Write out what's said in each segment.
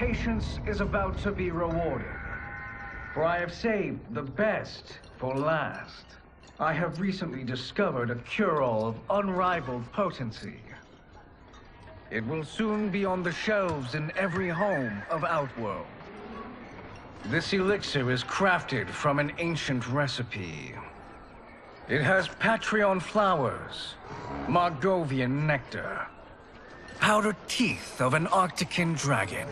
patience is about to be rewarded. For I have saved the best for last. I have recently discovered a cure-all of unrivaled potency. It will soon be on the shelves in every home of Outworld. This elixir is crafted from an ancient recipe. It has Patreon flowers, Margovian nectar, powdered teeth of an Arctican dragon.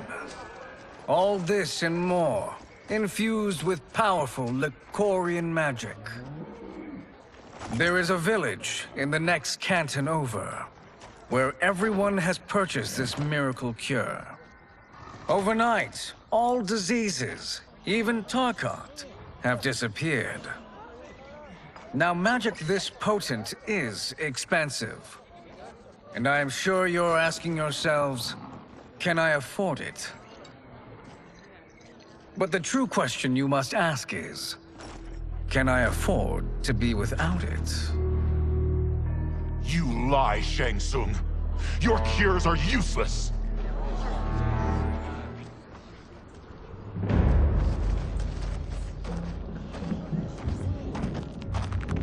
All this and more, infused with powerful Lycorian magic. There is a village in the next canton over, where everyone has purchased this miracle cure. Overnight, all diseases, even Tarkat, have disappeared. Now, magic this potent is expensive. And I am sure you're asking yourselves, can I afford it? But the true question you must ask is, can I afford to be without it? You lie, Shang Tsung. Your cures are useless.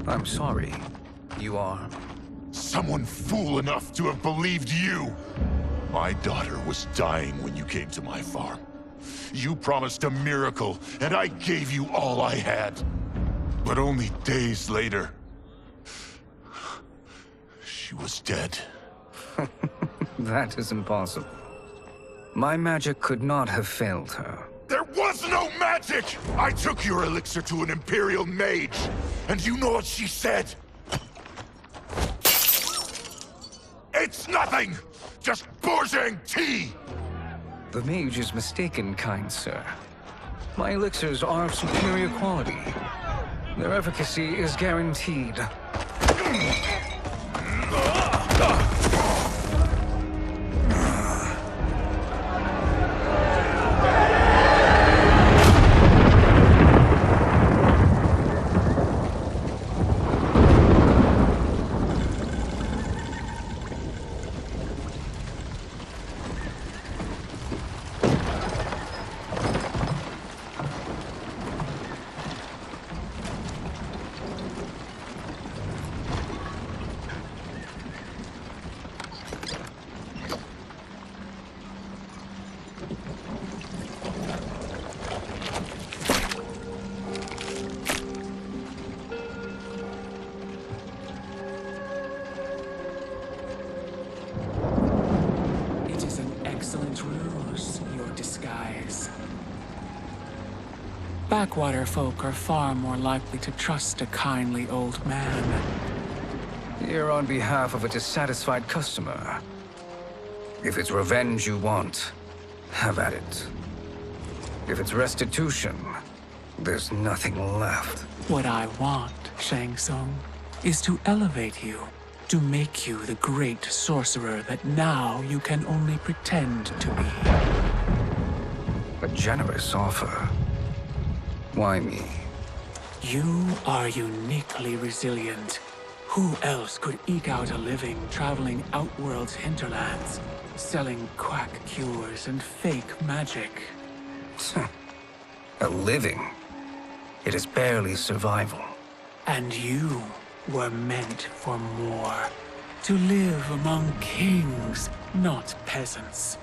I'm sorry. You are? Someone fool enough to have believed you. My daughter was dying when you came to my farm. You promised a miracle, and I gave you all I had. But only days later, she was dead. That is impossible. My magic could not have failed her. There was no magic! I took your elixir to an Imperial mage, and you know what she said? It's nothing! Just Bourgeois tea! The mage is mistaken, kind sir. My elixirs are of superior quality. Their efficacy is guaranteed. Backwater folk are far more likely to trust a kindly old man. Here on behalf of a dissatisfied customer. If it's revenge you want, have at it. If it's restitution, there's nothing left. What I want, Shang Tsung, is to elevate you, to make you the great sorcerer that now you can only pretend to be. A generous offer. Why me? You are uniquely resilient. Who else could eke out a living traveling Outworld's hinterlands, selling quack cures and fake magic? A living? It is barely survival. And you were meant for more. To live among kings, not peasants.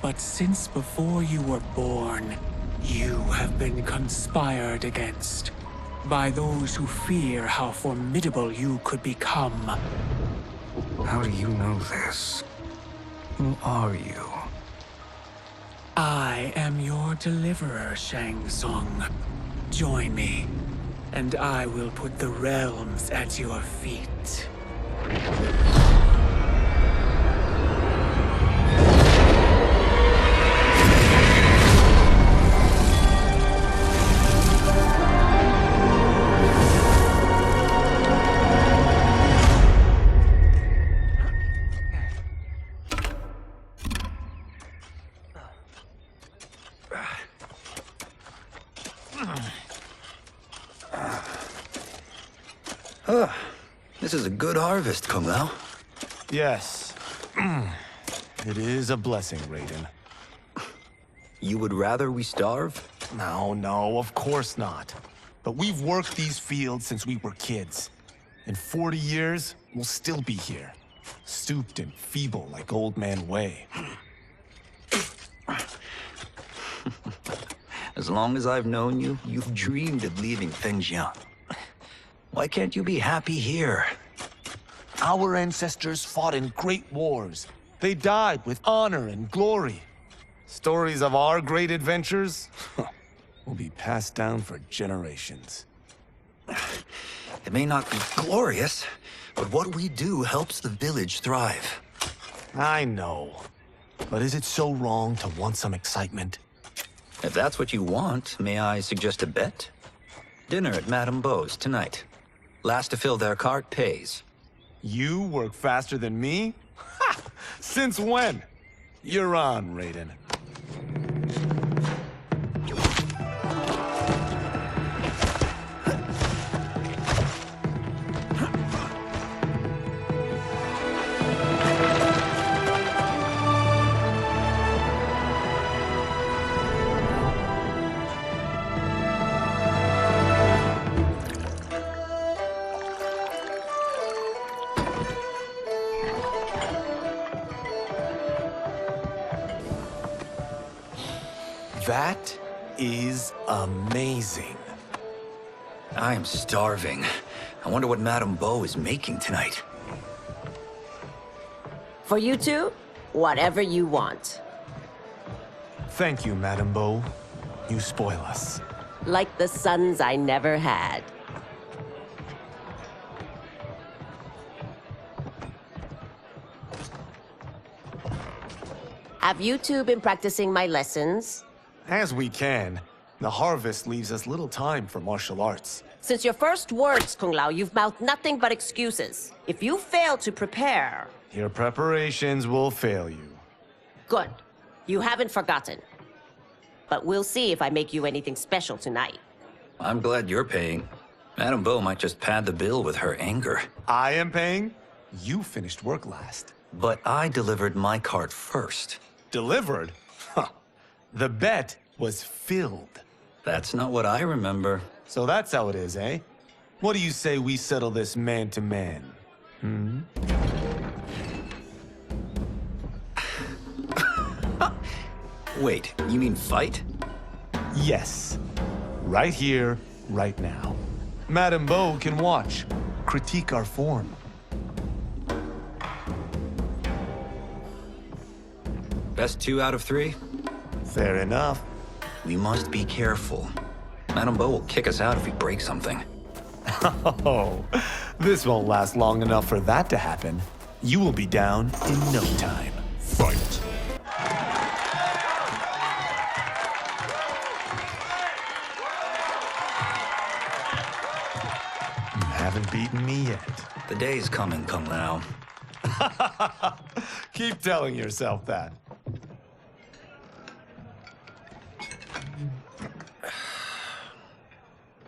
But since before you were born, you have been conspired against by those who fear how formidable you could become. How do you know this? Who are you? I am your deliverer, Shang Tsung. Join me, and I will put the realms at your feet. This is a good harvest, Kombat. Yes. It is a blessing, Raiden. You would rather we starve? No, of course not. But we've worked these fields since we were kids. In 40 years, we'll still be here. Stooped and feeble like Old Man Way. As long as I've known you, you've dreamed of leaving things young. Why can't you be happy here? Our ancestors fought in great wars. They died with honor and glory. Stories of our great adventures will be passed down for generations. It may not be glorious, but what we do helps the village thrive. I know. But is it so wrong to want some excitement? If that's what you want, may I suggest a bet? Dinner at Madame Beau's tonight. Last to fill their cart pays. You work faster than me? Ha! Since when? You're on, Raiden. That is amazing. I am starving. I wonder what Madame Beau is making tonight. For you two, whatever you want. Thank you, Madame Beau. You spoil us. Like the sons I never had. Have you two been practicing my lessons? As we can. The harvest leaves us little time for martial arts. Since your first words, Kung Lao, you've mouthed nothing but excuses. If you fail to prepare... Your preparations will fail you. Good. You haven't forgotten. But we'll see if I make you anything special tonight. I'm glad you're paying. Madame Beau might just pad the bill with her anger. I am paying? You finished work last. But I delivered my cart first. Delivered? Huh. The bet was filled. That's not what I remember. So that's how it is, eh? What do you say we settle this man to man? Hmm? Wait, you mean fight? Yes. Right here, right now. Madame Beau can watch, critique our form. Best 2 out of 3? Fair enough. We must be careful. Madame Beau will kick us out if we break something. Oh, this won't last long enough for that to happen. You will be down in no time. Fight. You haven't beaten me yet. The day's coming, Kung Lao. Keep telling yourself that.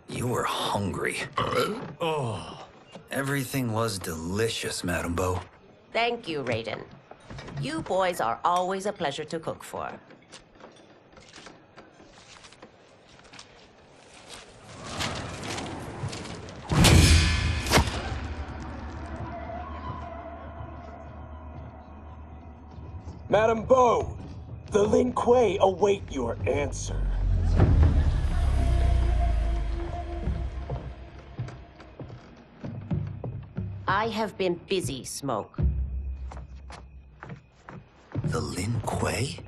You were hungry. Oh. Everything was delicious, Madame Beau. Thank you, Raiden. You boys are always a pleasure to cook for. Madame Beau, the Lin Kuei await your answer. I have been busy, Smoke. The Lin Kuei?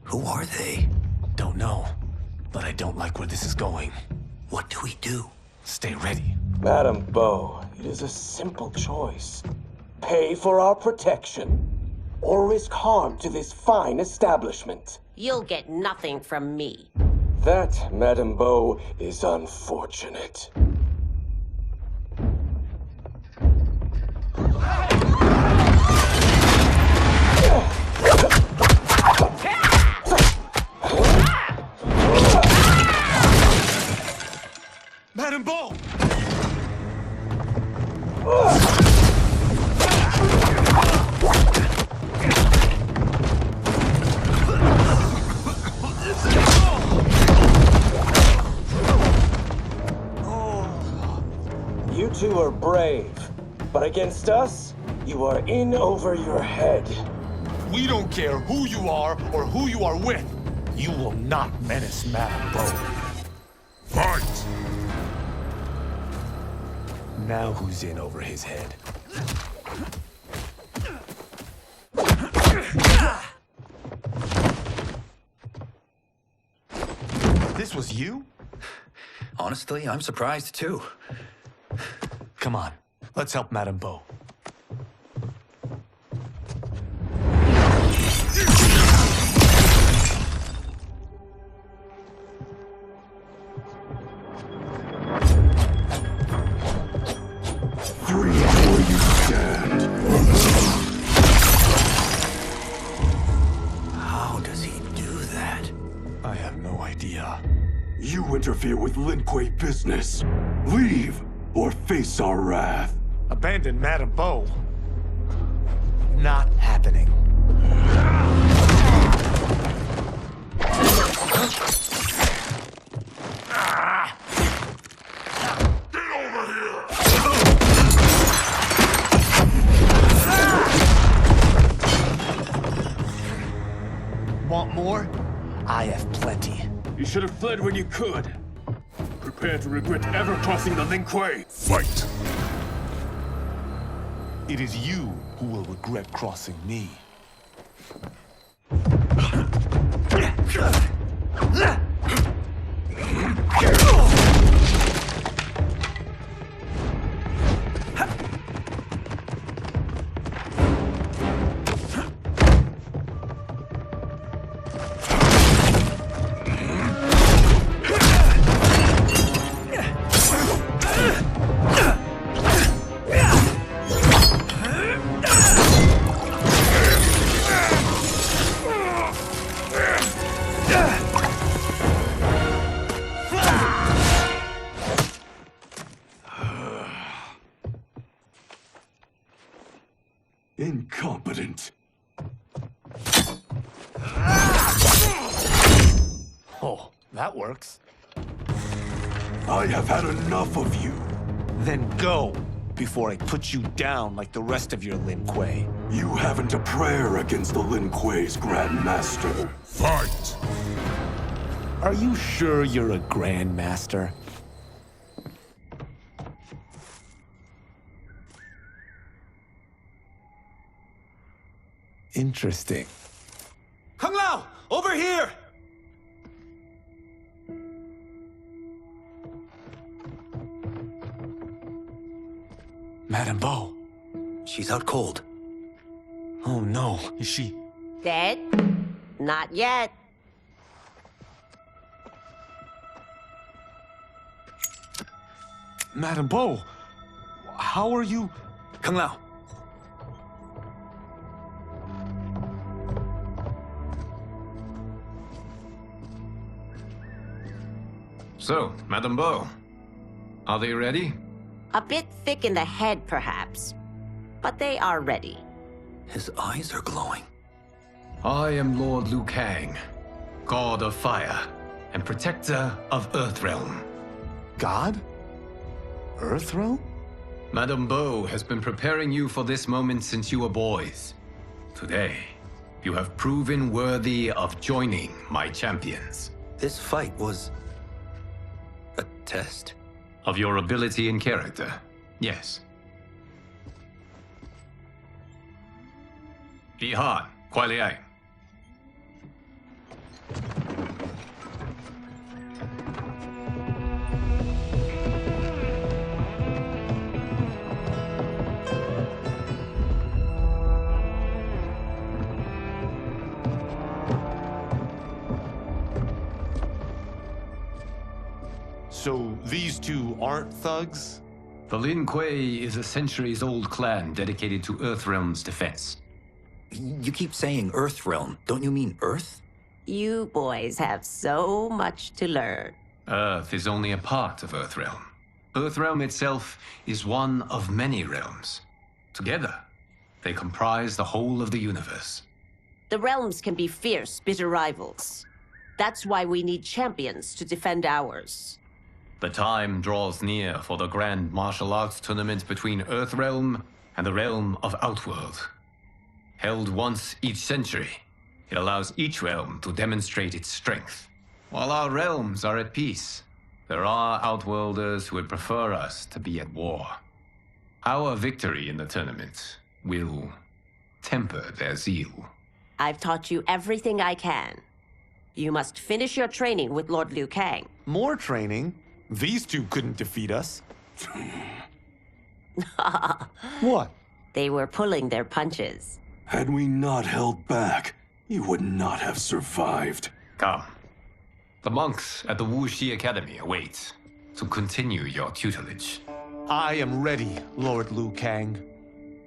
Who are they? Don't know, but I don't like where this is going. What do we do? Stay ready. Madame Beau, it is a simple choice. Pay for our protection, or risk harm to this fine establishment. You'll get nothing from me. That, Madame Beau, is unfortunate. Madame Beau! You two are brave, but against us, you are in over your head. We don't care who you are or who you are with. You will not menace Madame Bo. Fight! Now who's in over his head? This was you? Honestly, I'm surprised too. Come on, let's help Madame Bo. How does he do that? I have no idea. You interfere with Lin Kuei business. Leave, or face our wrath. Abandon Madame Bo? Not happening. Want more? I have plenty. You should have fled when you could. Prepare to regret ever crossing the Lin Kuei. Fight! It is you who will regret crossing me. Incompetent. Oh, that works. I have had enough of you. Then go, before I put you down like the rest of your Lin Kuei. You haven't a prayer against the Lin Kuei's Grand Master. Fight! Are you sure you're a Grand Master? Interesting. Kung Lao! Over here! Madame Bo. She's out cold. Oh no, is she? Dead? Not yet. Madame Bo, how are you? Kung Lao. So, Madame Bo, are they ready? A bit thick in the head, perhaps. But they are ready. His eyes are glowing. I am Lord Liu Kang, God of Fire and Protector of Earthrealm. God? Earthrealm? Madame Bo has been preparing you for this moment since you were boys. Today, you have proven worthy of joining my champions. This fight was a test? Of your ability and character, yes. Ihan, Kuai Liang. So these two aren't thugs? The Lin Kuei is a centuries-old clan dedicated to Earthrealm's defense. You keep saying Earthrealm. Don't you mean Earth? You boys have so much to learn. Earth is only a part of Earthrealm. Earthrealm itself is one of many realms. Together, they comprise the whole of the universe. The realms can be fierce, bitter rivals. That's why we need champions to defend ours. The time draws near for the grand martial arts tournament between Earthrealm and the realm of Outworld. Held once each century, it allows each realm to demonstrate its strength. While our realms are at peace, there are Outworlders who would prefer us to be at war. Our victory in the tournament will temper their zeal. I've taught you everything I can. You must finish your training with Lord Liu Kang. More training? These two couldn't defeat us. What? They were pulling their punches. Had we not held back, you would not have survived. Come. The monks at the Wuxi Academy await to continue your tutelage. I am ready, Lord Liu Kang.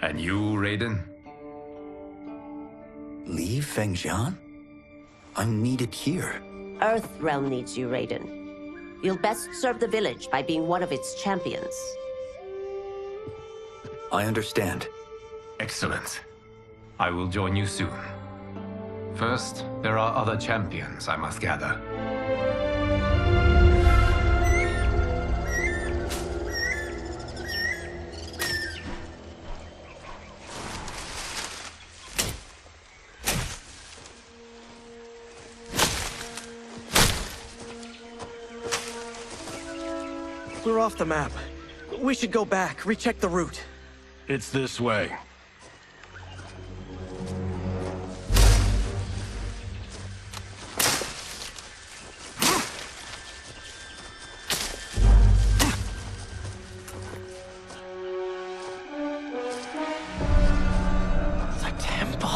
And you, Raiden? Leave Fengjian? I'm needed here. Earthrealm needs you, Raiden. You'll best serve the village by being one of its champions. I understand. Excellent. I will join you soon. First, there are other champions I must gather. We're off the map. We should go back, recheck the route. It's this way. The temple.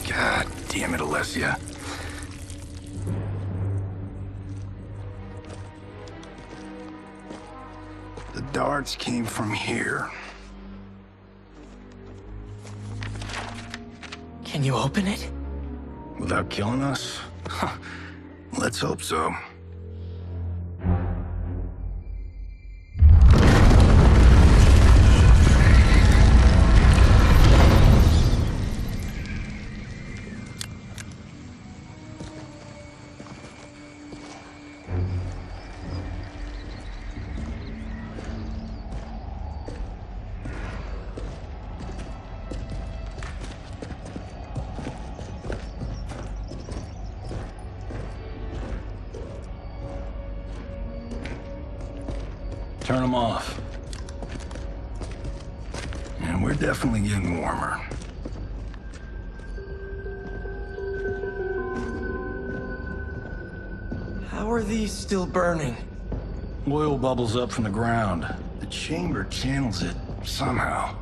God damn it, Alessia. The darts came from here. Can you open it? Without killing us? Let's hope so. Turn them off. And we're definitely getting warmer. How are these still burning? Oil bubbles up from the ground. The chamber channels it somehow.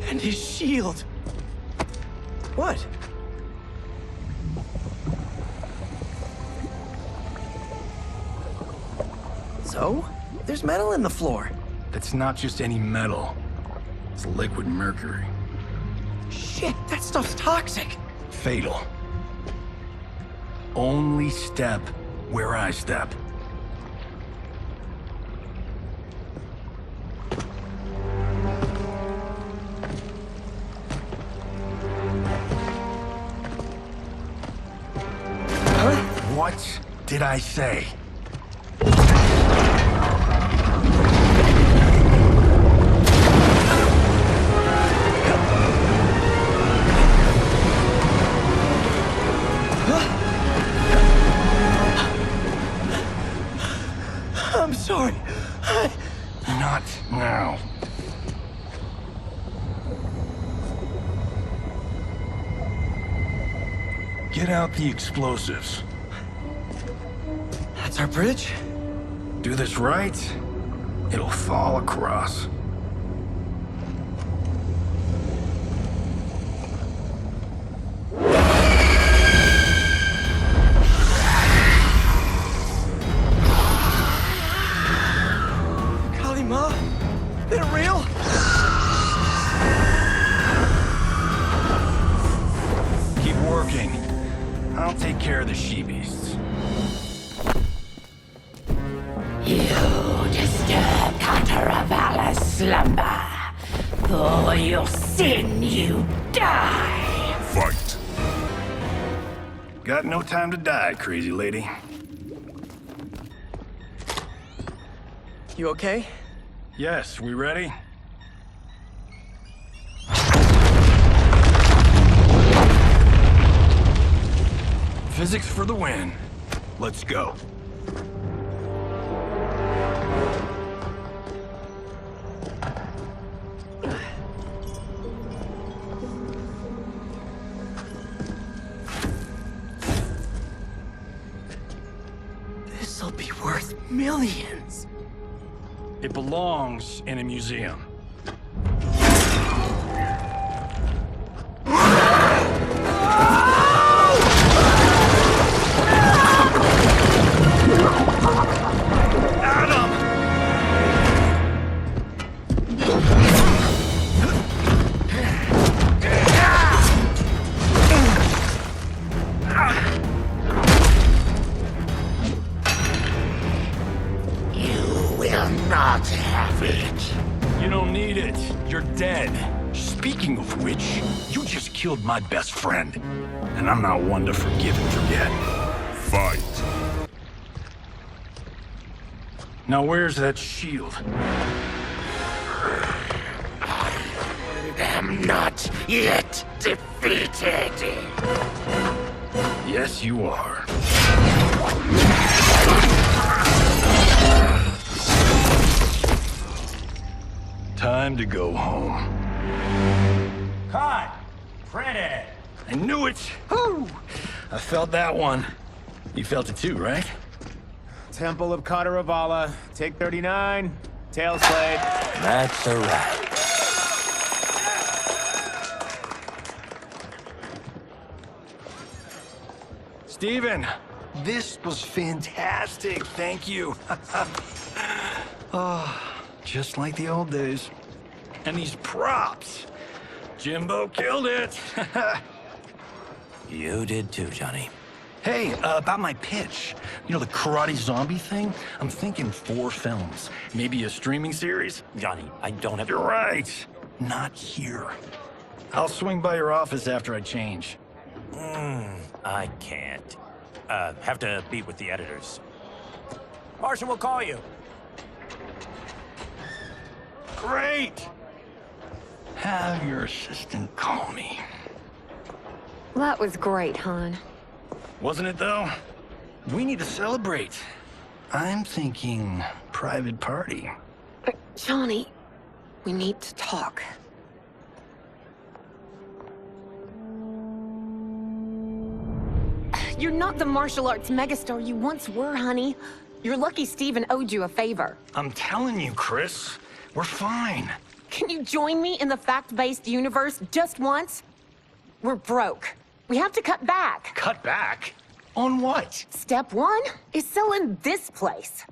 And his shield. What? So? There's metal in the floor. That's not just any metal. It's liquid mercury. Shit, that stuff's toxic. Fatal. Only step where I step. What did I say? Not now. Get out the explosives. That's our bridge? Do this right, it'll fall across. Kalima? They're real? Keep working. I'll take care of the she-beasts. You disturb Cataravalla's slumber. For your sin, you die. Fight. Got no time to die, crazy lady. You okay? Yes, we ready? Physics for the win. Let's go. This'll be worth millions. It belongs in a museum. Not have it. You don't need it. You're dead. Speaking of which, you just killed my best friend. And I'm not one to forgive and forget. Fight. Now where's that shield? I am not yet defeated. Yes, you are. Time to go home. Cut! Print it! I knew it! Woo! I felt that one. You felt it too, right? Temple of Kataravala, take 39, tail slate. That's a wrap. Steven, this was fantastic. Thank you. Oh, just like the old days. And these props. Jimbo killed it. You did too, Johnny. Hey, about my pitch. You know, the karate zombie thing? I'm thinking 4 films. Maybe a streaming series? Johnny, I don't have... You're right. Not here. I'll swing by your office after I change. I can't. Have to meet with the editors. Martian will call you. Great! Have your assistant call me. That was great, hon. Wasn't it, though? We need to celebrate. I'm thinking private party. Johnny, we need to talk. You're not the martial arts megastar you once were, honey. You're lucky Steven owed you a favor. I'm telling you, Chris. We're fine. Can you join me in the fact-based universe just once? We're broke. We have to cut back. Cut back? On what? Step 1 is selling this place.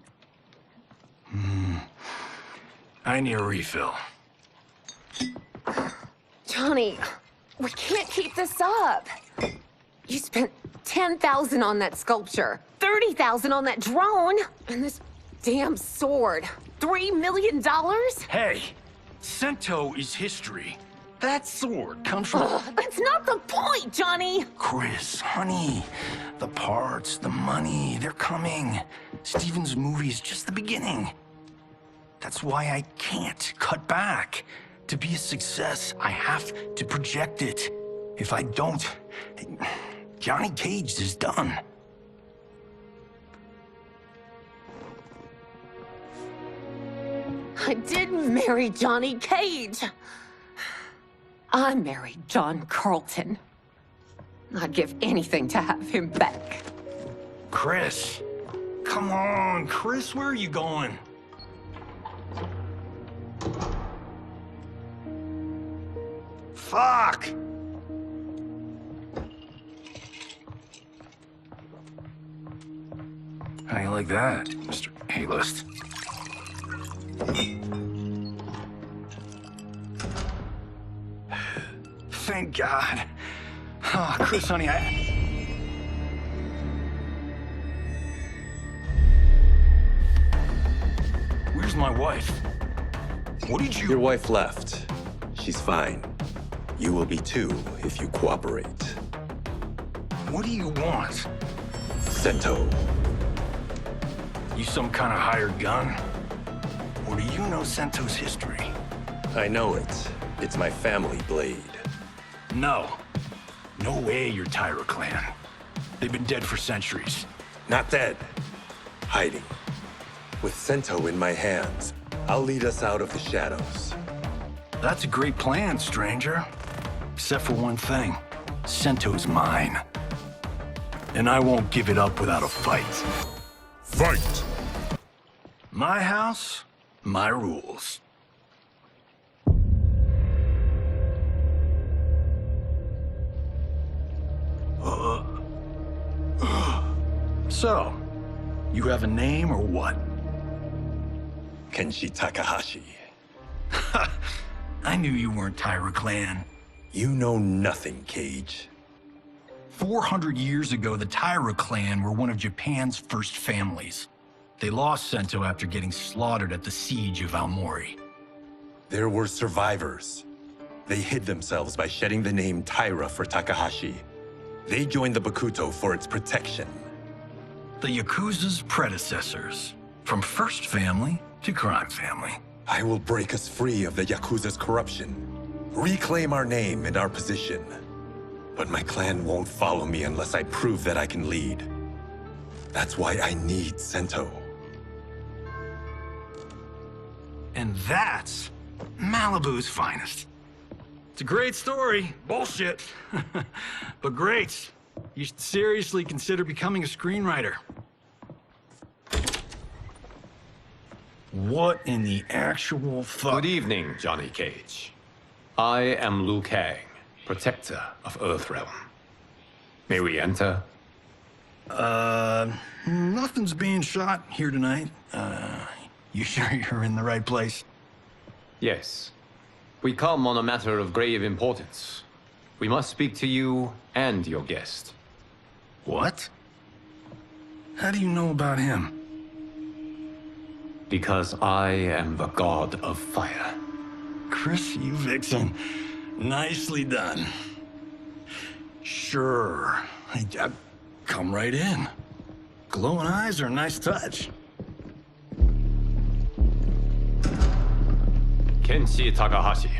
I need a refill. Johnny, we can't keep this up. You spent $10,000 on that sculpture, $30,000 on that drone, and this damn sword. $3 million? Hey, Sento is history. That sword comes from... That's not the point, Johnny! Chris, honey, the parts, the money, they're coming. Steven's movie is just the beginning. That's why I can't cut back. To be a success, I have to project it. If I don't, Johnny Cage is done. I didn't marry Johnny Cage. I married John Carlton. I'd give anything to have him back. Chris. Come on, Chris, where are you going? Fuck! How you like that, Mr. A-list? Thank God. Oh, Chris, honey, Where's my wife? What did you... Your wife left. She's fine. You will be too if you cooperate. What do you want? Sento. You some kind of hired gun? Or do you know Sento's history? I know it. It's my family blade. No. No way you're Tyra clan. They've been dead for centuries. Not dead. Hiding. With Sento in my hands, I'll lead us out of the shadows. That's a great plan, stranger. Except for one thing. Sento's mine. And I won't give it up without a fight. Fight! My house, my rules. So, you have a name or what? Kenshi Takahashi. I knew you weren't Tyra clan. You know nothing, Cage. 400 years ago, the Tyra clan were one of Japan's first families. They lost Sento after getting slaughtered at the siege of Aomori. There were survivors. They hid themselves by shedding the name Tyra for Takahashi. They joined the Bakuto for its protection. The Yakuza's predecessors. From first family to crime family. I will break us free of the Yakuza's corruption. Reclaim our name and our position. But my clan won't follow me unless I prove that I can lead. That's why I need Sento. And that's Malibu's finest. It's a great story. Bullshit. But great. You should seriously consider becoming a screenwriter. What in the actual fuck? Good evening, Johnny Cage. I am Liu Kang, protector of Earthrealm. May we enter? Nothing's being shot here tonight. You sure you're in the right place? Yes. We come on a matter of grave importance. We must speak to you and your guest. What? How do you know about him? Because I am the god of fire. Chris, you vixen. Nicely done. Sure. I come right in. Glowing eyes are a nice touch. Kenshi Takahashi.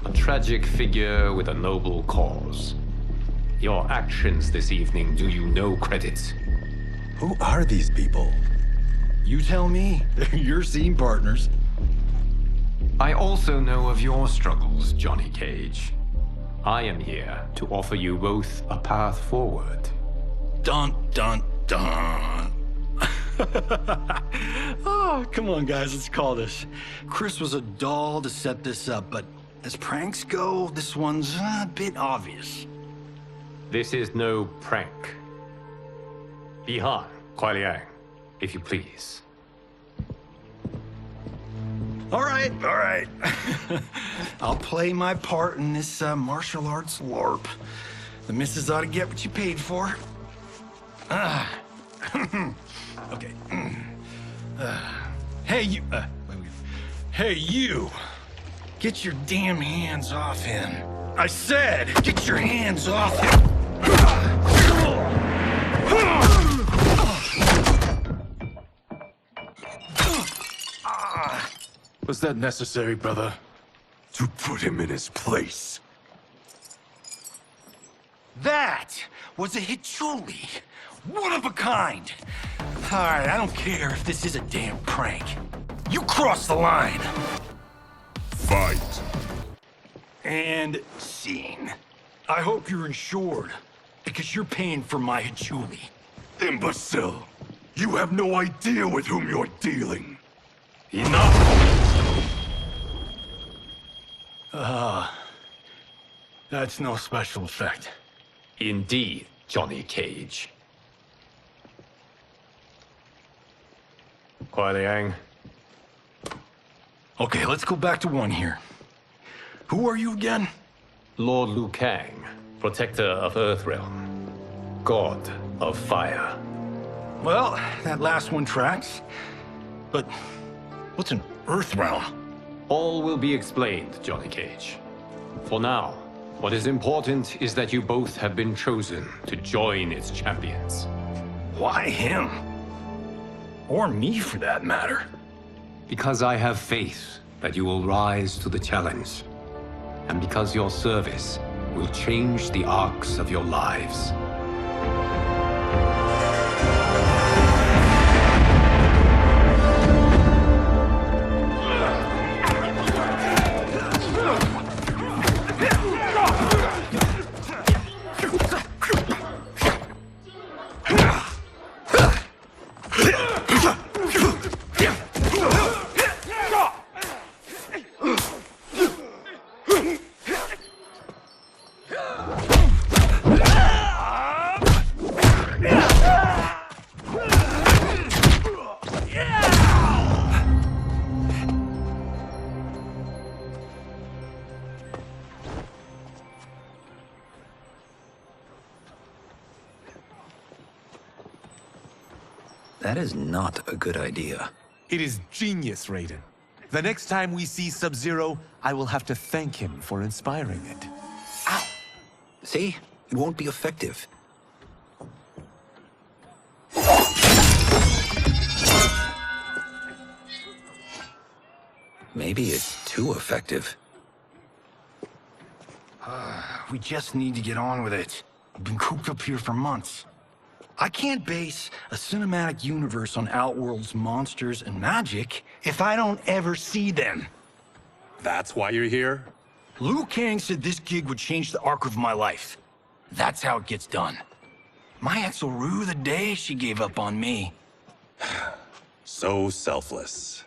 A tragic figure with a noble cause. Your actions this evening do you no credit. Who are these people? You tell me. They're your scene partners. I also know of your struggles, Johnny Cage. I am here to offer you both a path forward. Dun, dun, dun. Oh, come on, guys, let's call this. Chris was a doll to set this up, but as pranks go, this one's a bit obvious. This is no prank. Bihan, Kuai Liang, if you please. All right. I'll play my part in this martial arts LARP. The missus ought to get what you paid for. Okay. Hey, you... Hey, you! Get your damn hands off him. I said, get your hands off him! Was that necessary, brother? To put him in his place. That was a Hichuli. One of a kind. All right, I don't care if this is a damn prank. You crossed the line! Fight. And scene. I hope you're insured, because you're paying for my Julie. Imbecile! You have no idea with whom you're dealing. Enough! That's no special effect. Indeed, Johnny Cage. Kuai Liang. Okay, let's go back to one here. Who are you again? Lord Liu Kang, protector of Earthrealm, god of fire. Well, that last one tracks. But what's an Earthrealm? All will be explained, Johnny Cage. For now, what is important is that you both have been chosen to join its champions. Why him? Or me, for that matter. Because I have faith that you will rise to the challenge. And because your service will change the arcs of your lives. That is not a good idea. It is genius, Raiden. The next time we see Sub-Zero, I will have to thank him for inspiring it. Ow! See? It won't be effective. Maybe it's too effective. We just need to get on with it. I've been cooped up here for months. I can't base a cinematic universe on Outworld's monsters and magic if I don't ever see them. That's why you're here? Liu Kang said this gig would change the arc of my life. That's how it gets done. My ex will rue the day she gave up on me. So selfless.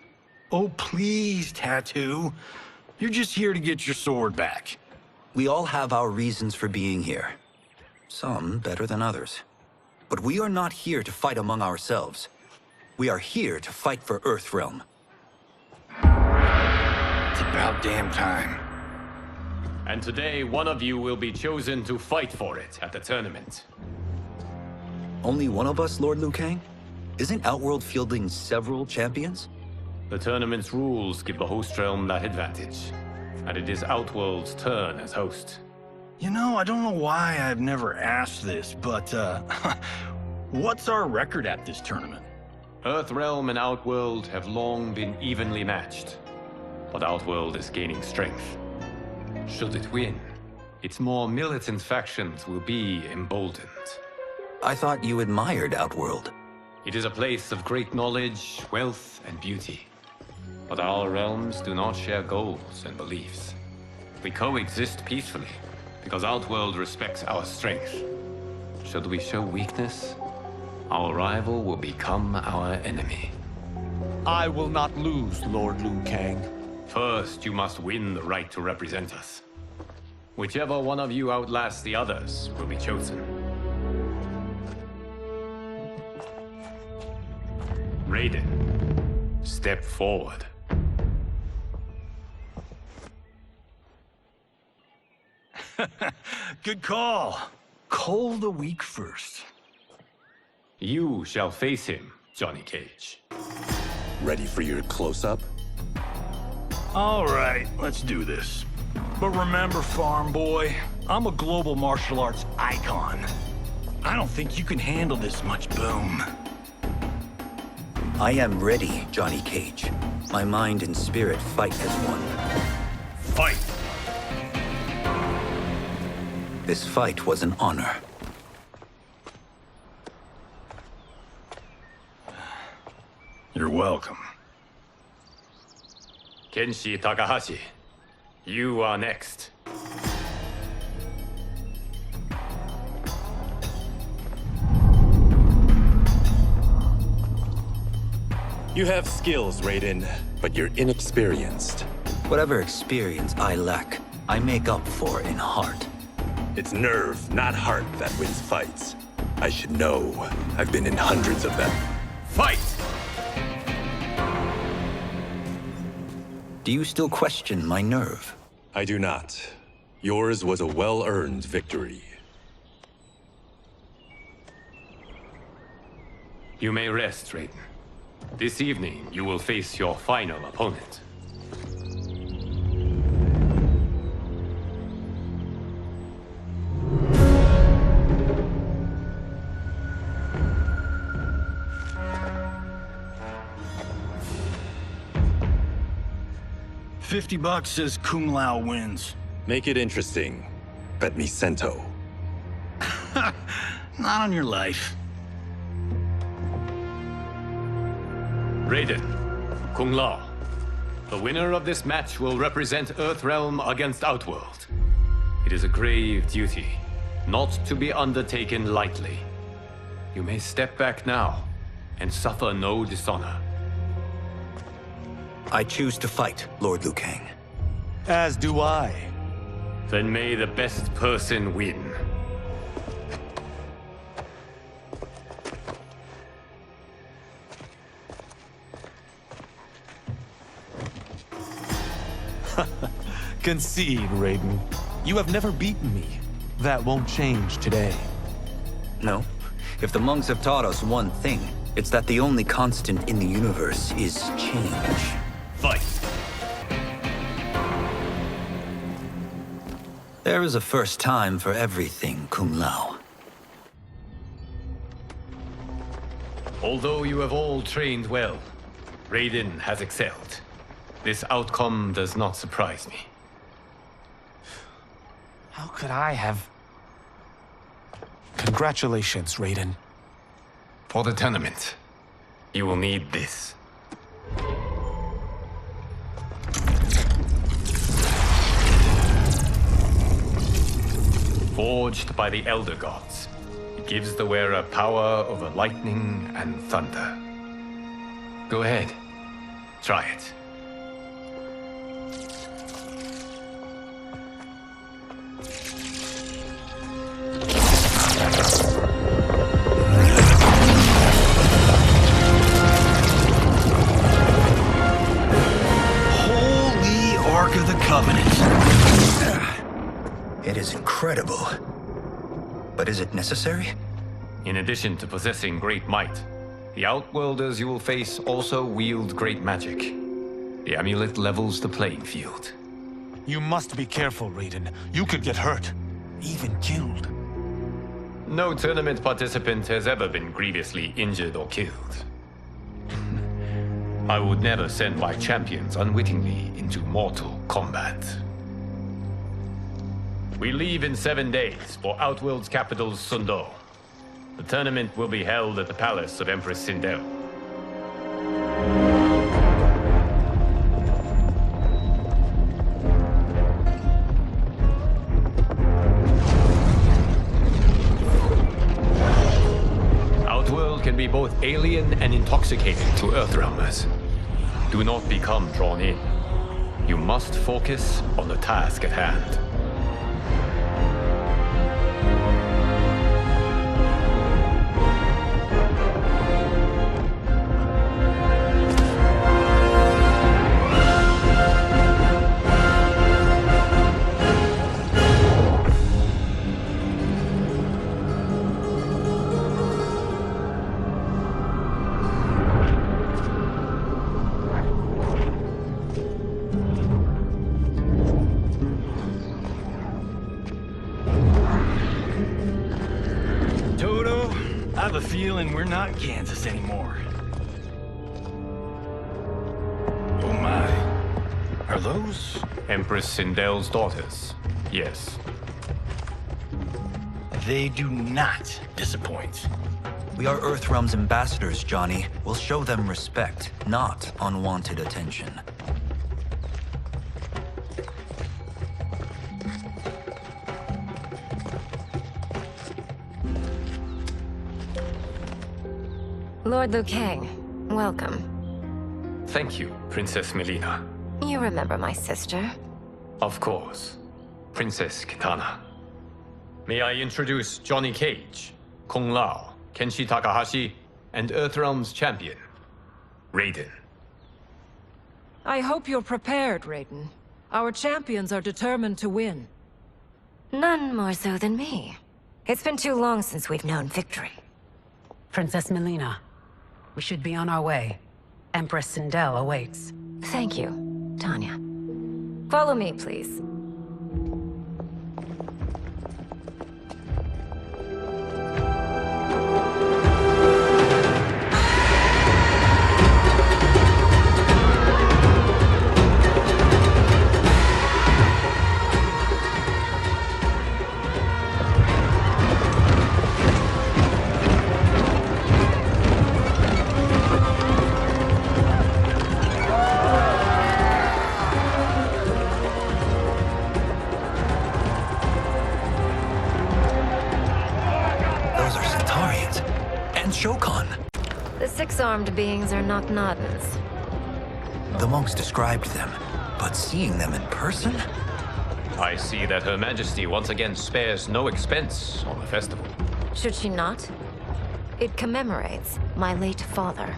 Oh, please, Tattoo. You're just here to get your sword back. We all have our reasons for being here. Some better than others. But we are not here to fight among ourselves. We are here to fight for Earthrealm. It's about damn time. And today, one of you will be chosen to fight for it at the tournament. Only one of us, Lord Liu Kang? Isn't Outworld fielding several champions? The tournament's rules give the host realm that advantage. And it is Outworld's turn as host. You know, I don't know why I've never asked this, but, what's our record at this tournament? Earthrealm and Outworld have long been evenly matched. But Outworld is gaining strength. Should it win, its more militant factions will be emboldened. I thought you admired Outworld. It is a place of great knowledge, wealth, and beauty. But our realms do not share goals and beliefs. We coexist peacefully, because Outworld respects our strength. Should we show weakness, our rival will become our enemy. I will not lose, Lord Liu Kang. First, you must win the right to represent us. Whichever one of you outlasts the others will be chosen. Raiden, step forward. Good call. Call the weak first. You shall face him, Johnny Cage. Ready for your close-up? All right, let's do this. But remember, farm boy, I'm a global martial arts icon. I don't think you can handle this much boom. I am ready, Johnny Cage. My mind and spirit fight as one. Fight! This fight was an honor. You're welcome. Kenshi Takahashi, you are next. You have skills, Raiden, but you're inexperienced. Whatever experience I lack, I make up for in heart. It's nerve, not heart, that wins fights. I should know. I've been in hundreds of them. Fight! Do you still question my nerve? I do not. Yours was a well-earned victory. You may rest, Raiden. This evening, you will face your final opponent. $50 says Kung Lao wins. Make it interesting. Bet me Sento. Not on your life. Raiden, Kung Lao. The winner of this match will represent Earthrealm against Outworld. It is a grave duty, not to be undertaken lightly. You may step back now and suffer no dishonor. I choose to fight, Lord Liu Kang. As do I. Then may the best person win. Concede, Raiden. You have never beaten me. That won't change today. No. If the monks have taught us one thing, it's that the only constant in the universe is change. Fight! There is a first time for everything, Kung Lao. Although you have all trained well, Raiden has excelled. This outcome does not surprise me. How could I have... Congratulations, Raiden. For the tournament, you will need this. Forged by the Elder Gods, it gives the wearer power over lightning and thunder. Go ahead, try it. Holy Ark of the Covenant. It is incredible. But is it necessary? In addition to possessing great might, the Outworlders you will face also wield great magic. The amulet levels the playing field. You must be careful, Raiden. You could get hurt. Even killed. No tournament participant has ever been grievously injured or killed. I would never send my champions unwittingly into mortal combat. We leave in 7 days for Outworld's capital, Sundo. The tournament will be held at the palace of Empress Sindel. Outworld can be both alien and intoxicating to Earthrealmers. Do not become drawn in. You must focus on the task at hand. I have a feeling we're not Kansas anymore. Oh my. Are those? Empress Sindel's daughters, yes. They do not disappoint. We are Earthrealm's ambassadors, Johnny. We'll show them respect, not unwanted attention. Lord Liu Kang, welcome. Thank you, Princess Melina. You remember my sister? Of course. Princess Kitana. May I introduce Johnny Cage, Kung Lao, Kenshi Takahashi, and Earthrealm's champion, Raiden. I hope you're prepared, Raiden. Our champions are determined to win. None more so than me. It's been too long since we've known victory. Princess Melina, we should be on our way. Empress Sindel awaits. Thank you, Tanya. Follow me, please. The six-armed beings are not Nodens. The monks described them, but seeing them in person? I see that Her Majesty once again spares no expense on the festival. Should she not? It commemorates my late father.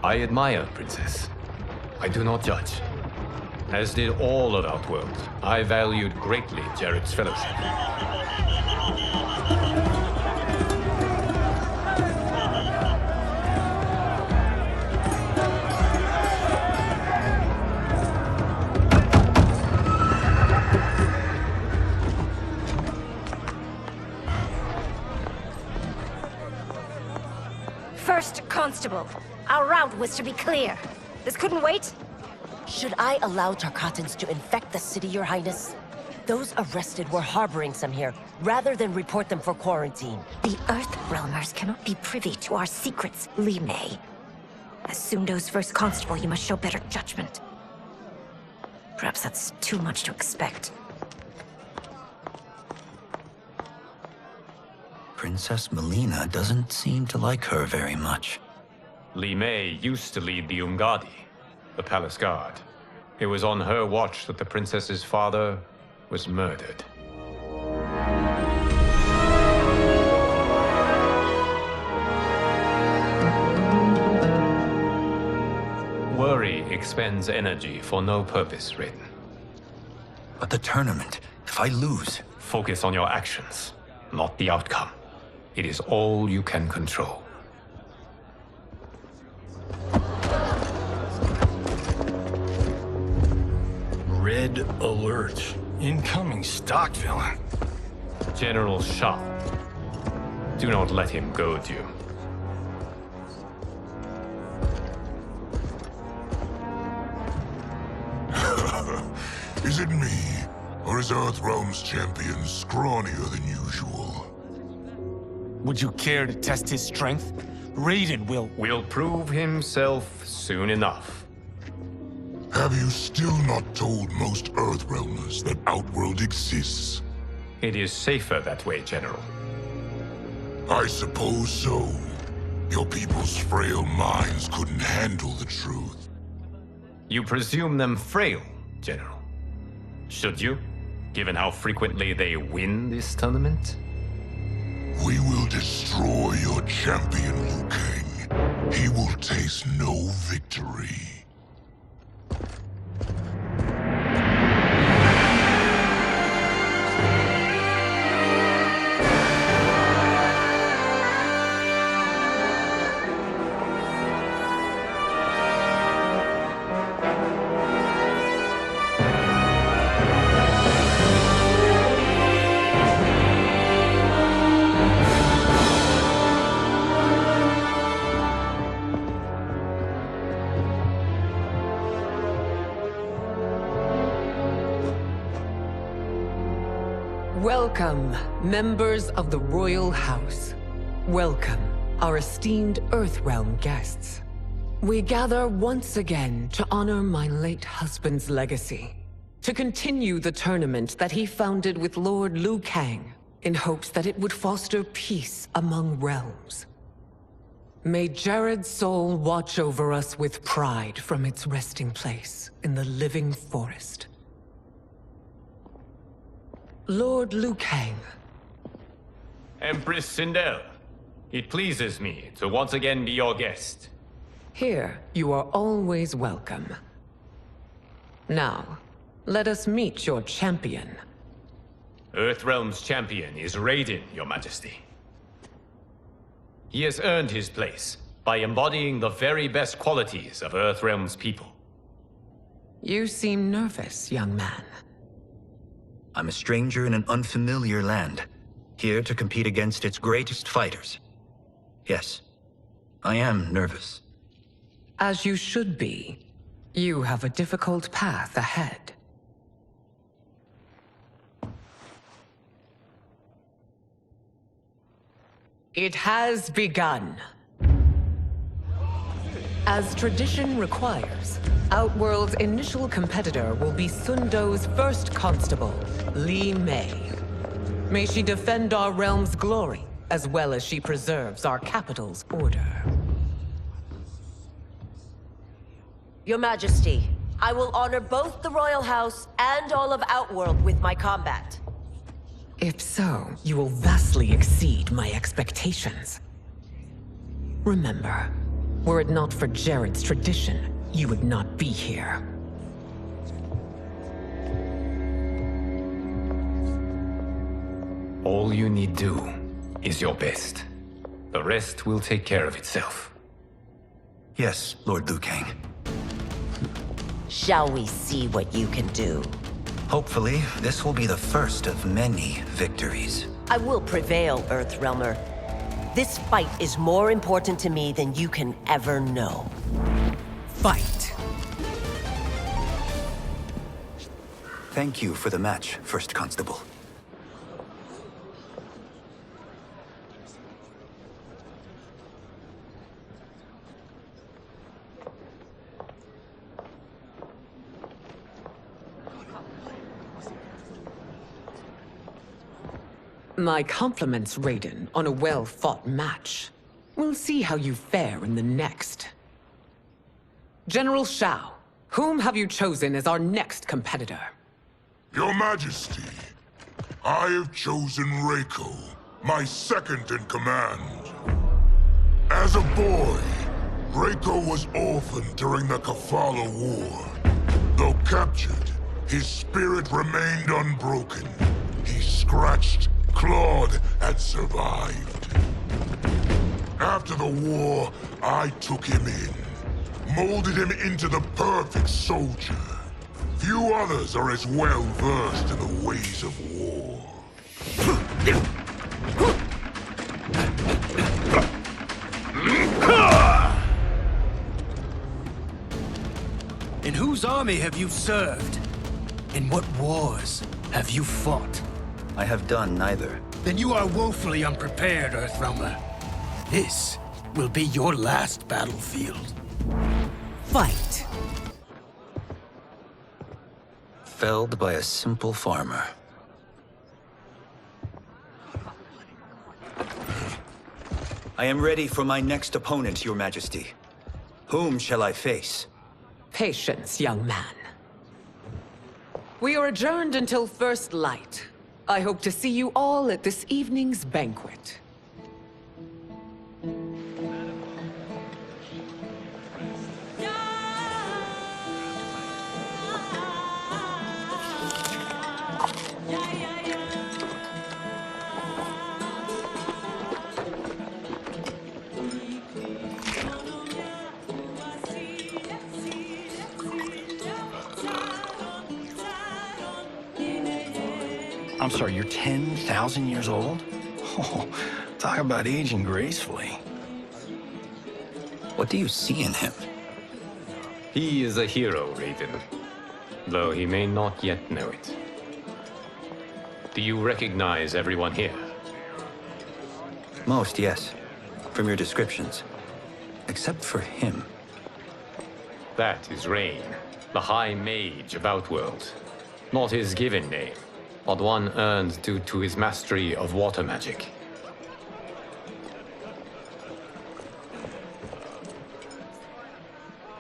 I admire, Princess. I do not judge. As did all of Outworld, I valued greatly Jared's fellowship. First Constable, our route was to be clear. This couldn't wait? Should I allow Tarkatans to infect the city, Your Highness? Those arrested were harboring some here, rather than report them for quarantine. The Earthrealmers cannot be privy to our secrets, Li Mei. As Sundo's first constable, you must show better judgment. Perhaps that's too much to expect. Princess Melina doesn't seem to like her very much. Li Mei used to lead the Umgadi, the palace guard. It was on her watch that the princess's father was murdered. Worry expends energy for no purpose, Raiden. But the tournament, if I lose... Focus on your actions, not the outcome. It is all you can control. Red alert. Incoming stock villain. General Shao. Do not let him goad you. Is it me? Or is Earthrealm's champion scrawnier than usual? Would you care to test his strength? Raiden will prove himself soon enough. Have you still not told most Earthrealmers that Outworld exists? It is safer that way, General. I suppose so. Your people's frail minds couldn't handle the truth. You presume them frail, General. Should you, given how frequently they win this tournament? We will destroy your champion, Liu Kang. He will taste no victory. Welcome, members of the Royal House. Welcome, our esteemed Earthrealm guests. We gather once again to honor my late husband's legacy, to continue the tournament that he founded with Lord Liu Kang, in hopes that it would foster peace among realms. May Jared's soul watch over us with pride from its resting place in the living forest. Lord Liu Kang. Empress Sindel, it pleases me to once again be your guest. Here, you are always welcome. Now, let us meet your champion. Earthrealm's champion is Raiden, Your Majesty. He has earned his place by embodying the very best qualities of Earthrealm's people. You seem nervous, young man. I'm a stranger in an unfamiliar land, here to compete against its greatest fighters. Yes, I am nervous. As you should be. You have a difficult path ahead. It has begun. As tradition requires, Outworld's initial competitor will be Sundo's first constable, Li Mei. May she defend our realm's glory, as well as she preserves our capital's order. Your Majesty, I will honor both the Royal House and all of Outworld with my combat. If so, you will vastly exceed my expectations. Remember, were it not for Jared's tradition, you would not be here. All you need do is your best. The rest will take care of itself. Yes, Lord Liu Kang. Shall we see what you can do? Hopefully, this will be the first of many victories. I will prevail, Earthrealmer. This fight is more important to me than you can ever know. Fight! Thank you for the match, First Constable. My compliments, Raiden, on a well-fought match. We'll see how you fare in the next. General Shao, whom have you chosen as our next competitor? Your Majesty, I have chosen Reiko, my second in command. As a boy, Reiko was orphaned during the Kafala War. Though captured, his spirit remained unbroken. He scratched, clawed, and survived. After the war, I took him in, molded him into the perfect soldier. Few others are as well versed in the ways of war. In whose army have you served? In what wars have you fought? I have done neither. Then you are woefully unprepared, Earthrealmer. This will be your last battlefield. Fight! Felled by a simple farmer. I am ready for my next opponent, Your Majesty. Whom shall I face? Patience, young man. We are adjourned until first light. I hope to see you all at this evening's banquet. I'm sorry, you're 10,000 years old? Oh, talk about aging gracefully. What do you see in him? He is a hero, Raiden, though he may not yet know it. Do you recognize everyone here? Most, yes. From your descriptions. Except for him. That is Rain, the High Mage of Outworld. Not his given name, but one earned due to his mastery of water magic.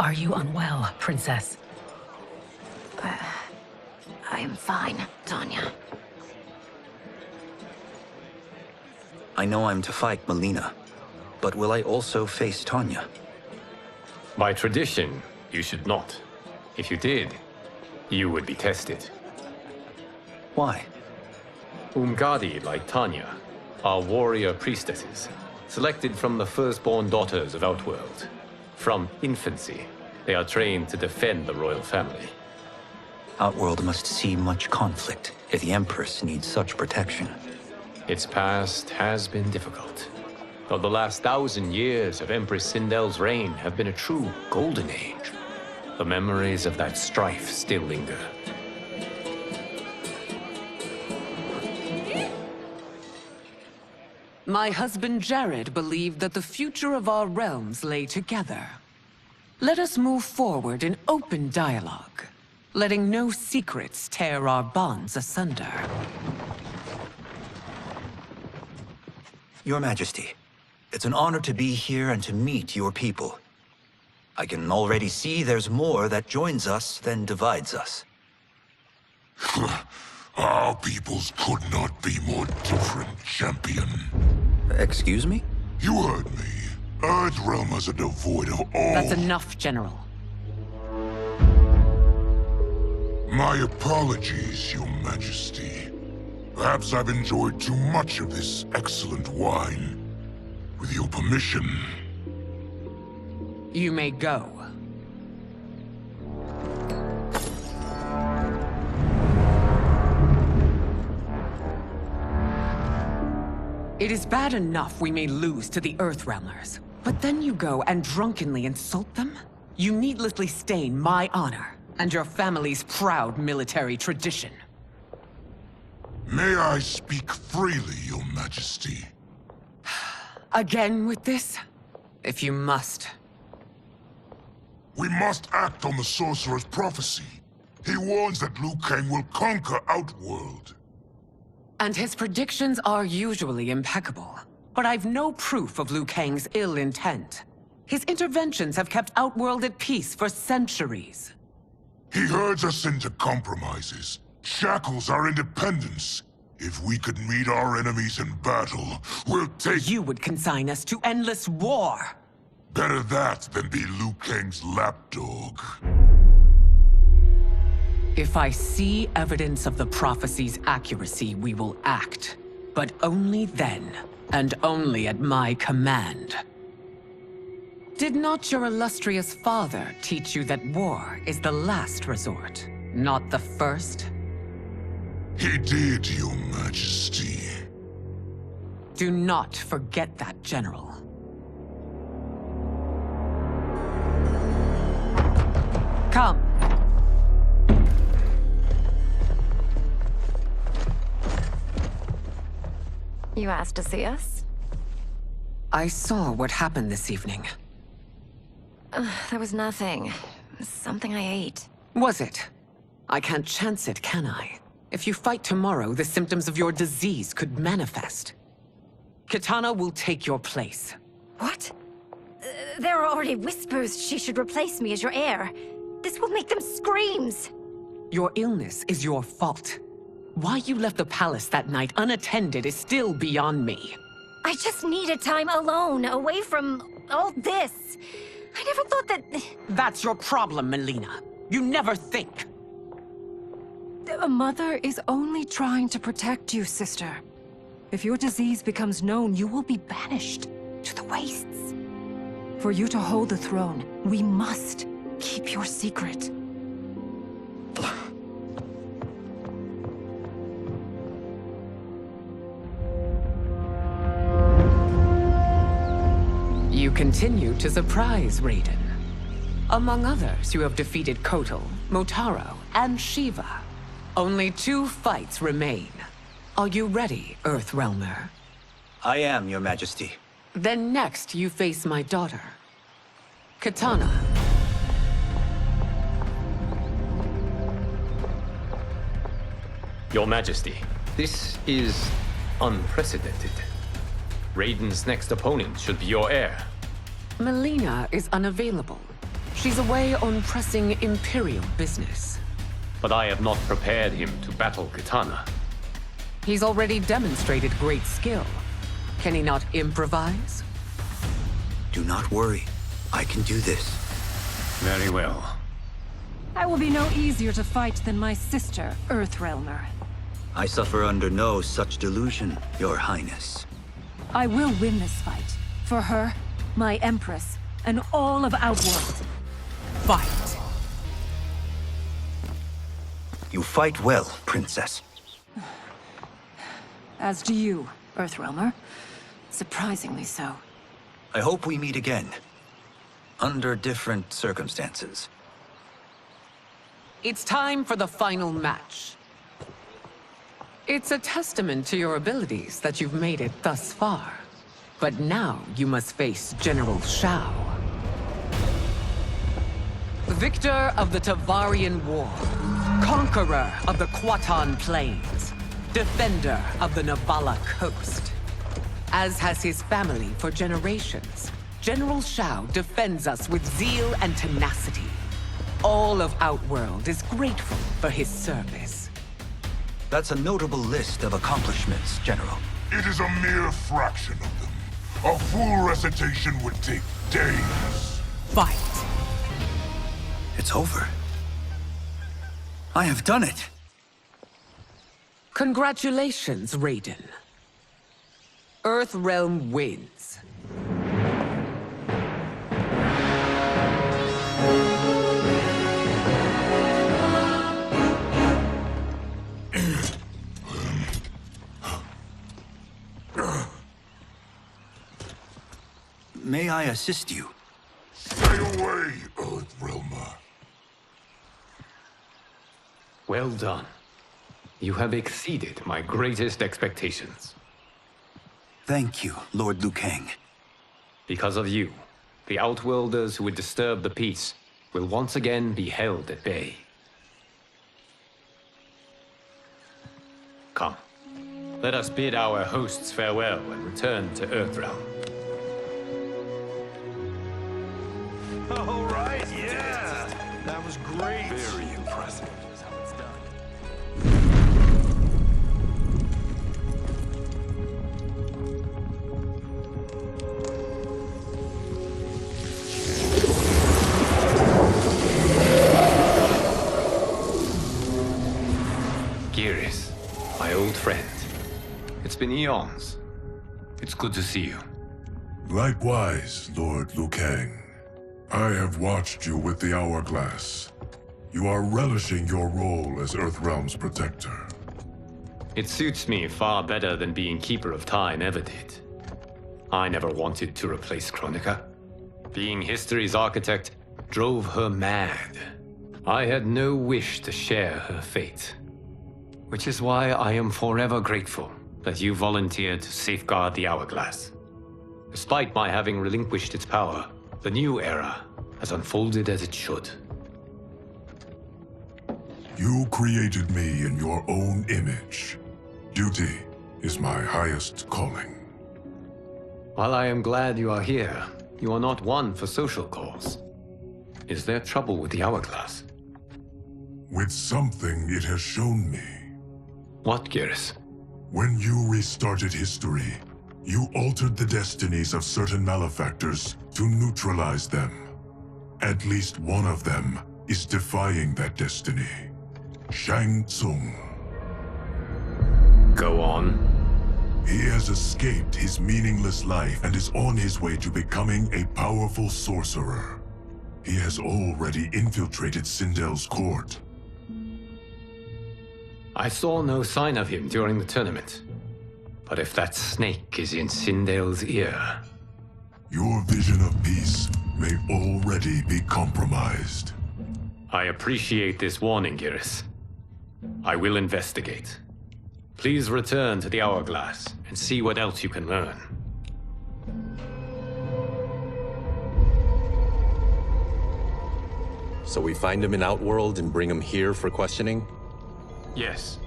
Are you unwell, Princess? I am fine, Tanya. I know I'm to fight Melina, but will I also face Tanya? By tradition, you should not. If you did, you would be tested. Why? Umgadi, like Tanya, are warrior priestesses, selected from the firstborn daughters of Outworld. From infancy, they are trained to defend the royal family. Outworld must see much conflict if the Empress needs such protection. Its past has been difficult, though the last 1,000 years of Empress Sindel's reign have been a true golden age. The memories of that strife still linger. My husband Jared believed that the future of our realms lay together. Let us move forward in open dialogue, letting no secrets tear our bonds asunder. Your Majesty, it's an honor to be here and to meet your people. I can already see there's more that joins us than divides us. Our peoples could not be more different, champion. Excuse me? You heard me. Earthrealm is a devoid of all... That's enough, General. My apologies, Your Majesty. Perhaps I've enjoyed too much of this excellent wine. With your permission... You may go. It is bad enough we may lose to the Earthrealmers, but then you go and drunkenly insult them? You needlessly stain my honor and your family's proud military tradition. May I speak freely, Your Majesty? Again with this? If you must. We must act on the Sorcerer's prophecy. He warns that Liu Kang will conquer Outworld. And his predictions are usually impeccable. But I've no proof of Liu Kang's ill intent. His interventions have kept Outworld at peace for centuries. He herds us into compromises, shackles our independence. If we could meet our enemies in battle, we'll take— You would consign us to endless war! Better that than be Liu Kang's lapdog. If I see evidence of the prophecy's accuracy, we will act. But only then, and only at my command. Did not your illustrious father teach you that war is the last resort, not the first? He did, Your Majesty. Do not forget that, General. Come. You asked to see us? I saw what happened this evening. There was nothing. Something I ate. Was it? I can't chance it, can I? If you fight tomorrow, the symptoms of your disease could manifest. Kitana will take your place. What? There are already whispers she should replace me as your heir. This will make them screams! Your illness is your fault. Why you left the palace that night unattended is still beyond me. I just needed time alone, away from all this. I never thought that... That's your problem, Melina. You never think. A mother is only trying to protect you, sister. If your disease becomes known, you will be banished to the wastes. For you to hold the throne, we must keep your secret. You continue to surprise Raiden. Among others, you have defeated Kotal, Motaro, and Shiva. Only 2 fights remain. Are you ready, Earthrealmer? I am, Your Majesty. Then next, you face my daughter, Kitana. Your Majesty, this is unprecedented. Raiden's next opponent should be your heir. Melina is unavailable. She's away on pressing Imperial business. But I have not prepared him to battle Kitana. He's already demonstrated great skill. Can he not improvise? Do not worry. I can do this. Very well. I will be no easier to fight than my sister, Earthrealmer. I suffer under no such delusion, Your Highness. I will win this fight. For her, my Empress, and all of Outworld. Fight. You fight well, Princess. As do you, Earthrealmer. Surprisingly so. I hope we meet again. Under different circumstances. It's time for the final match. It's a testament to your abilities that you've made it thus far. But now you must face General Shao. Victor of the Tavarian War. Conqueror of the Kwatan Plains. Defender of the Navala Coast. As has his family for generations, General Shao defends us with zeal and tenacity. All of Outworld is grateful for his service. That's a notable list of accomplishments, General. It is a mere fraction of them. A full recitation would take days. Fight. It's over. I have done it. Congratulations, Raiden. Earthrealm wins. May I assist you? Stay away, Earthrealmer. Well done. You have exceeded my greatest expectations. Thank you, Lord Liu Kang. Because of you, the Outworlders who would disturb the peace will once again be held at bay. Come, let us bid our hosts farewell and return to Earthrealm. All right, yeah! That was great! Very impressive. Here's how it's done. Geras, my old friend. It's been eons. It's good to see you. Likewise, Lord Liu Kang. I have watched you with the Hourglass. You are relishing your role as Earthrealm's protector. It suits me far better than being Keeper of Time ever did. I never wanted to replace Chronica. Being history's architect drove her mad. I had no wish to share her fate. Which is why I am forever grateful that you volunteered to safeguard the Hourglass. Despite my having relinquished its power, the new era has unfolded as it should. You created me in your own image. Duty is my highest calling. While I am glad you are here, you are not one for social calls. Is there trouble with the Hourglass? With something it has shown me. What, Geras? When you restarted history, you altered the destinies of certain malefactors to neutralize them. At least one of them is defying that destiny. Shang Tsung. Go on. He has escaped his meaningless life and is on his way to becoming a powerful sorcerer. He has already infiltrated Sindel's court. I saw no sign of him during the tournament. But if that snake is in Sindel's ear... Your vision of peace may already be compromised. I appreciate this warning, Geras. I will investigate. Please return to the Hourglass and see what else you can learn. So we find him in Outworld and bring him here for questioning? Yes.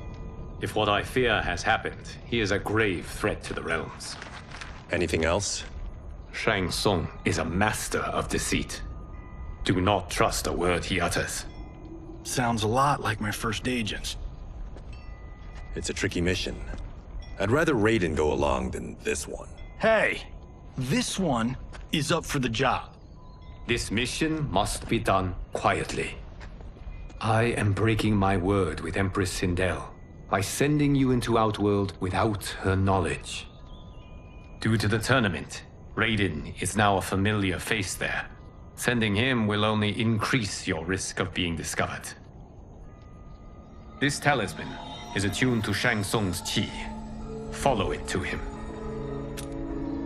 If what I fear has happened, he is a grave threat to the realms. Anything else? Shang Tsung is a master of deceit. Do not trust a word he utters. Sounds a lot like my first agents. It's a tricky mission. I'd rather Raiden go along than this one. Hey, this one is up for the job. This mission must be done quietly. I am breaking my word with Empress Sindel by sending you into Outworld without her knowledge. Due to the tournament, Raiden is now a familiar face there. Sending him will only increase your risk of being discovered. This talisman is attuned to Shang Tsung's chi. Follow it to him.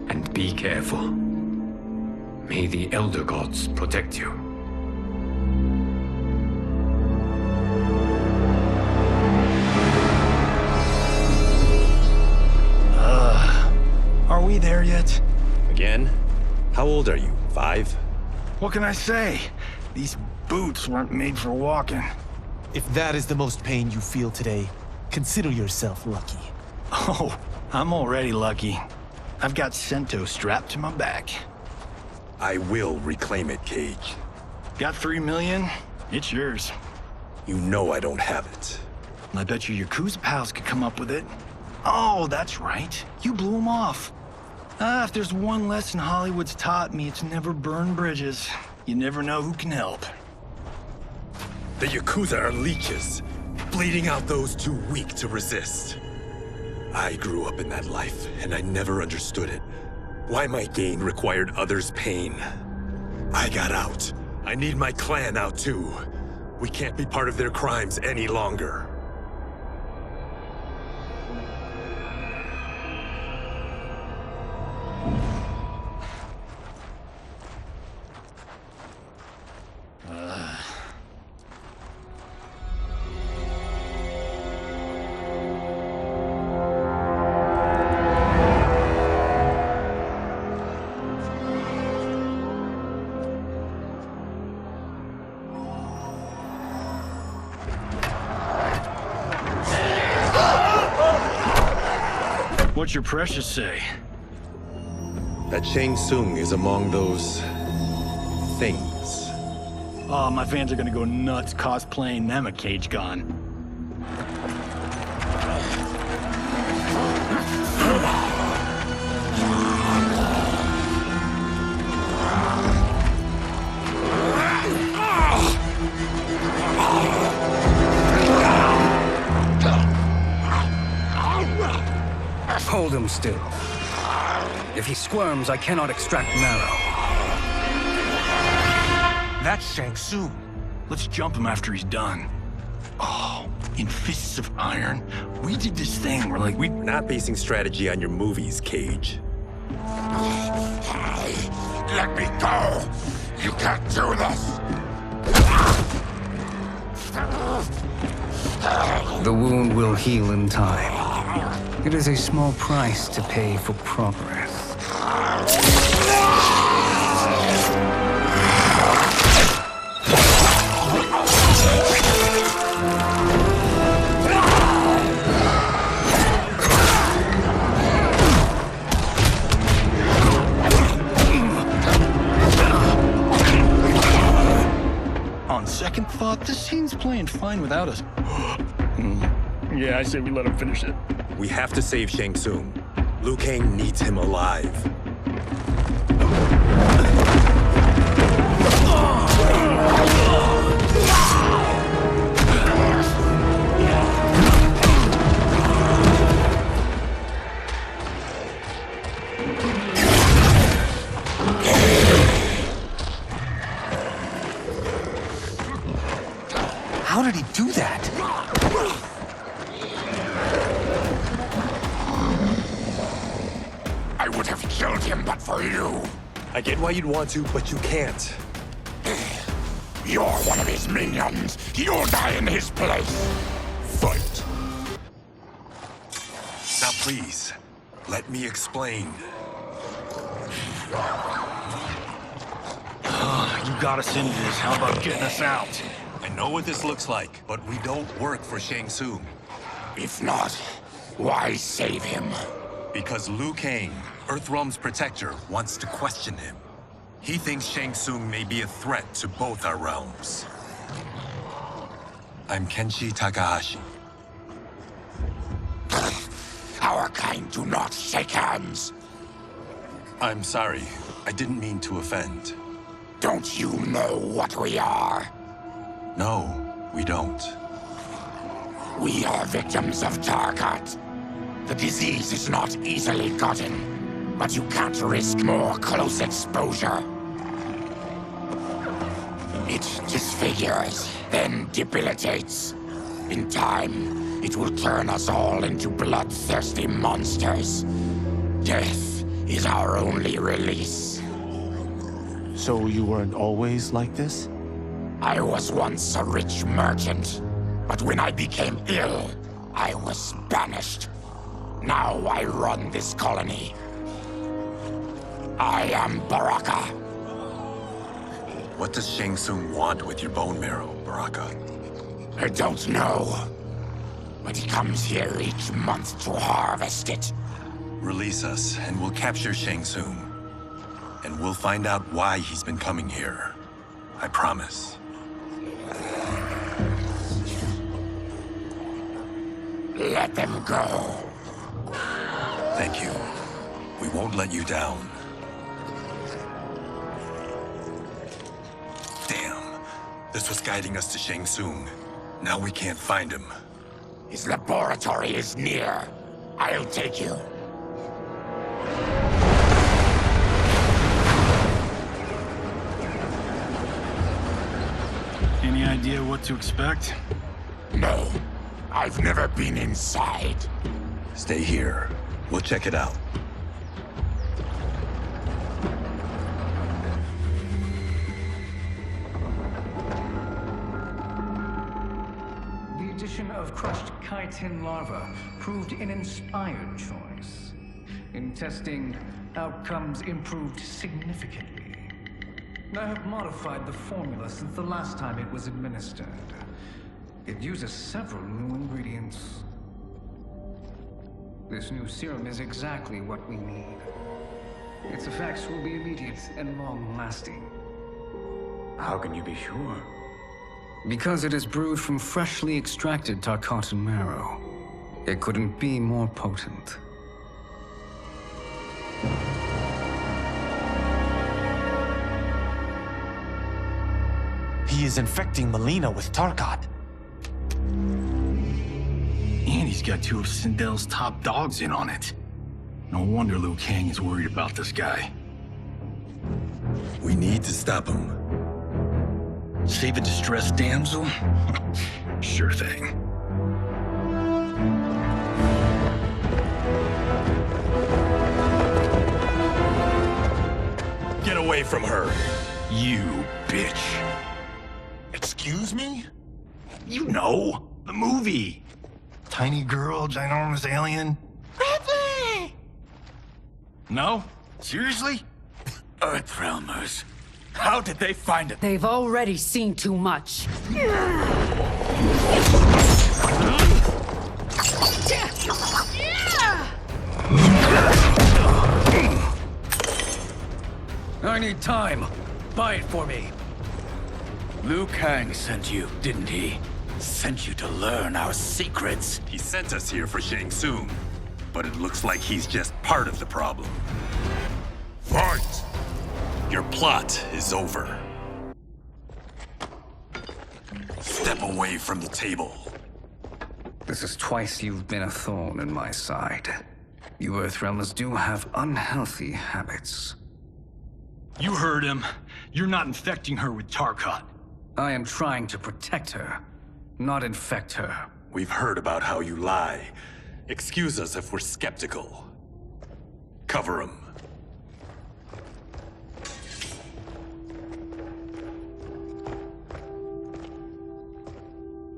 And be careful. May the Elder Gods protect you. Are we there yet? Again? How old are you? 5? What can I say? These boots weren't made for walking. If that is the most pain you feel today, consider yourself lucky. Oh, I'm already lucky. I've got Sento strapped to my back. I will reclaim it, Cage. Got 3 million? It's yours. You know I don't have it. I bet your Yakuza pals could come up with it. Oh, that's right. You blew them off. If there's one lesson Hollywood's taught me, it's never burn bridges. You never know who can help. The Yakuza are leeches, bleeding out those too weak to resist. I grew up in that life, and I never understood it. Why my gain required others' pain. I got out. I need my clan out too. We can't be part of their crimes any longer. What's your precious say? That Shang Tsung is among those... things. Oh, my fans are gonna go nuts cosplaying them a Cage Gun. Hold him still. If he squirms, I cannot extract marrow. That's Shang Tsung. Let's jump him after he's done. Oh, in Fists of Iron, we did this thing where like We're not basing strategy on your movies, Cage. Let me go! You can't do this! The wound will heal in time. It is a small price to pay for progress. On second thought, this scene's playing fine without us. Yeah, I say we let him finish it. We have to save Shang Tsung. Liu Kang needs him alive. How did he do that? I would have killed him but for you. I get why you'd want to, but you can't. You're one of his minions. You'll die in his place. Fight. Now please, let me explain. You got us into this. How about getting us out? I know what this looks like, but we don't work for Shang Tsung. If not, why save him? Because Liu Kang, Earthrealm's protector, wants to question him. He thinks Shang Tsung may be a threat to both our realms. I'm Kenshi Takahashi. Our kind do not shake hands. I'm sorry. I didn't mean to offend. Don't you know what we are? No, we don't. We are victims of Tarkat. The disease is not easily gotten, but you can't risk more close exposure. It disfigures, then debilitates. In time, it will turn us all into bloodthirsty monsters. Death is our only release. So you weren't always like this? I was once a rich merchant, but when I became ill, I was banished. Now I run this colony. I am Baraka. What does Shang Tsung want with your bone marrow, Baraka? I don't know. But he comes here each month to harvest it. Release us, and we'll capture Shang Tsung. And we'll find out why he's been coming here. I promise. Let them go. Thank you. We won't let you down. Damn. This was guiding us to Shang Tsung. Now we can't find him. His laboratory is near. I'll take you. Any idea what to expect? No. I've never been inside. Stay here. We'll check it out. The addition of crushed chitin larva proved an inspired choice. In testing, outcomes improved significantly. I have modified the formula since the last time it was administered. It uses several new ingredients. This new serum is exactly what we need. Its effects will be immediate and long-lasting. How can you be sure? Because it is brewed from freshly extracted Tarkatan marrow. It couldn't be more potent. He is infecting Melina with Tarkat. And he's got two of Sindel's top dogs in on it. No wonder Liu Kang is worried about this guy. We need to stop him. Save a distressed damsel? Sure thing. Get away from her! You bitch. Excuse me? You know, the movie. Tiny girl, ginormous alien. Bradley! No? Seriously? Earthrealmers. How did they find it? They've already seen too much. I need time. Buy it for me. Liu Kang sent you, didn't he? Sent you to learn our secrets. He sent us here for Shang Tsung, but it looks like he's just part of the problem. Fight! Your plot is over. Step away from the table. This is twice you've been a thorn in my side. You Earthrealmers do have unhealthy habits. You heard him. You're not infecting her with Tarkat. I am trying to protect her, not infect her. We've heard about how you lie. Excuse us if we're skeptical. Cover him.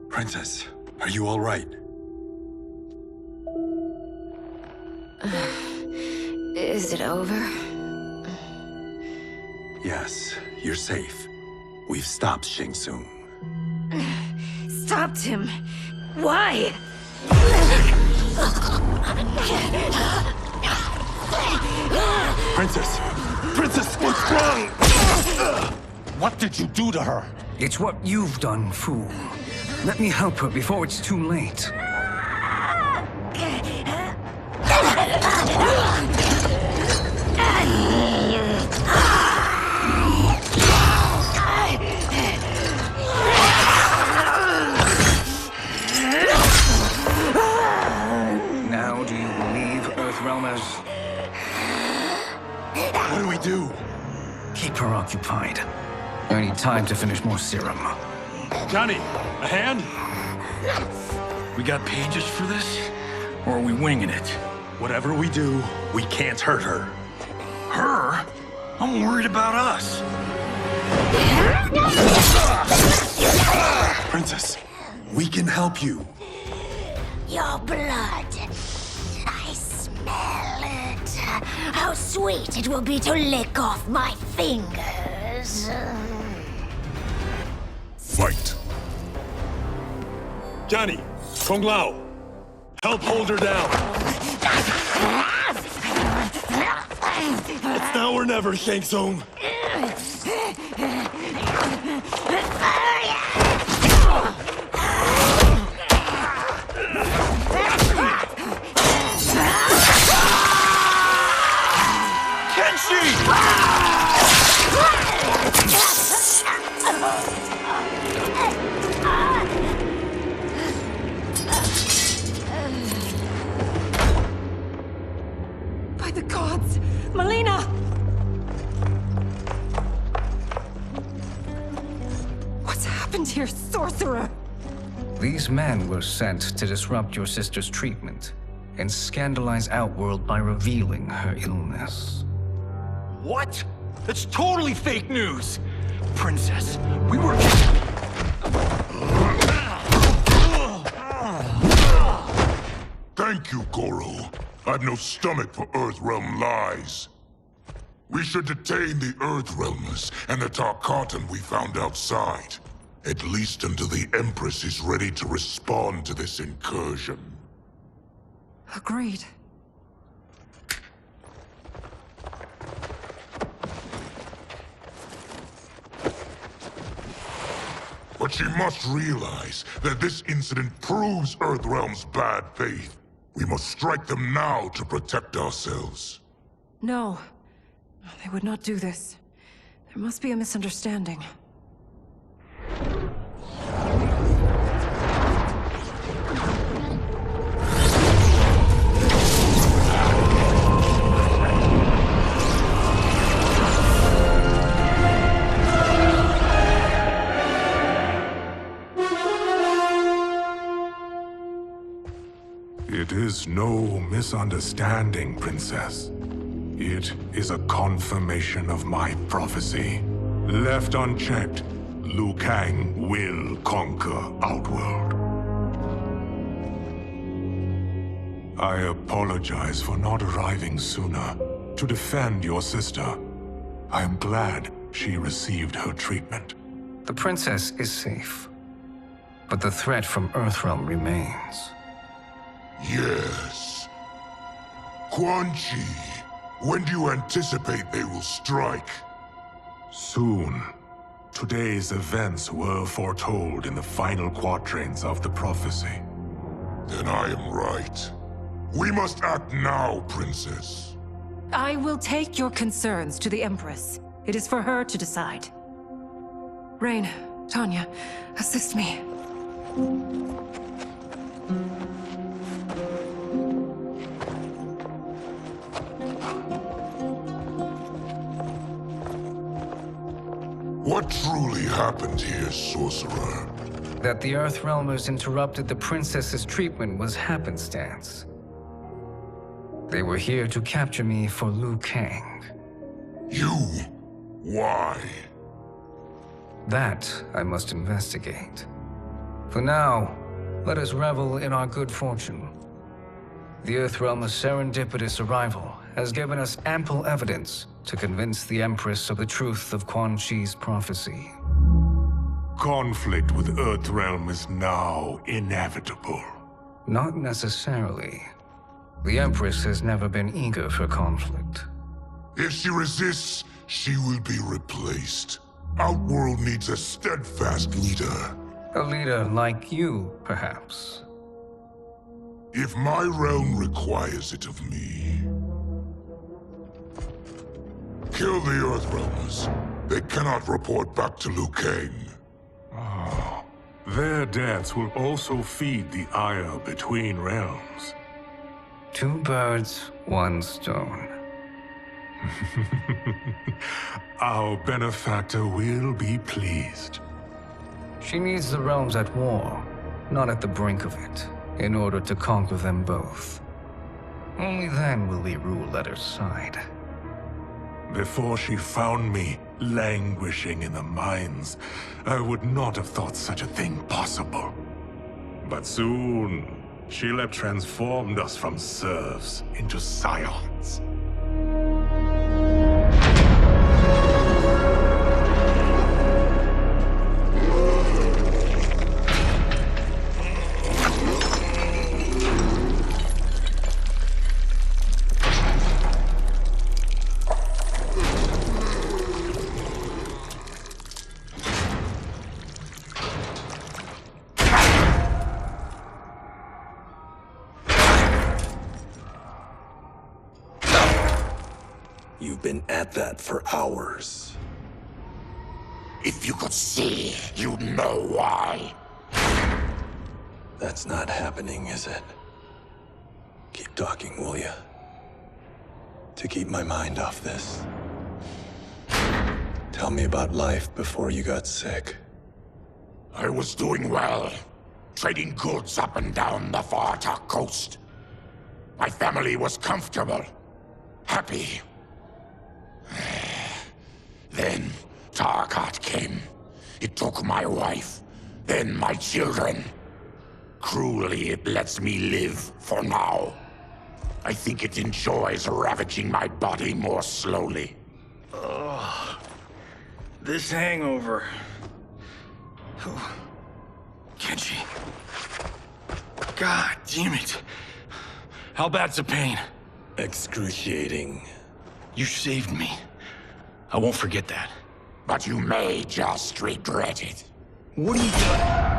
Princess, are you all right? Is it over? Yes, you're safe. We've stopped Shang Tsung. Stopped him? Why? Princess! Princess, what's wrong? What did you do to her? It's what you've done, fool. Let me help her before it's too late. Now do you believe, Earthrealmers? What do we do? Keep her occupied. I need time to finish more serum. Johnny, a hand? We got pages for this? Or are we winging it? Whatever we do, we can't hurt her. Her? I'm worried about us. Princess, we can help you. Your blood. I smell it. How sweet it will be to lick off my fingers. Fight. Johnny, Kung Lao, help hold her down. It's now or never, Shang Tsung. By the gods! Melina! What's happened here, sorcerer? These men were sent to disrupt your sister's treatment and scandalize Outworld by revealing her illness. What? That's totally fake news! Princess, we were... Thank you, Goro. I've no stomach for Earthrealm lies. We should detain the Earthrealmers and the Tarkatan we found outside. At least until the Empress is ready to respond to this incursion. Agreed. But she must realize that this incident proves Earthrealm's bad faith. We must strike them now to protect ourselves. No. They would not do this. There must be a misunderstanding. It is no misunderstanding, Princess. It is a confirmation of my prophecy. Left unchecked, Liu Kang will conquer Outworld. I apologize for not arriving sooner to defend your sister. I am glad she received her treatment. The princess is safe, but the threat from Earthrealm remains. Yes. Quan Chi, when do you anticipate they will strike? Soon. Today's events were foretold in the final quatrains of the prophecy. Then I am right. We must act now, Princess. I will take your concerns to the Empress. It is for her to decide. Rain, Tanya, assist me. What truly happened here, Sorcerer? That the Earthrealmers interrupted the princess's treatment was happenstance. They were here to capture me for Liu Kang. You? Why? That I must investigate. For now, let us revel in our good fortune. The Earthrealm's serendipitous arrival has given us ample evidence to convince the Empress of the truth of Quan Chi's prophecy. Conflict with Earthrealm is now inevitable. Not necessarily. The Empress has never been eager for conflict. If she resists, she will be replaced. Outworld needs a steadfast leader. A leader like you, perhaps. If my realm requires it of me. Kill the Earthrealmers. They cannot report back to Liu Kang. Oh, their deaths will also feed the ire between realms. 2 birds, 1 stone. Our benefactor will be pleased. She needs the realms at war, not at the brink of it, in order to conquer them both. Only then will we rule at her side. Before she found me languishing in the mines, I would not have thought such a thing possible. But soon, she'll have transformed us from serfs into scions. You've been at that for hours. If you could see, you'd know why. That's not happening, is it? Keep talking, will ya? To keep my mind off this. Tell me about life before you got sick. I was doing well, trading goods up and down the Varta coast. My family was comfortable, happy. Then Tarkat came. It took my wife, then my children. Cruelly, it lets me live for now. I think it enjoys ravaging my body more slowly. Ugh. This hangover. Kenji. God damn it. How bad's the pain? Excruciating. You saved me. I won't forget that. But you may just regret it. What are you doing?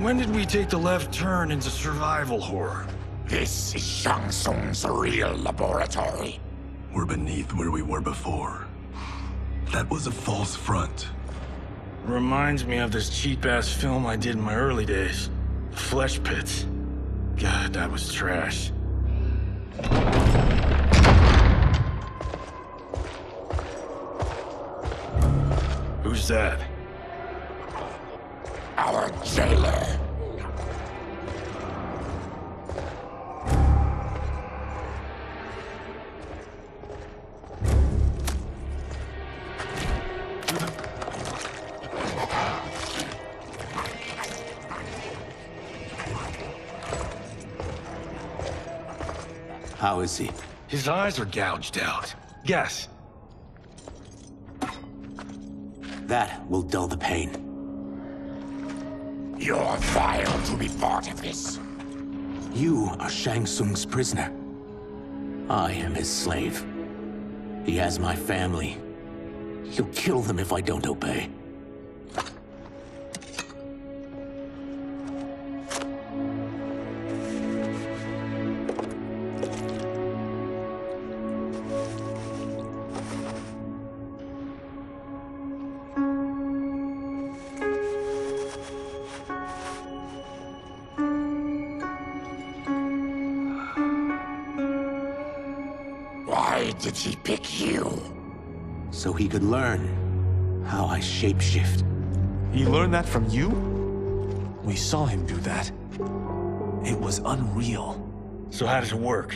When did we take the left turn into survival horror? This is Shang Tsung's real laboratory. We're beneath where we were before. That was a false front. Reminds me of this cheap-ass film I did in my early days. Flesh Pits. God, that was trash. Who's that? Our jailer. How is he? His eyes are gouged out. Guess. That will dull the pain. You're vile to be part of this. You are Shang Tsung's prisoner. I am his slave. He has my family. He'll kill them if I don't obey. Why did he pick you? So he could learn how I shapeshift. He learned that from you? We saw him do that. It was unreal. So how does it work?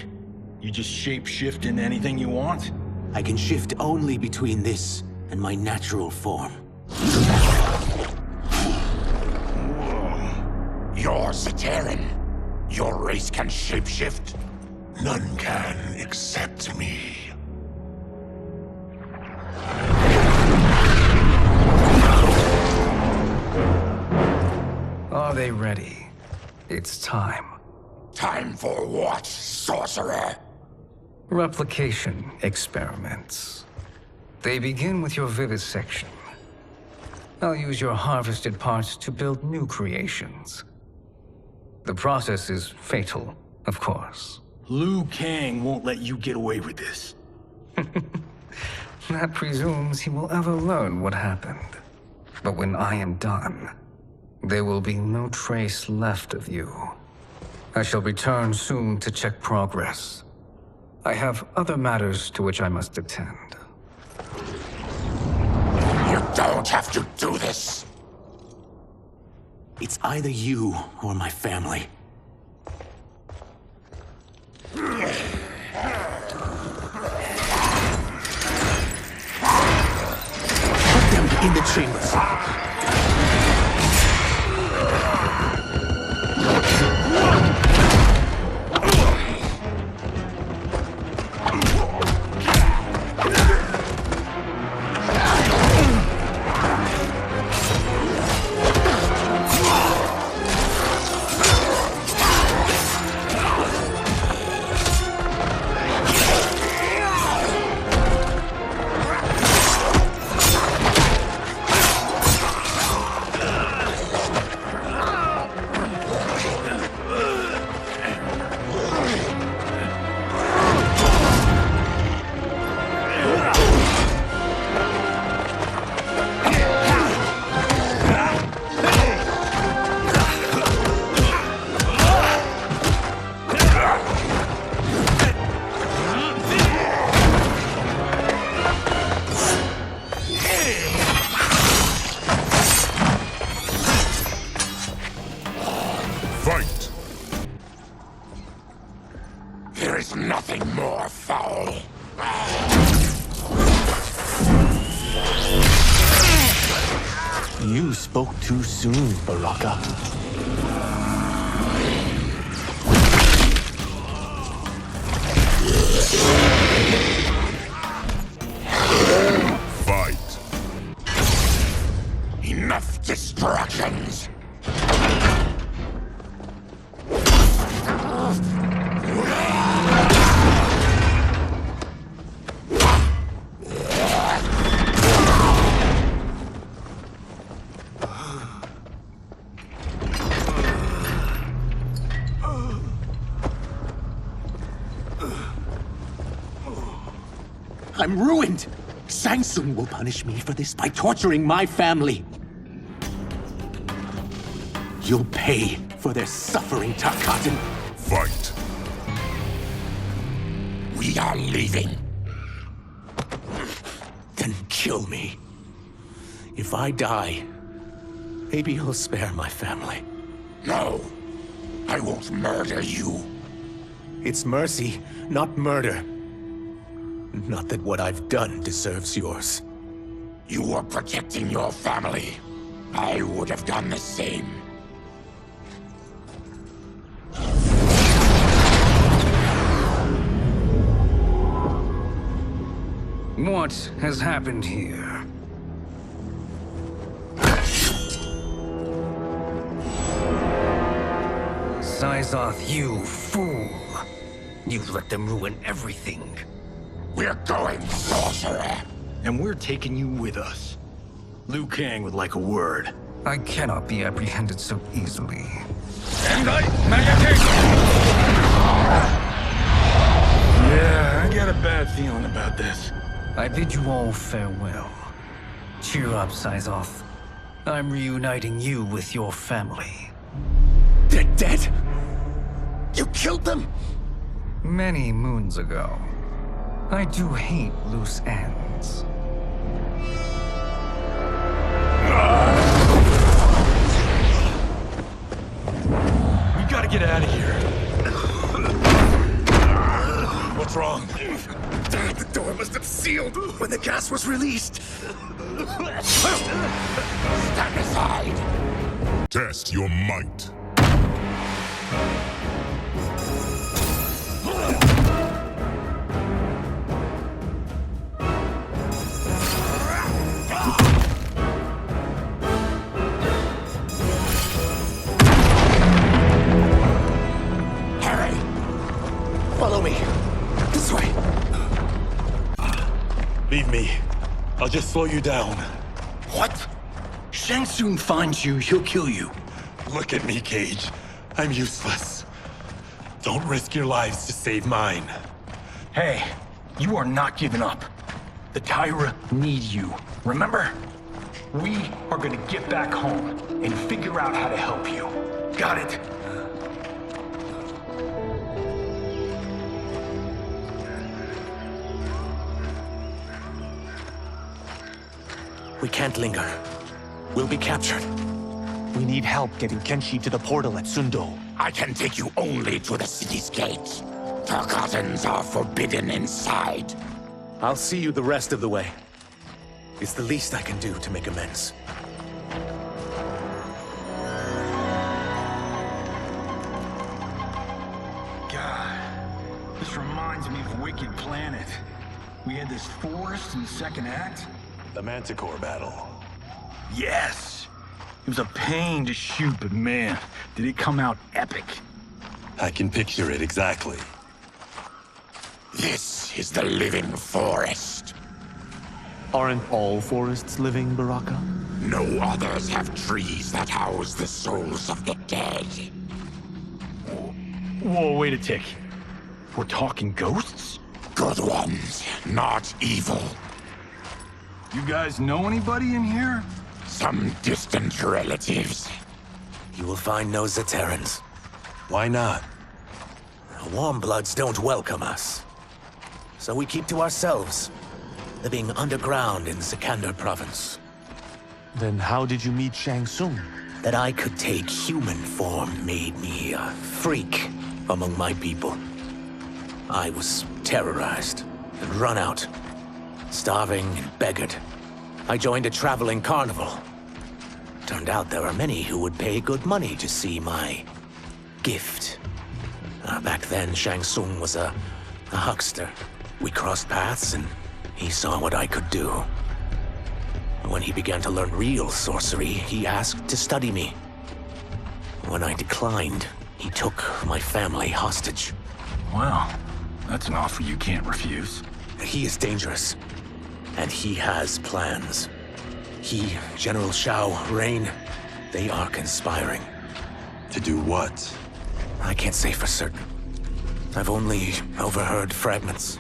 You just shape-shift into anything you want? I can shift only between this and my natural form. You're Zaterran. Your race can shapeshift? None can except me. Are they ready? It's time. Time for what, sorcerer? Replication experiments. They begin with your vivisection. I'll use your harvested parts to build new creations. The process is fatal, of course. Liu Kang won't let you get away with this. That presumes he will ever learn what happened. But when I am done, there will be no trace left of you. I shall return soon to check progress. I have other matters to which I must attend. You don't have to do this! It's either you or my family. Put them in the chambers. Nothing more foul. You spoke too soon, Baraka. Fight. Enough distractions. I'm ruined! Shang Tsung will punish me for this by torturing my family. You'll pay for their suffering, Tarkatan. Fight. We are leaving. Then kill me. If I die, maybe you'll spare my family. No, I won't murder you. It's mercy, not murder. Not that what I've done deserves yours. You were protecting your family. I would have done the same. What has happened here? Sizoth, you fool! You let them ruin everything. We're going, sorcerer. And we're taking you with us. Liu Kang would like a word. I cannot be apprehended so easily. Yeah, I got a bad feeling about this. I bid you all farewell. Cheer up, Sizoth. I'm reuniting you with your family. They're dead? You killed them? Many moons ago. I do hate loose ends. We gotta get out of here. What's wrong? The door must have sealed when the gas was released. Stand aside. Test your might. I'll just slow you down. What? Shang Tsung finds you, he'll kill you. Look at me, Cage. I'm useless. Don't risk your lives to save mine. Hey, you are not giving up. The Tyra need you, remember? We are gonna get back home and figure out how to help you. Got it? We can't linger. We'll be captured. We need help getting Kenshi to the portal at Sundo. I can take you only to the city's gate. Tarkatans are forbidden inside. I'll see you the rest of the way. It's the least I can do to make amends. God, this reminds me of Wicked Planet. We had this forest in the second act. The Manticore battle. Yes! It was a pain to shoot, but man, did it come out epic. I can picture it exactly. This is the living forest. Aren't all forests living, Baraka? No others have trees that house the souls of the dead. Whoa, wait a tick. We're talking ghosts? Good ones, not evil. You guys know anybody in here? Some distant relatives. You will find no Zaterrans. Why not? The Warmbloods don't welcome us. So we keep to ourselves, living underground in Sikander province. Then how did you meet Shang Tsung? That I could take human form made me a freak among my people. I was terrorized and run out, starving and beggared. I joined a traveling carnival. Turned out there are many who would pay good money to see my gift. Back then, Shang Tsung was a huckster. We crossed paths and he saw what I could do. When he began to learn real sorcery, he asked to study me. When I declined, he took my family hostage. Well, that's an offer you can't refuse. He is dangerous, and he has plans. He, General Shao, Rain, they are conspiring. To do what? I can't say for certain. I've only overheard fragments.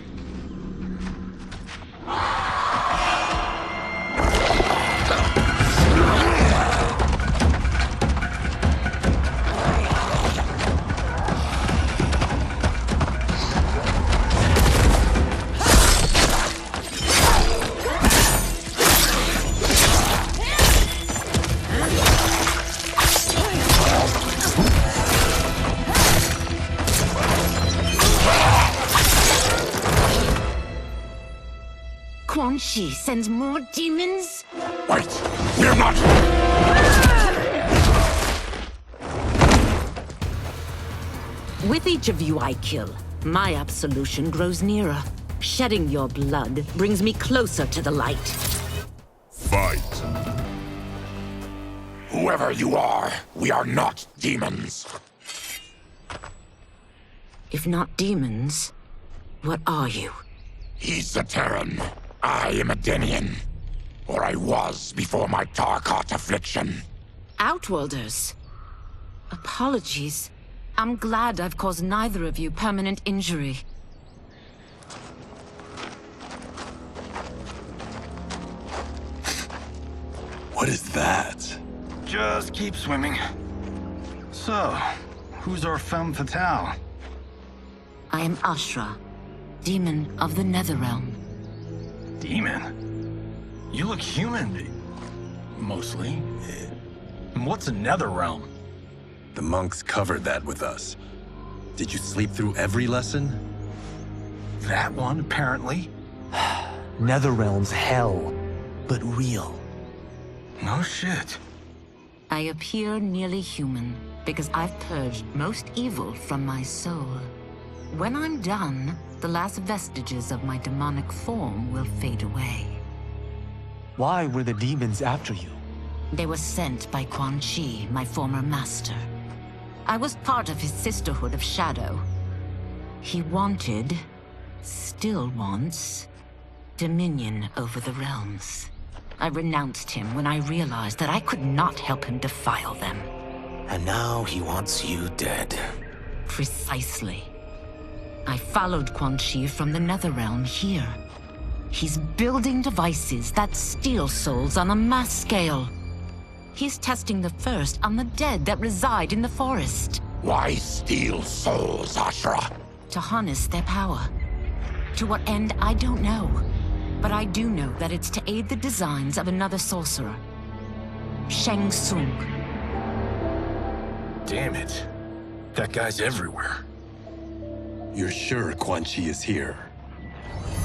Quan Chi sends more demons? Wait! We're not... With each of you I kill, my absolution grows nearer. Shedding your blood brings me closer to the light. Fight! Whoever you are, we are not demons. If not demons, what are you? He's a Terran. I am a Denian. Or I was before my Tarkat affliction. Outworlders. Apologies. I'm glad I've caused neither of you permanent injury. What is that? Just keep swimming. So, who's our femme fatale? I am Ashra, demon of the Netherrealm. Demon? You look human, mostly. And what's a Netherrealm? The monks covered that with us. Did you sleep through every lesson? That one, apparently. Netherrealm's hell, but real. No shit. I appear nearly human because I've purged most evil from my soul. When I'm done, the last vestiges of my demonic form will fade away. Why were the demons after you? They were sent by Quan Chi, my former master. I was part of his Sisterhood of Shadow. He wanted, still wants, dominion over the realms. I renounced him when I realized that I could not help him defile them. And now he wants you dead. Precisely. I followed Quan Chi from the Netherrealm here. He's building devices that steal souls on a mass scale. He's testing the first on the dead that reside in the forest. Why steal souls, Ashura? To harness their power. To what end, I don't know. But I do know that it's to aid the designs of another sorcerer. Shang Tsung. Damn it. That guy's everywhere. You're sure Quan Chi is here?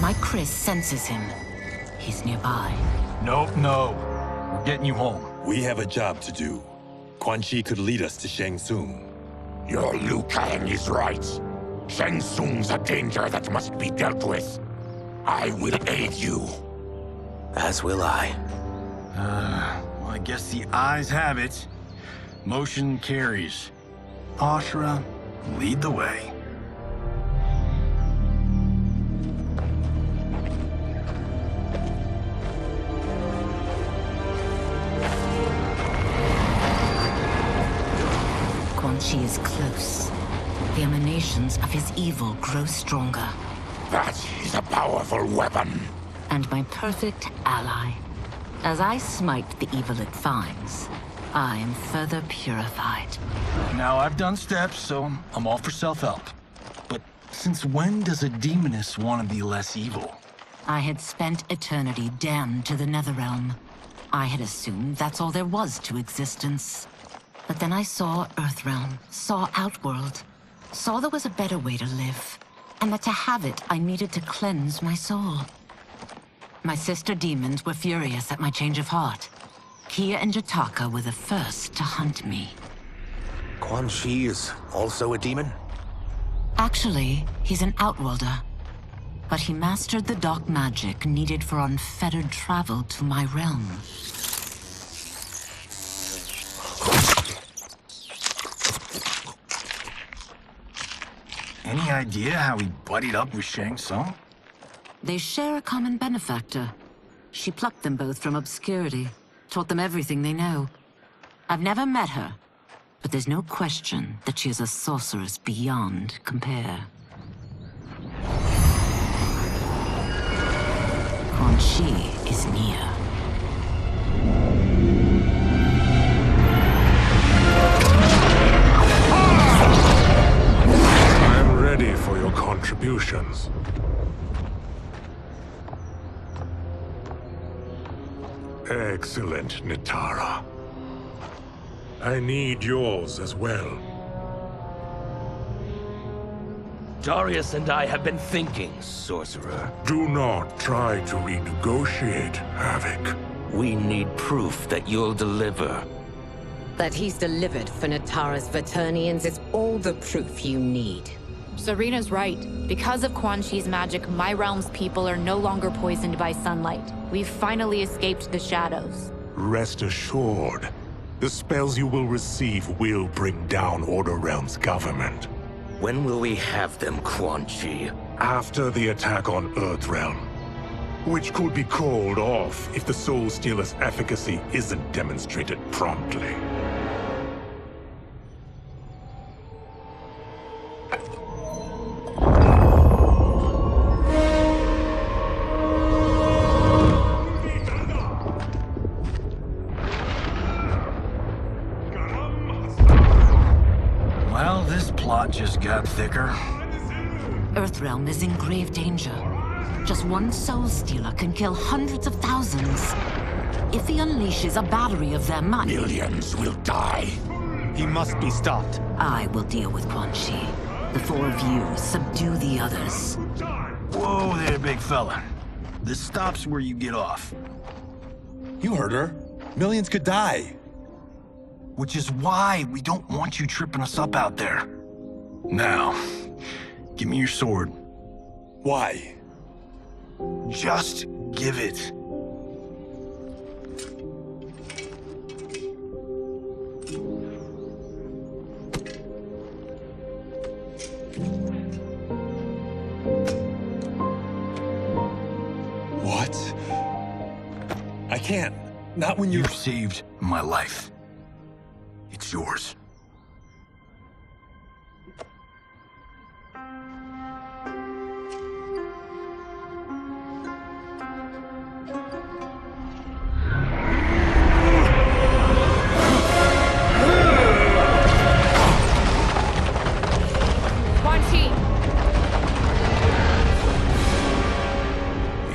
My Chris senses him. He's nearby. No. We're getting you home. We have a job to do. Quan Chi could lead us to Shang Tsung. Your Liu Kang is right. Shang Tsung's a danger that must be dealt with. I will aid you. As will I. Well, I guess the eyes have it. Motion carries. Ashura, lead the way. Quan Chi is close. The emanations of his evil grow stronger. That is a powerful weapon. And my perfect ally. As I smite the evil it finds, I am further purified. Now, I've done steps, so I'm all for self-help. But since when does a demoness want to be less evil? I had spent eternity damned to the Netherrealm. I had assumed that's all there was to existence. But then I saw Earthrealm, saw Outworld, saw there was a better way to live, and that to have it, I needed to cleanse my soul. My sister demons were furious at my change of heart. Kia and Jataka were the first to hunt me. Quan Chi is also a demon? Actually, he's an Outworlder. But he mastered the dark magic needed for unfettered travel to my realm. Any idea how he buddied up with Shang Tsung? They share a common benefactor. She plucked them both from obscurity, taught them everything they know. I've never met her, but there's no question that she is a sorceress beyond compare. Quan Chi is near. I'm ready for your contributions. Excellent, Nitara. I need yours as well. Darius and I have been thinking, Sorcerer. Do not try to renegotiate, Havoc. We need proof that you'll deliver. That he's delivered for Natara's Vaternians is all the proof you need. Serena's right. Because of Quan Chi's magic, my realm's people are no longer poisoned by sunlight. We've finally escaped the shadows. Rest assured, the spells you will receive will bring down Order Realm's government. When will we have them, Quan Chi? After the attack on Earthrealm, which could be called off if the Soul Stealer's efficacy isn't demonstrated promptly. Well, this plot just got thicker. Earthrealm is in grave danger. Just one Soul Stealer can kill hundreds of thousands. If he unleashes a battery of them, Millions will die. He must be stopped. I will deal with Quan Chi. The four of you subdue the others. Whoa there, big fella. This stops where you get off. You heard her. Millions could die. Which is why we don't want you tripping us up out there. Now, give me your sword. Why? Just give it. can't. Not when You've saved my life. It's yours.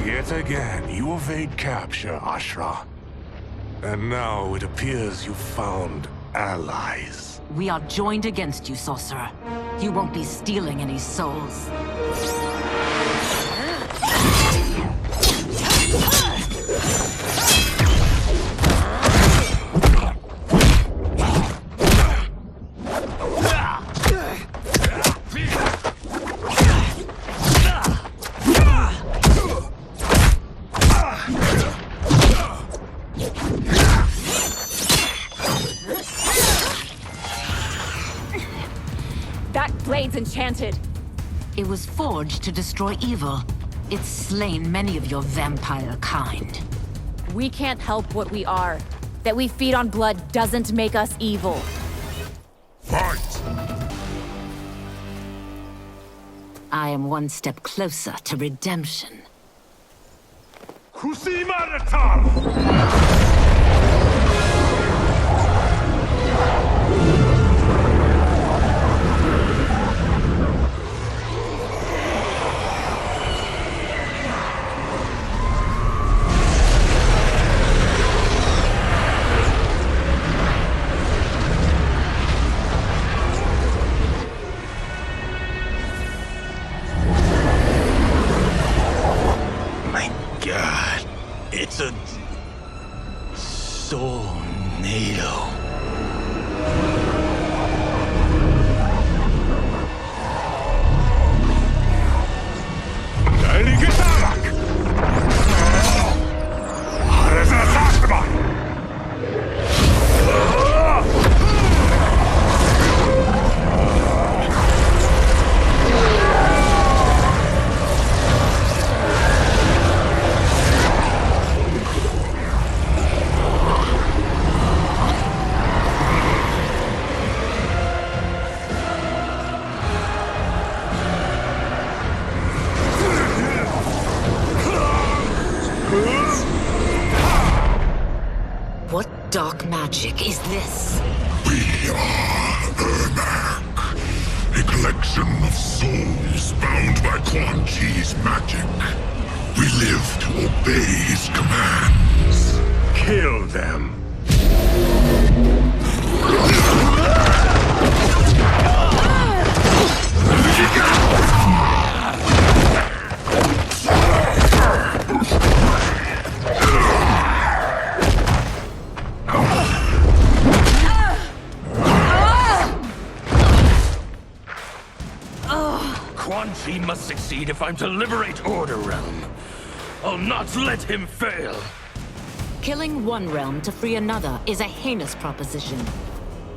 Yet again, you evade capture, Ashra. And now it appears you've found allies. We are joined against you, sorcerer. You won't be stealing any souls. That blade's enchanted. It was forged to destroy evil. It's slain many of your vampire kind. We can't help what we are. That we feed on blood doesn't make us evil. Fight! I am one step closer to redemption. God, it's a tornado. What dark magic is this? We are Ermac, a collection of souls bound by Quan Chi's magic. We live to obey his commands. Kill them. Quan Chi must succeed if I'm to liberate Order Realm. I'll not let him fail. Killing one realm to free another is a heinous proposition.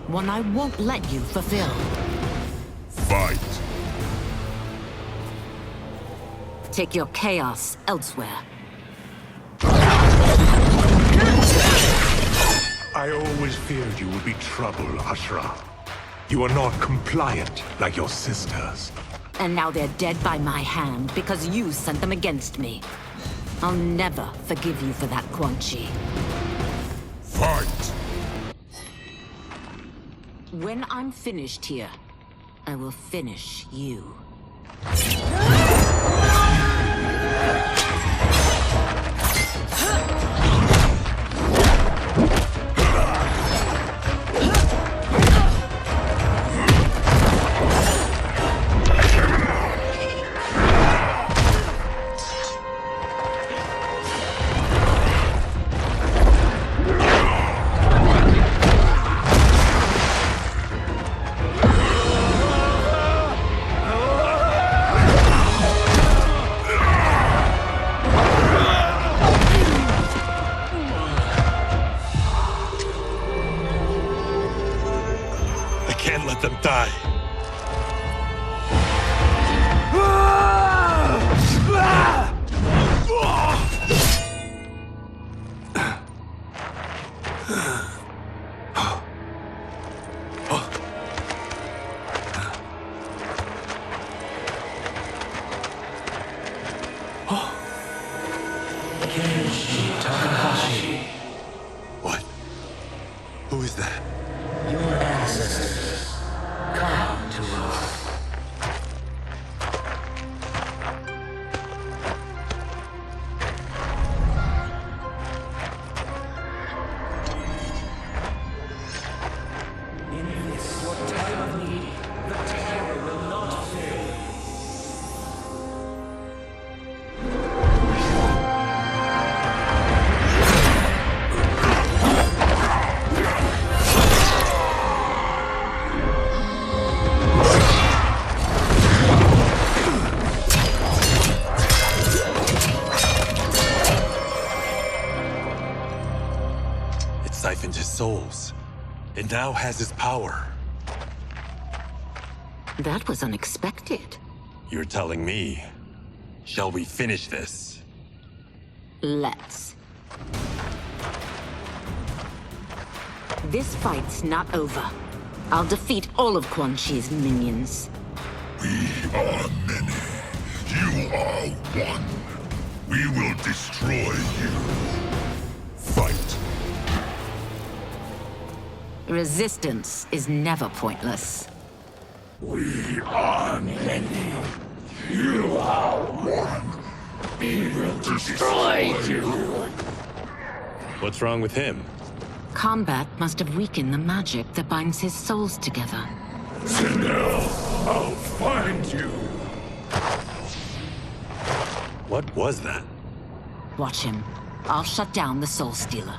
One I won't let you fulfill. Fight! Take your chaos elsewhere. I always feared you would be trouble, Ashra. You are not compliant like your sisters. And now they're dead by my hand because you sent them against me. I'll never forgive you for that, Quan Chi. Fight! When I'm finished here, I will finish you. Can't let them die. souls, and now has his power. That was unexpected. You're telling me. Shall we finish this? Let's. This fight's not over. I'll defeat all of Quan Chi's minions. We are many. You are one. We will destroy you. Fight. Resistance is never pointless. We are many. You are one. We will destroy you. What's wrong with him? Combat must have weakened the magic that binds his souls together. Sindel, I'll find you. What was that? Watch him. I'll shut down the Soul Stealer.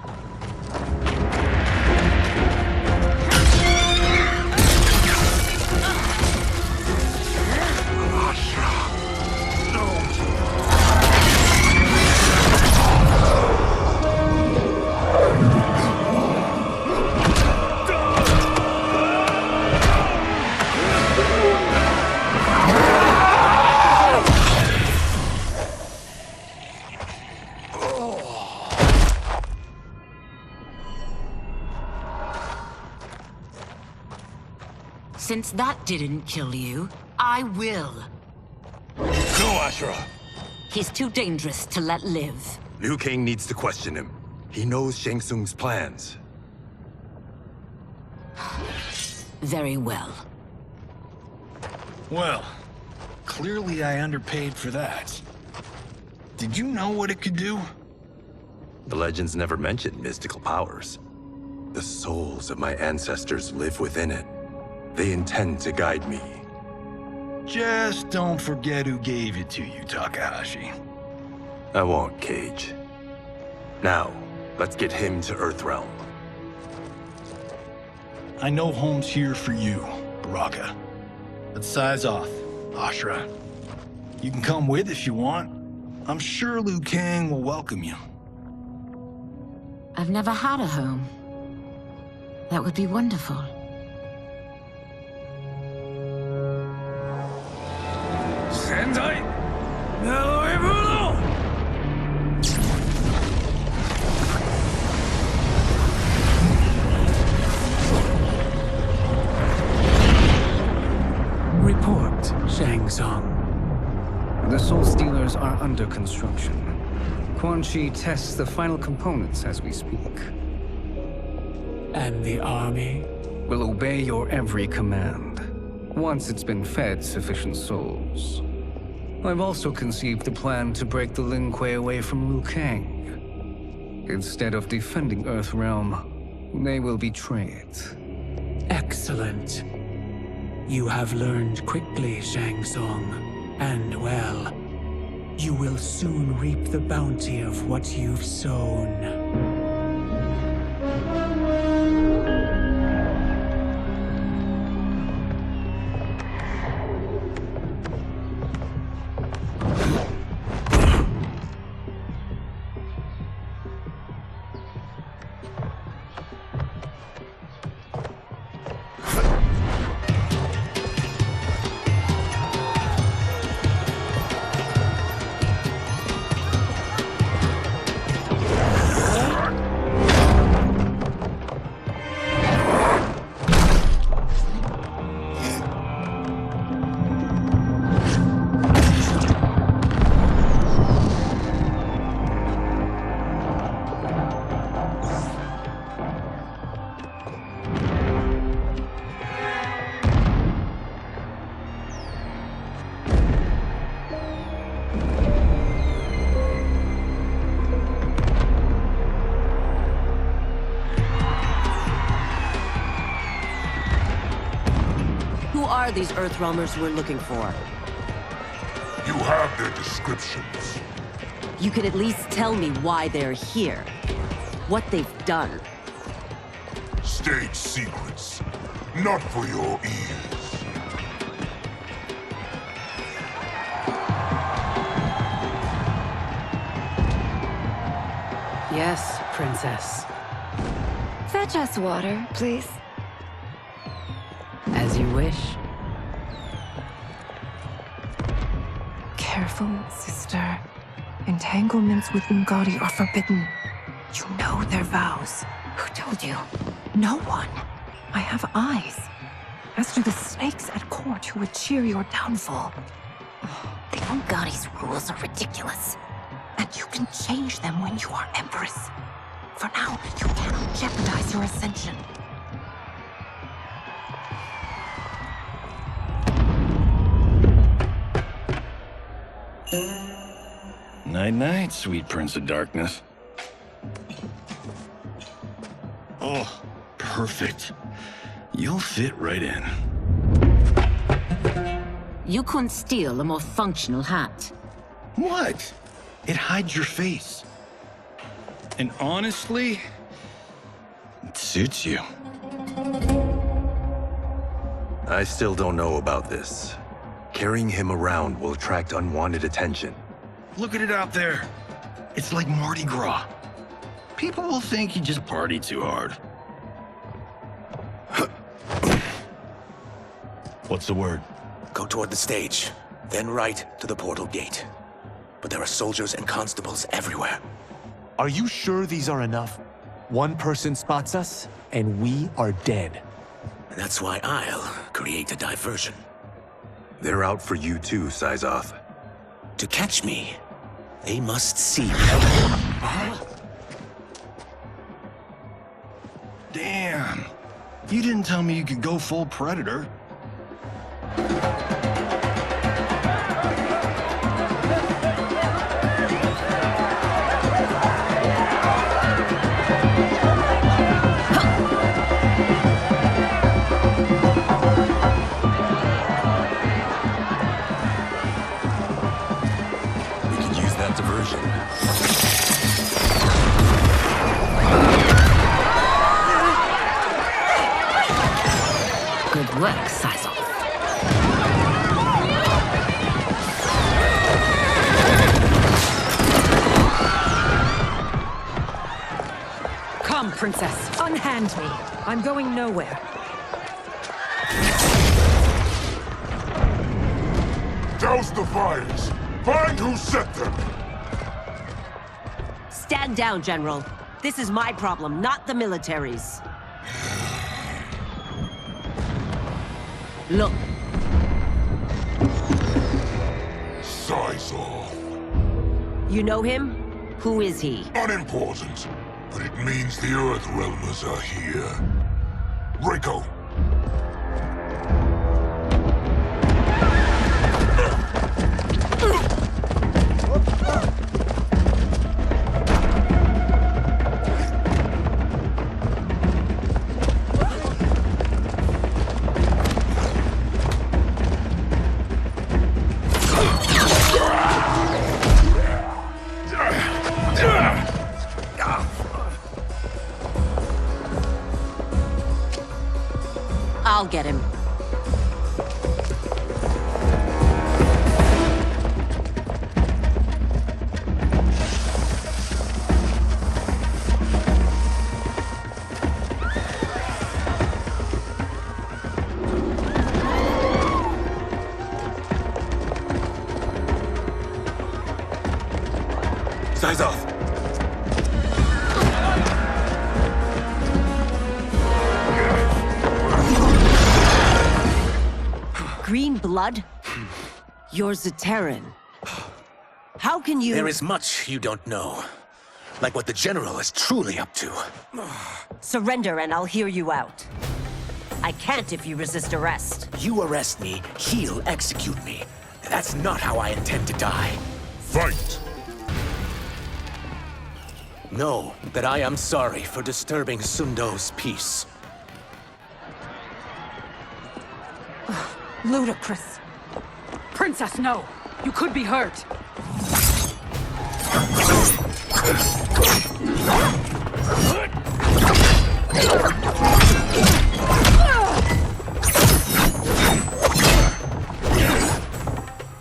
Since that didn't kill you, I will. No, Ashura! He's too dangerous to let live. Liu Kang needs to question him. He knows Shang Tsung's plans. Very well. Well, clearly I underpaid for that. Did you know what it could do? The legends never mentioned mystical powers. The souls of my ancestors live within it. They intend to guide me. Just don't forget who gave it to you, Takahashi. I won't, Cage. Now, let's get him to Earthrealm. I know home's here for you, Baraka. Let's size off, Ashura. You can come with if you want. I'm sure Liu Kang will welcome you. I've never had a home. That would be wonderful. Sendai! Naruibuno! Report, Shang Tsung. The Soul Stealers are under construction. Quan Chi tests the final components as we speak. And the army will obey your every command, once it's been fed sufficient souls. I've also conceived a plan to break the Lin Kuei away from Liu Kang. Instead of defending Earthrealm, they will betray it. Excellent. You have learned quickly, Shang Tsung, and well. You will soon reap the bounty of what you've sown. Who are these Earthrealmers we're looking for? You have their descriptions. You can at least tell me why they're here. What they've done. State secrets. Not for your ears. Yes, Princess. Fetch us water, please. As you wish. Careful, sister. Entanglements with Ungadi are forbidden. You know their vows. Who told you? No one. I have eyes. As do the snakes at court who would cheer your downfall. The Ungadi's rules are ridiculous. And you can change them when you are Empress. For now, you cannot jeopardize your ascension. Night-night, sweet Prince of Darkness. Oh, perfect. You'll fit right in. You couldn't steal a more functional hat. What? It hides your face. And honestly, it suits you. I still don't know about this. Carrying him around will attract unwanted attention. Look at it out there. It's like Mardi Gras. People will think you just party too hard. What's the word? Go toward the stage, then right to the portal gate. But there are soldiers and constables everywhere. Are you sure these are enough? One person spots us, and we are dead. And that's why I'll create a diversion. They're out for you too, Syzoth. To catch me, they must see me. Damn. You didn't tell me you could go full Predator. Good work, Syzoth. Come, Princess. Unhand me. I'm going nowhere. Douse the fires! Find who set them! Stand down, General. This is my problem, not the military's. Look. Syzoth. You know him? Who is he? Unimportant, but it means the Earthrealmers are here. Rico! I'll get him. Syzoth! Green blood? You're Zaterran. How can you— There is much you don't know. Like what the General is truly up to. Surrender and I'll hear you out. I can't if you resist arrest. You arrest me, he'll execute me. That's not how I intend to die. Fight! Know that I am sorry for disturbing Sundo's peace. Ludicrous. Princess, no! You could be hurt!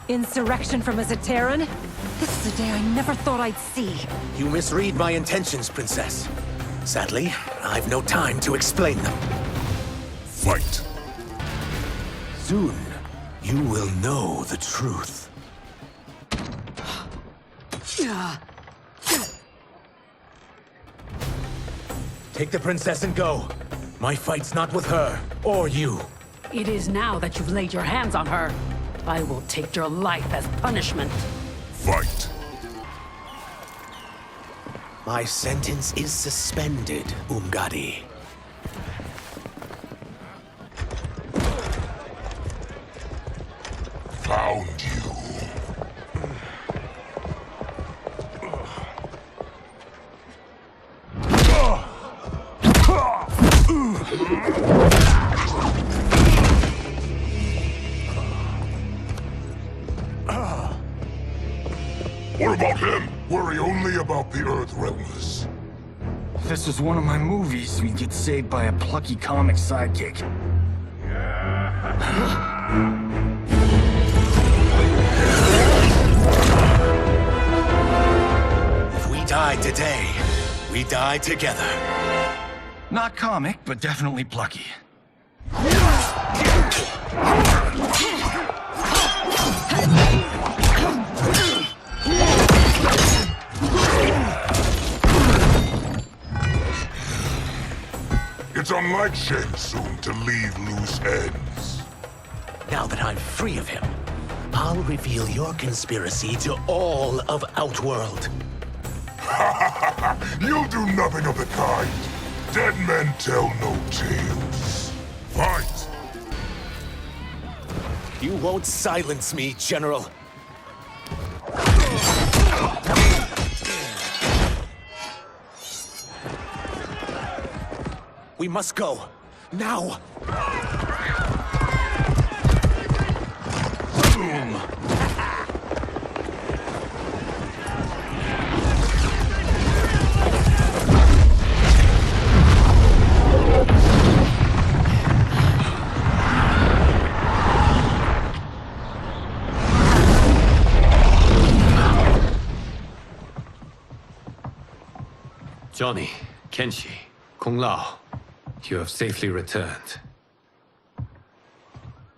Insurrection from a Zaterran? This is a day I never thought I'd see. You misread my intentions, Princess. Sadly, I've no time to explain them. Fight. Soon, you will know the truth. Take the princess and go. My fight's not with her, or you. It is now that you've laid your hands on her. I will take your life as punishment. Fight. My sentence is suspended, Umgadi. Found you. What about him? Worry only about the Earthrealmers. If this was one of my movies, we'd get saved by a plucky comic sidekick. If we die today, we die together. Not comic, but definitely plucky. It's unlike Shang Tsung to leave loose ends. Now that I'm free of him, I'll reveal your conspiracy to all of Outworld. You'll do nothing of the kind. Dead men tell no tales. Fight! You won't silence me, General. We must go. Now! Boom! Johnny, Kenshi, Kung Lao, you have safely returned.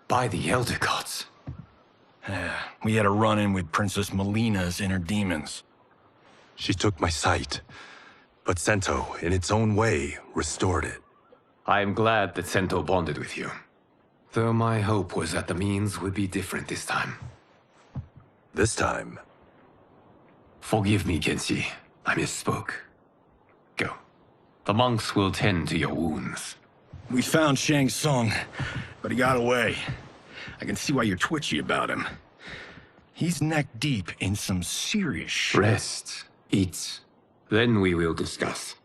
By the Elder Gods. We had a run-in with Princess Melina's inner demons. She took my sight, but Sento, in its own way, restored it. I am glad that Sento bonded with you. Though my hope was that the means would be different this time. This time? Forgive me, Kenshi. I misspoke. Go. The monks will tend to your wounds. We found Shang Tsung, but he got away. I can see why you're twitchy about him. He's neck-deep in some serious shit. Rest. Eat. Then we will discuss.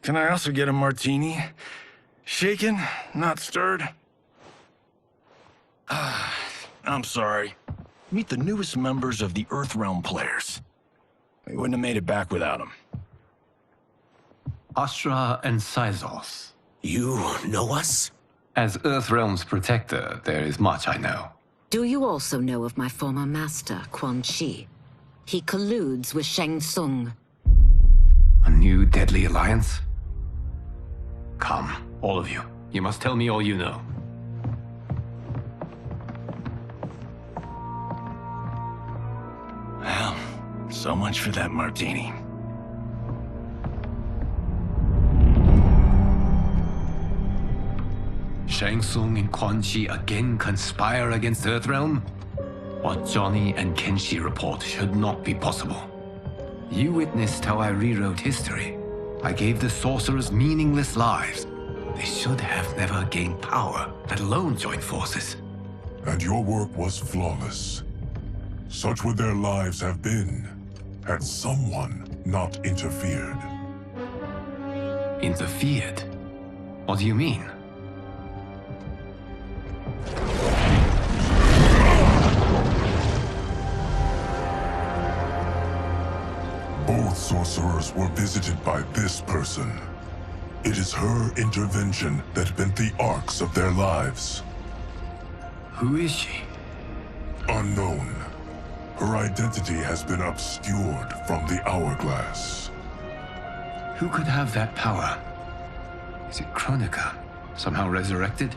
Can I also get a martini? Shaken, not stirred? I'm sorry. Meet the newest members of the Earthrealm players. We wouldn't have made it back without them. Astra and Syzos. You know us? As Earthrealm's protector, there is much I know. Do you also know of my former master, Quan Chi? He colludes with Shang Tsung. A new deadly alliance? Come, all of you. You must tell me all you know. Well, so much for that martini. Shang Tsung and Quan Chi again conspire against Earthrealm? What Johnny and Kenshi report should not be possible. You witnessed how I rewrote history. I gave the sorcerers meaningless lives. They should have never gained power, let alone join forces. And your work was flawless. Such would their lives have been, had someone not interfered. Interfered? What do you mean? Both sorcerers were visited by this person. It is her intervention that bent the arcs of their lives. Who is she? Unknown. Her identity has been obscured from the hourglass. Who could have that power? Is it Kronika, somehow resurrected?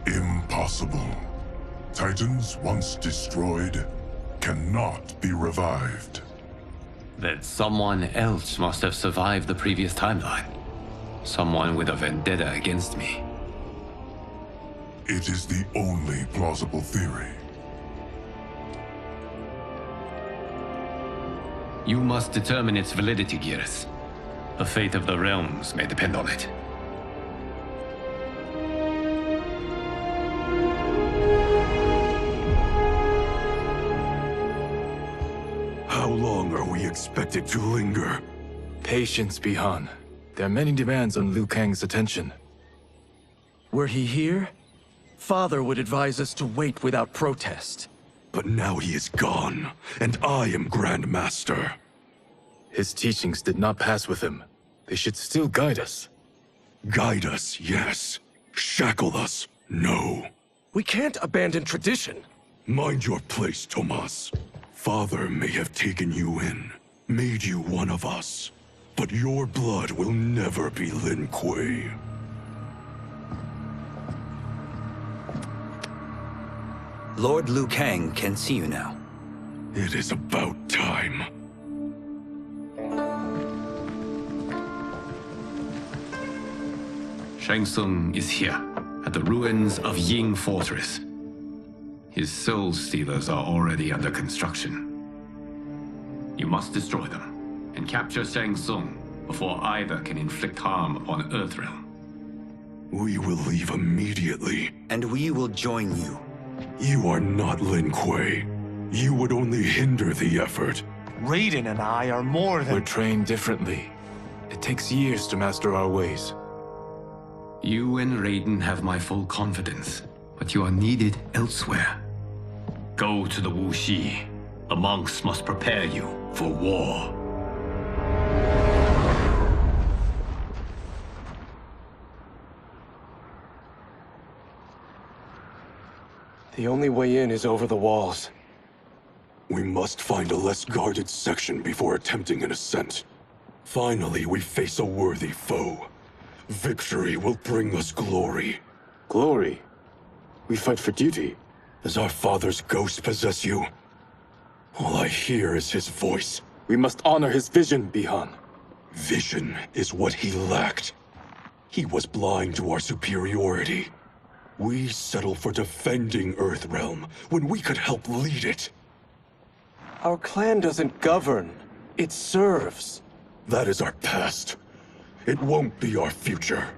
Impossible. Titans once destroyed cannot be revived. Then someone else must have survived the previous timeline. Someone with a vendetta against me. It is the only plausible theory. You must determine its validity, Geras. The fate of the realms may depend on it. How long are we expected to linger? Patience, Bihan. There are many demands on Liu Kang's attention. Were he here, Father would advise us to wait without protest. But now he is gone, and I am Grand Master. His teachings did not pass with him. They should still guide us. Guide us, yes. Shackle us, no. We can't abandon tradition. Mind your place, Tomas. Father may have taken you in, made you one of us. But your blood will never be Lin Kuei. Lord Liu Kang can see you now. It is about time. Shang Tsung is here, at the ruins of Ying Fortress. His Soul Stealers are already under construction. You must destroy them, and capture Shang Tsung before either can inflict harm upon Earthrealm. We will leave immediately. And we will join you. You are not Lin Kuei. You would only hinder the effort. Raiden and I are more than— We're trained differently. It takes years to master our ways. You and Raiden have my full confidence, but you are needed elsewhere. Go to the Wuxi. The monks must prepare you for war. The only way in is over the walls. We must find a less guarded section before attempting an ascent. Finally, we face a worthy foe. Victory will bring us glory. Glory? We fight for duty. Does our father's ghost possess you? All I hear is his voice. We must honor his vision, Bihan. Vision is what he lacked. He was blind to our superiority. We settle for defending Earthrealm when we could help lead it. Our clan doesn't govern. It serves. That is our past. It won't be our future.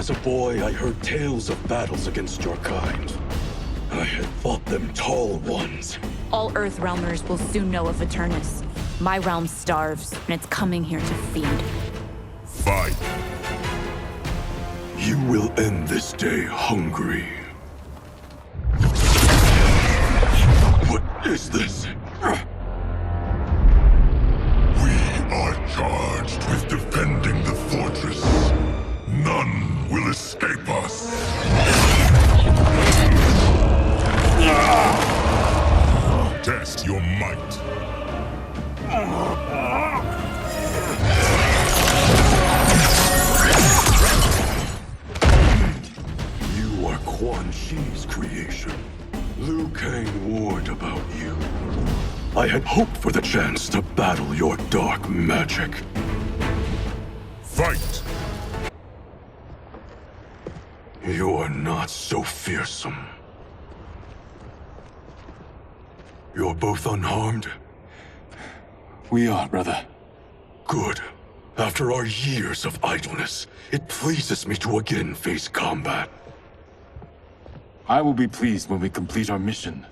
As a boy, I heard tales of battles against your kind. I had fought them tall ones. All Earthrealmers will soon know of Eternus. My realm starves, and it's coming here to feed. Fight. You will end this day hungry. What is this? We are charged with defending the fortress. None will escape us. Test your might. You are Quan Chi's creation. Liu Kang warned about you. I had hoped for the chance to battle your dark magic. Fight! You're not so fearsome. You're both unharmed? We are, brother. Good. After our years of idleness, it pleases me to again face combat. I will be pleased when we complete our mission.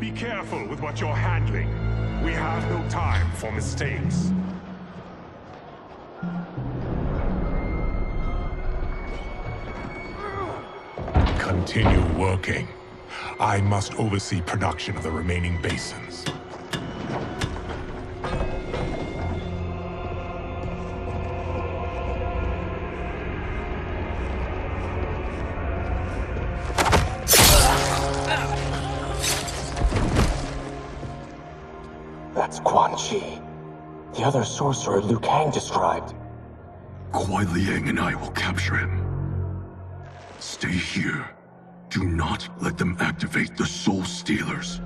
Be careful with what you're handling. We have no time for mistakes. Continue working. I must oversee production of the remaining basins. That's Quan Chi. The other sorcerer Liu Kang described. Kuai Liang and I will capture him. Stay here. Do not let them activate the Soul Stealers.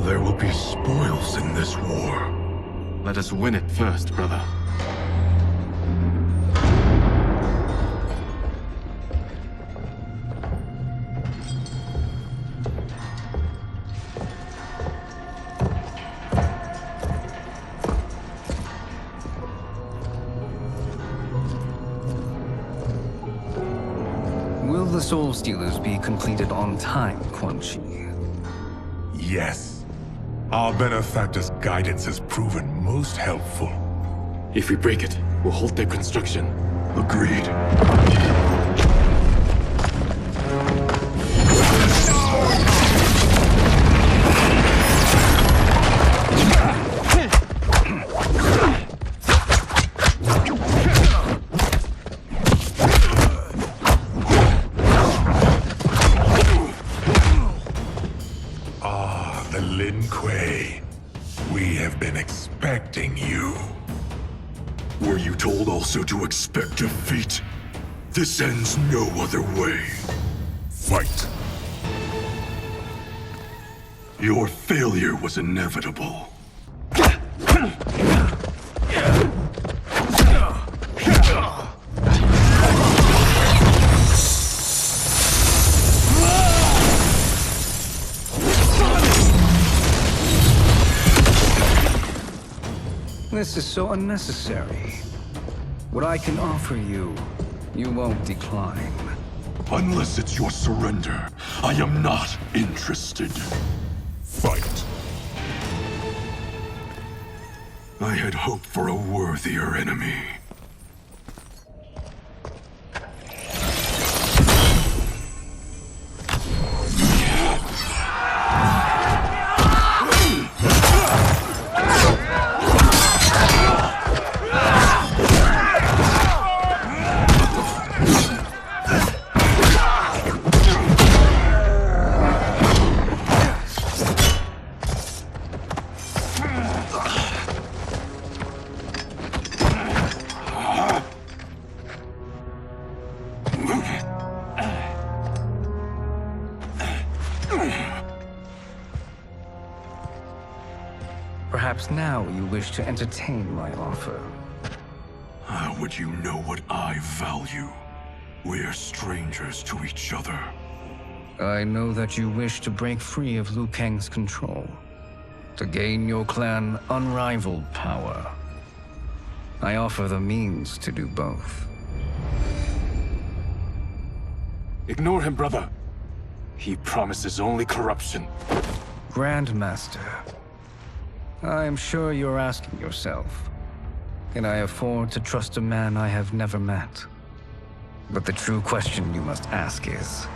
There will be spoils in this war. Let us win it first, brother. Will the Soul Stealers be completed on time, Quan Chi? Yes. Our benefactor's guidance has proven most helpful. If we break it, we'll halt their construction. Agreed. The Lin Kuei. We have been expecting you. Were you told also to expect defeat? This ends no other way. Fight. Your failure was inevitable. This is so unnecessary. What I can offer you, you won't decline. Unless it's your surrender, I am not interested. Fight. I had hoped for a worthier enemy. Perhaps now you wish to entertain my offer. How would you know what I value? We're strangers to each other. I know that you wish to break free of Liu Kang's control, to gain your clan unrivaled power. I offer the means to do both. Ignore him, brother. He promises only corruption. Grandmaster, I am sure you're asking yourself, can I afford to trust a man I have never met? But the true question you must ask is,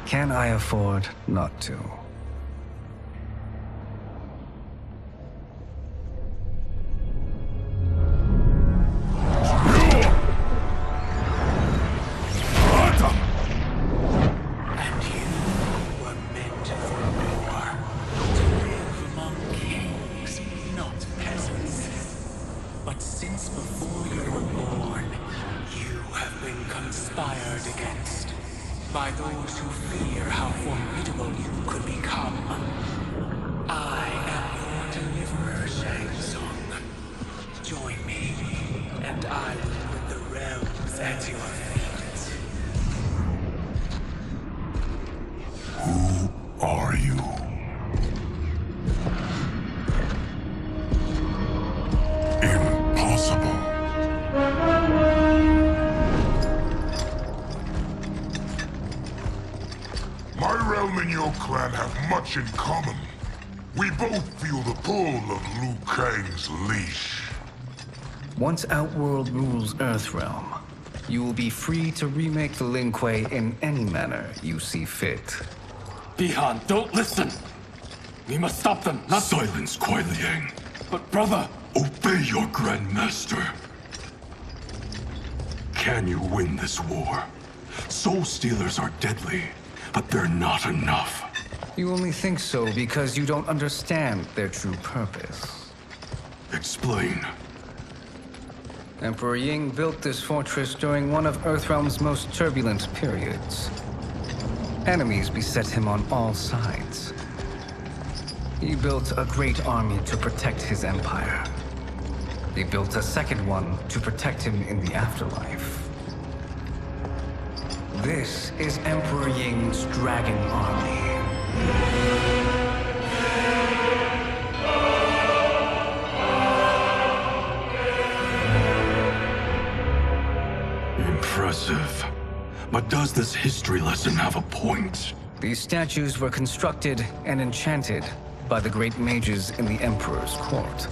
can I afford not to? By those who fear how formidable you could become. I am your deliverer, Shang Tsung. Join me, and I will put the realms at your feet. Who are you? Impossible. My realm and your clan have much in common. We both feel the pull of Liu Kang's leash. Once Outworld rules Earthrealm, you will be free to remake the Lin Kuei in any manner you see fit. Bihan, don't listen! We must stop them, not— Silence, Kuai Liang. But brother— Obey your Grandmaster. Can you win this war? Soul Stealers are deadly, but they're not enough. You only think so because you don't understand their true purpose. Explain. Emperor Ying built this fortress during one of Earthrealm's most turbulent periods. Enemies beset him on all sides. He built a great army to protect his empire. He built a second one to protect him in the afterlife. This is Emperor Ying's Dragon Army. Impressive. But does this history lesson have a point? These statues were constructed and enchanted by the great mages in the Emperor's court.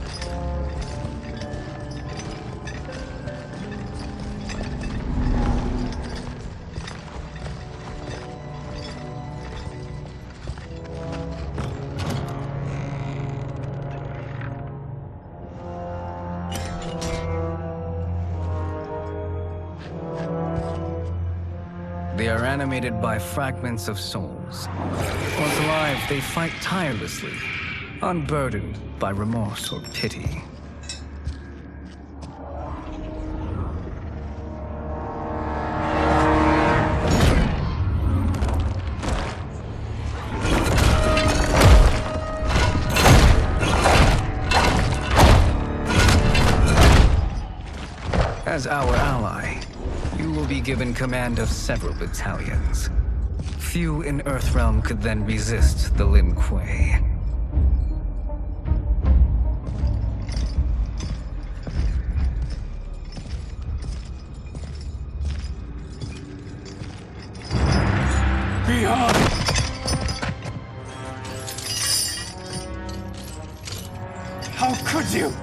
They are animated by fragments of souls. Once alive, they fight tirelessly, unburdened by remorse or pity. As our ally, you will be given command of several battalions. Few in Earthrealm could then resist the Lin Kuei. Bihan! How could you?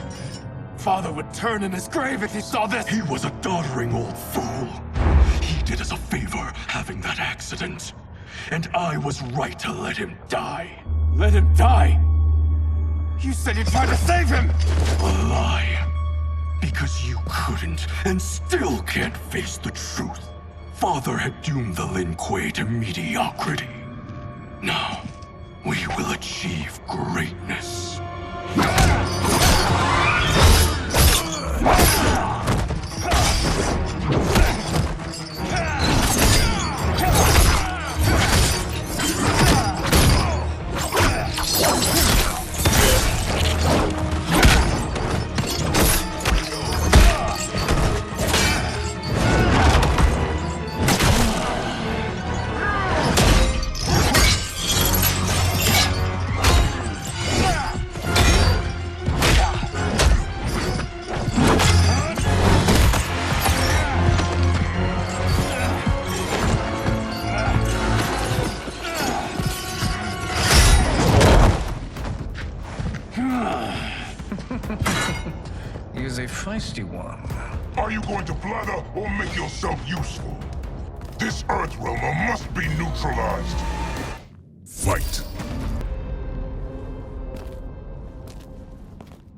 Father would turn in his grave if he saw this! He was a doddering old fool. He did us a favor having that accident. And I was right to let him die. Let him die? You said you tried to save him! A lie. Because you couldn't and still can't face the truth. Father had doomed the Lin Kuei to mediocrity. Now, we will achieve greatness. feisty one. Are you going to blather or make yourself useful? This Earthrealmer must be neutralized. Fight!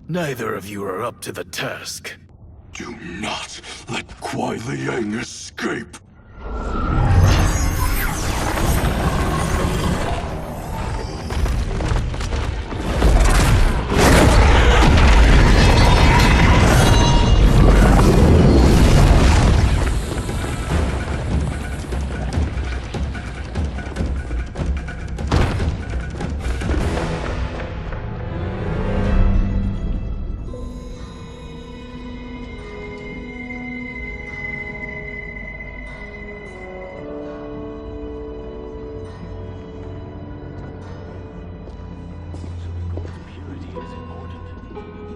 Neither of you are up to the task. Do not let Kuai Liang escape.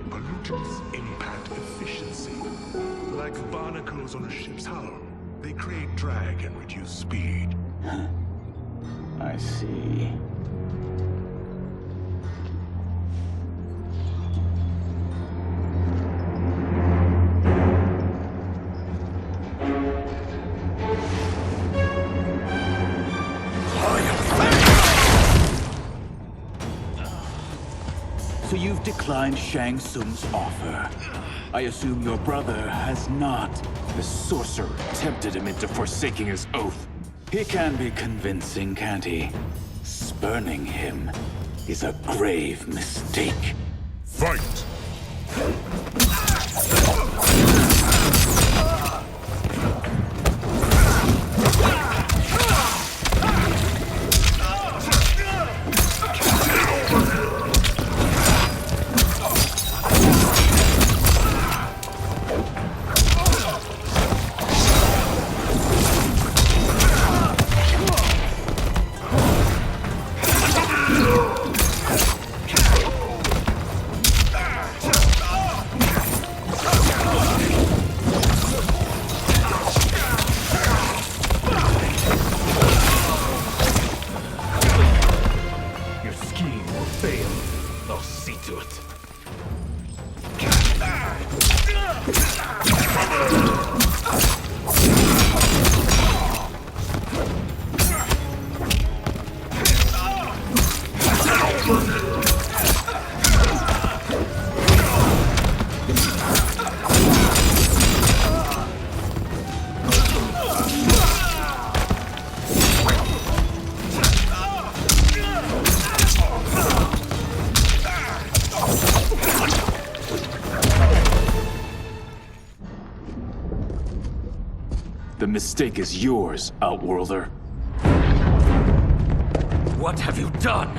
Pollutants impact efficiency. Like barnacles on a ship's hull. They create drag and reduce speed. I see. So you've declined Shang Tsung's offer. I assume your brother has not. The sorcerer tempted him into forsaking his oath. He can be convincing, can't he? Spurning him is a grave mistake. Fight! The mistake is yours, Outworlder. What have you done?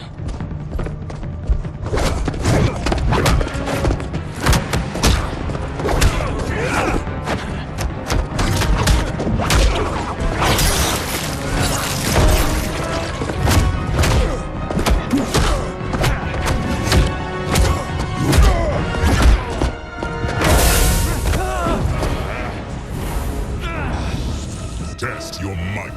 Test your might.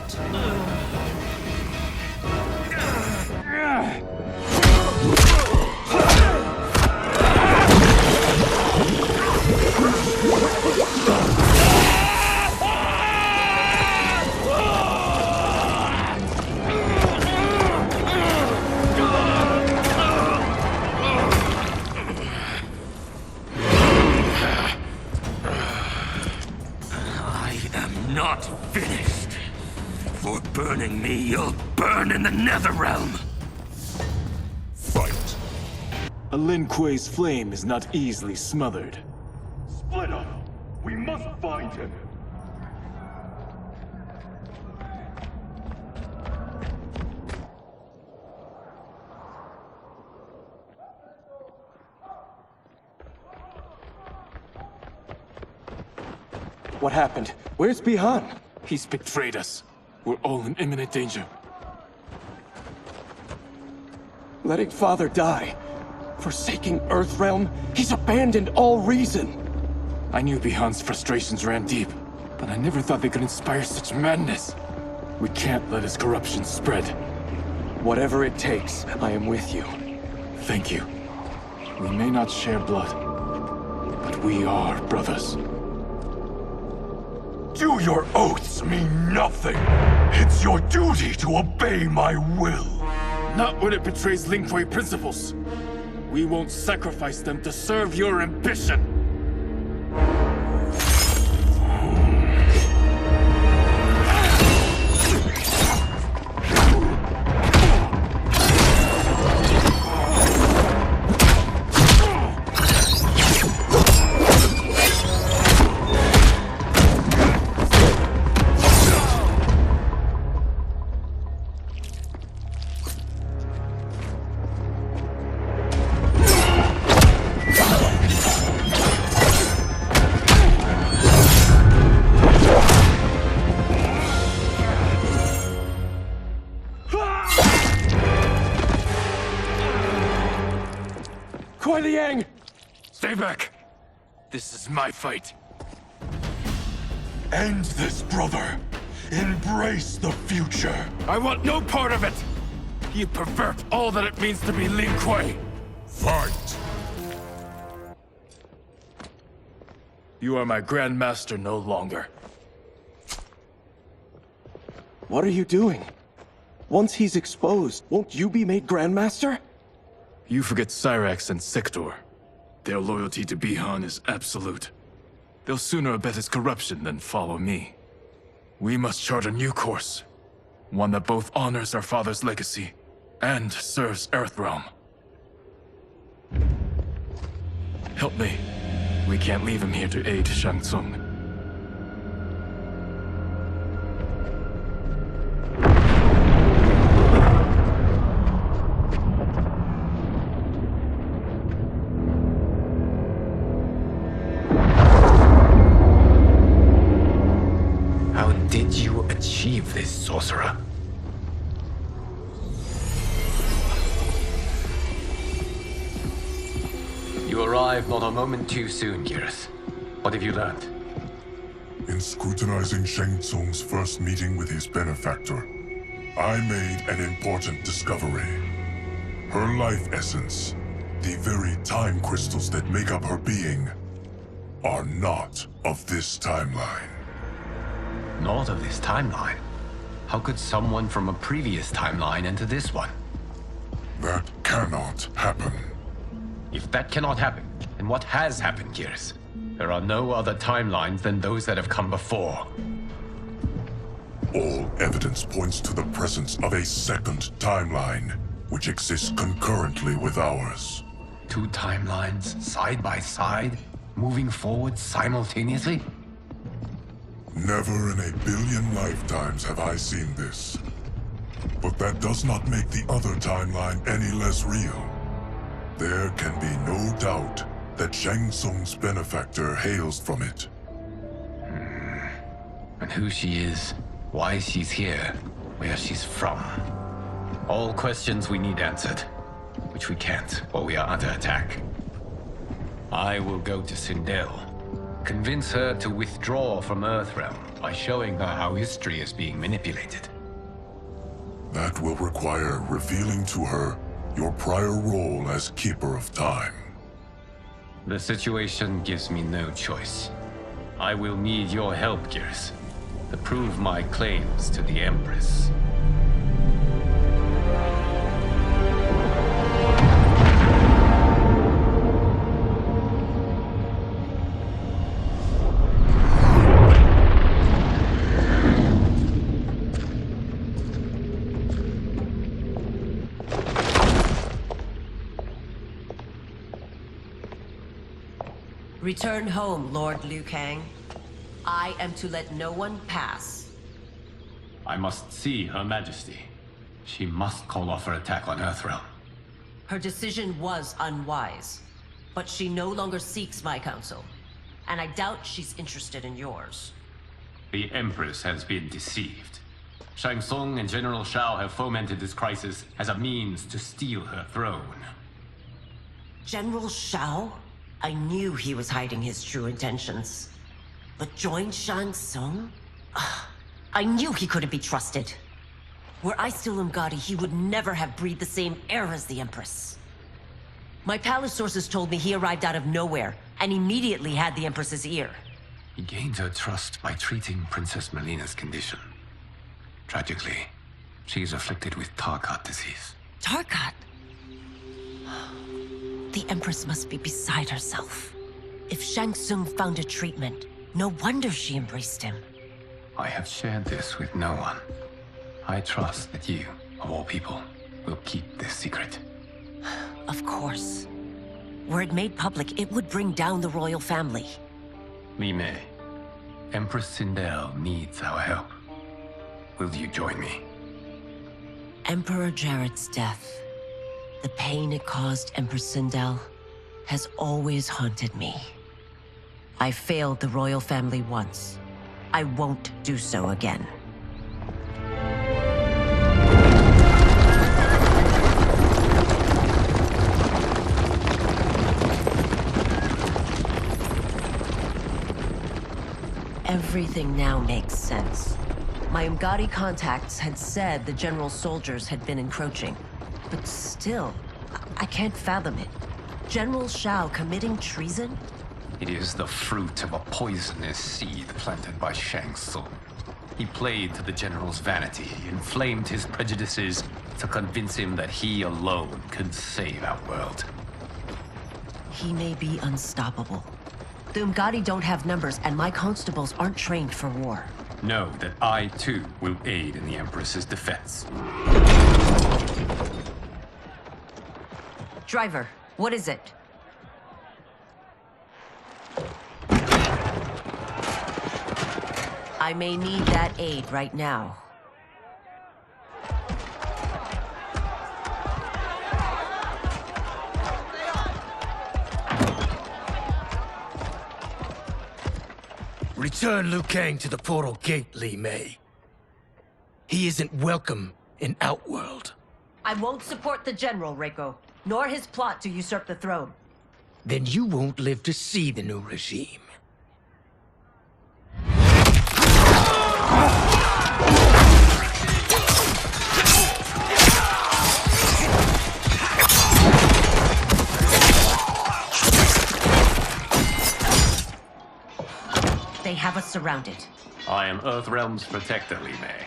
Not finished. For burning me, you'll burn in the Netherrealm. Fight. A Lin Kuei's flame is not easily smothered. Split up. We must find him. What happened? Where's Bihan? He's betrayed us. We're all in imminent danger. Letting Father die. Forsaking Earthrealm. He's abandoned all reason. I knew Bihan's frustrations ran deep, but I never thought they could inspire such madness. We can't let his corruption spread. Whatever it takes, I am with you. Thank you. We may not share blood, but But we are brothers. Do your oaths mean nothing? It's your duty to obey my will. Not when it betrays Lin Kuei principles. We won't sacrifice them to serve your ambition. Stay back. This is my fight. End this, brother. Embrace the future. I want no part of it. You pervert all that it means to be Lin Kuei. Fight. You are my Grandmaster no longer. What are you doing? Once he's exposed, won't you be made Grandmaster? You forget Cyrax and Sector. Their loyalty to Bihan is absolute. They'll sooner abet his corruption than follow me. We must chart a new course. One that both honors our father's legacy and serves Earthrealm. Help me. We can't leave him here to aid Shang Tsung. Did you achieve this, sorcerer? You arrived not a moment too soon, Geras. What have you learned? In scrutinizing Shang Tsung's first meeting with his benefactor, I made an important discovery. Her life essence, the very time crystals that make up her being, are not of this timeline. Not of this timeline? How could someone from a previous timeline enter this one? That cannot happen. If that cannot happen, then what has happened, Geras? There are no other timelines than those that have come before. All evidence points to the presence of a second timeline, which exists concurrently with ours. Two timelines, side by side, moving forward simultaneously? Never in a billion lifetimes have I seen this. But that does not make the other timeline any less real. There can be no doubt that Shang Tsung's benefactor hails from it. And who she is, why she's here, where she's from. All questions we need answered, which we can't, or we are under attack. I will go to Sindel. Convince her to withdraw from Earthrealm by showing her how history is being manipulated. That will require revealing to her your prior role as Keeper of Time. The situation gives me no choice. I will need your help, Geras, to prove my claims to the Empress. Return home, Lord Liu Kang. I am to let no one pass. I must see Her Majesty. She must call off her attack on Earthrealm. Her decision was unwise, but she no longer seeks my counsel, and I doubt she's interested in yours. The Empress has been deceived. Shang Tsung and General Shao have fomented this crisis as a means to steal her throne. General Shao? I knew he was hiding his true intentions. But join Shang Tsung? I knew he couldn't be trusted. Were I still Umgadi, he would never have breathed the same air as the Empress. My palace sources told me he arrived out of nowhere and immediately had the Empress's ear. He gained her trust by treating Princess Melina's condition. Tragically, she is afflicted with Tarkat disease. Tarkat? The Empress must be beside herself. If Shang Tsung found a treatment, no wonder she embraced him. I have shared this with no one. I trust that you, of all people, will keep this secret. Of course. Were it made public, it would bring down the royal family. Li Mei, Empress Sindel needs our help. Will you join me? Emperor Jared's death, the pain it caused Empress Sindel, has always haunted me. I failed the royal family once. I won't do so again. Everything now makes sense. My Umgadi contacts had said the general's soldiers had been encroaching. But still, I can't fathom it. General Shao committing treason? It is the fruit of a poisonous seed planted by Shang Tsung. He played to the general's vanity, inflamed his prejudices to convince him that he alone could save our world. He may be unstoppable. The Umgadi don't have numbers, and my constables aren't trained for war. Know that I, too, will aid in the Empress's defense. Driver, what is it? I may need that aid right now. Return Liu Kang to the portal gate, Li Mei. He isn't welcome in Outworld. I won't support the general, Reiko, nor his plot to usurp the throne. Then you won't live to see the new regime. They have us surrounded. I am Earthrealm's protector, Li Mei.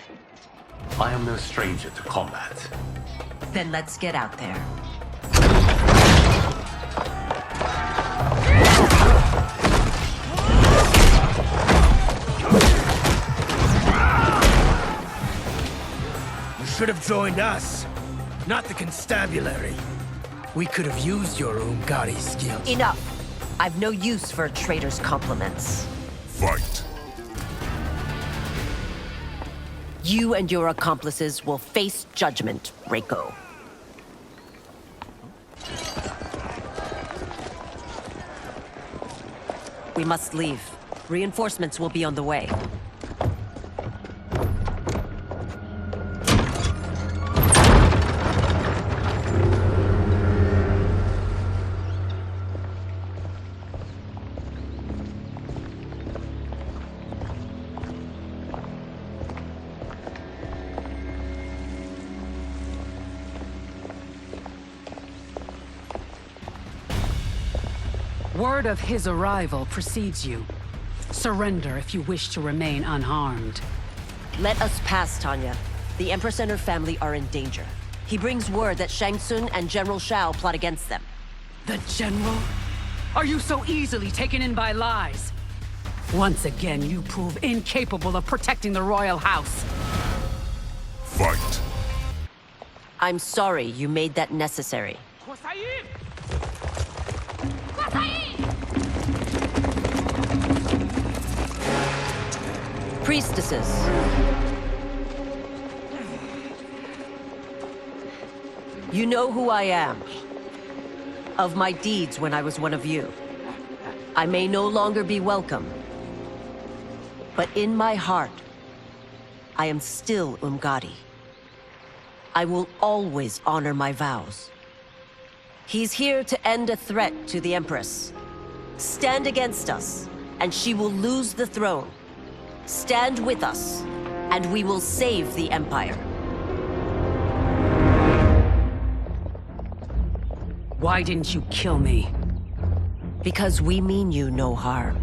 I am no stranger to combat. Then let's get out there. You should have joined us, not the constabulary. We could have used your Umgadi skills. Enough! I've no use for a traitor's compliments. Fight. You and your accomplices will face judgment, Reiko. We must leave. Reinforcements will be on the way. Word of his arrival precedes you. Surrender if you wish to remain unharmed. Let us pass, Tanya. The Empress and her family are in danger. He brings word that Shang Tsung and General Shao plot against them. The General? Are you so easily taken in by lies? Once again, you prove incapable of protecting the royal house. Fight. I'm sorry you made that necessary. Priestesses. You know who I am. Of my deeds when I was one of you. I may no longer be welcome. But in my heart, I am still Umgadi. I will always honor my vows. He's here to end a threat to the Empress. Stand against us, and she will lose the throne. Stand with us, and we will save the Empire. Why didn't you kill me? Because we mean you no harm.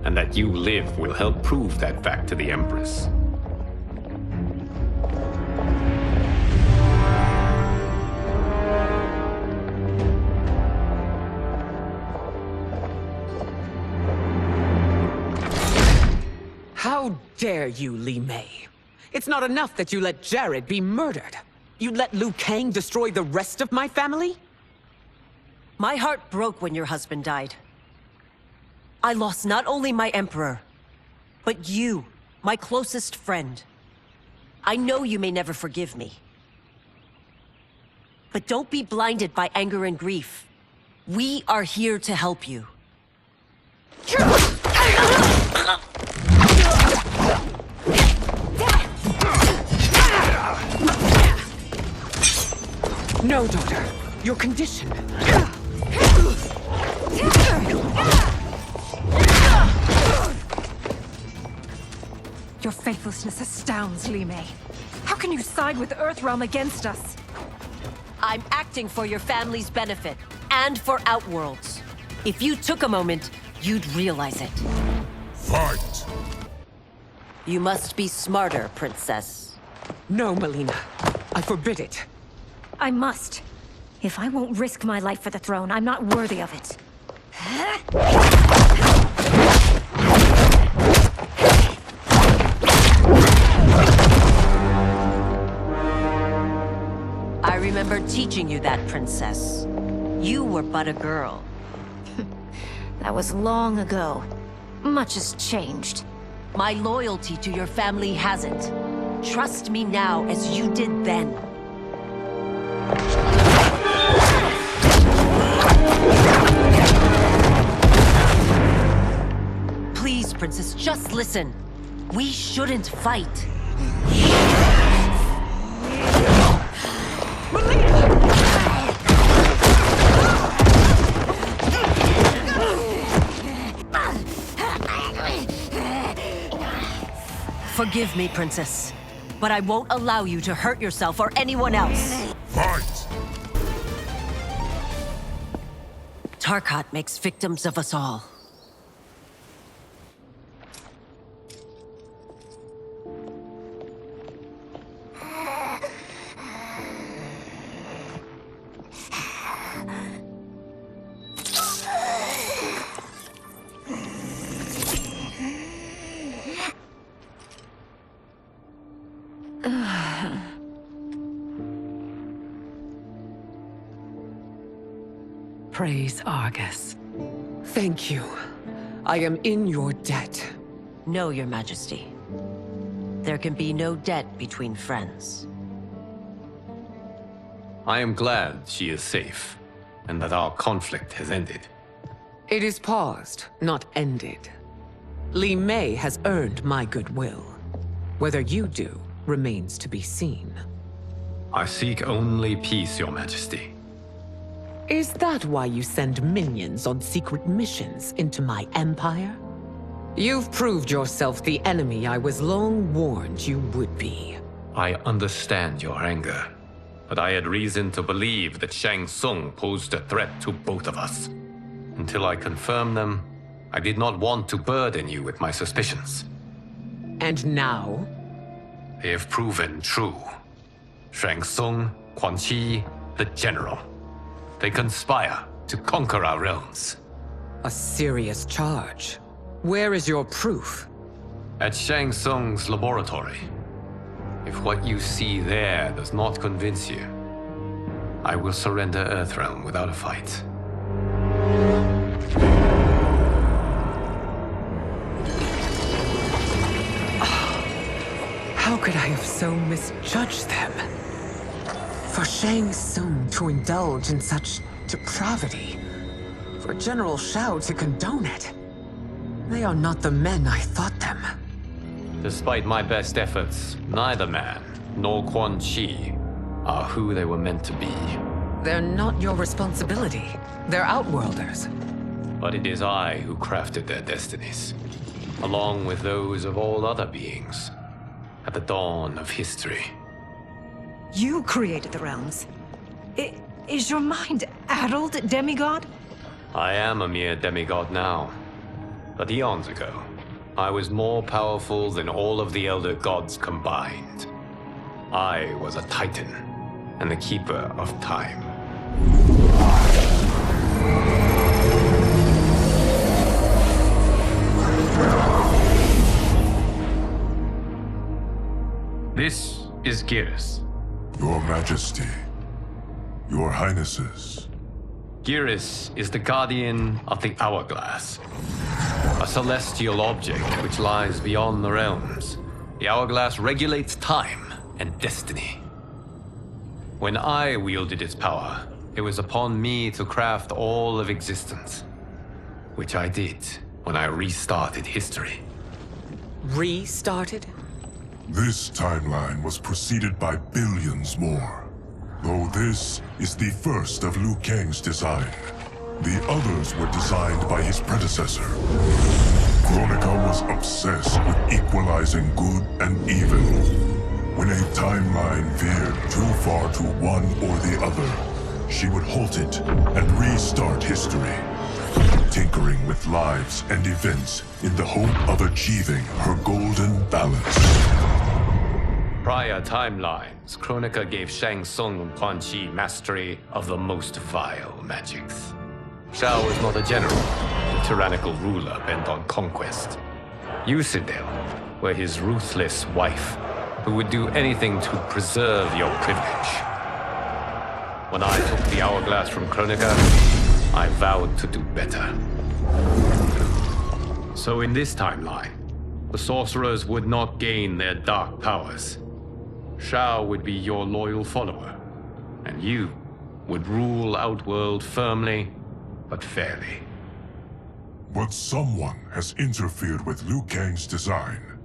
And that you live will help prove that fact to the Empress. How dare you, Li Mei? It's not enough that you let Jared be murdered. You let Liu Kang destroy the rest of my family? My heart broke when your husband died. I lost not only my Emperor, but you, my closest friend. I know you may never forgive me. But don't be blinded by anger and grief. We are here to help you. No, daughter. Your condition. Your faithlessness astounds, Li Mei. How can you side with Earthrealm against us? I'm acting for your family's benefit, and for Outworld's. If you took a moment, you'd realize it. Fight! You must be smarter, Princess. No, Melina. I forbid it. I must. If I won't risk my life for the throne, I'm not worthy of it. I remember teaching you that, Princess. You were but a girl. That was long ago. Much has changed. My loyalty to your family hasn't. Trust me now as you did then. Please, Princess, just listen. We shouldn't fight. Forgive me, Princess, but I won't allow you to hurt yourself or anyone else. Fight! Tarkat makes victims of us all. Praise Argus. Thank you. I am in your debt. No, Your Majesty. There can be no debt between friends. I am glad she is safe, and that our conflict has ended. It is paused, not ended. Li Mei has earned my goodwill. Whether you do remains to be seen. I seek only peace, Your Majesty. Is that why you send minions on secret missions into my empire? You've proved yourself the enemy I was long warned you would be. I understand your anger, but I had reason to believe that Shang Tsung posed a threat to both of us. Until I confirmed them, I did not want to burden you with my suspicions. And now? They have proven true. Shang Tsung, Quan Chi, the General. They conspire to conquer our realms. A serious charge. Where is your proof? At Shang Tsung's laboratory. If what you see there does not convince you, I will surrender Earthrealm without a fight. How could I have so misjudged them? For Shang Tsung to indulge in such depravity, for General Shao to condone it, they are not the men I thought them. Despite my best efforts, neither man nor Quan Chi are who they were meant to be. They're not your responsibility. They're Outworlders. But it is I who crafted their destinies, along with those of all other beings, at the dawn of history. You created the realms. Is your mind addled, demigod? I am a mere demigod now. But eons ago, I was more powerful than all of the Elder Gods combined. I was a Titan, and the Keeper of Time. This is Geras. Your Majesty. Your Highnesses. Geras is the guardian of the Hourglass, a celestial object which lies beyond the realms. The Hourglass regulates time and destiny. When I wielded its power, it was upon me to craft all of existence, which I did when I restarted history. Restarted? This timeline was preceded by billions more. Though this is the first of Liu Kang's design. The others were designed by his predecessor. Kronika was obsessed with equalizing good and evil. When a timeline veered too far to one or the other, she would halt it and restart history, tinkering with lives and events in the hope of achieving her golden balance. Prior timelines, Kronika gave Shang Tsung and Quan Chi mastery of the most vile magics. Shao was not a general, a tyrannical ruler bent on conquest. You, Sindel, were his ruthless wife, who would do anything to preserve your privilege. When I took the Hourglass from Kronika, I vowed to do better. So in this timeline, the sorcerers would not gain their dark powers. Shao would be your loyal follower, and you would rule Outworld firmly, but fairly. But someone has interfered with Liu Kang's design.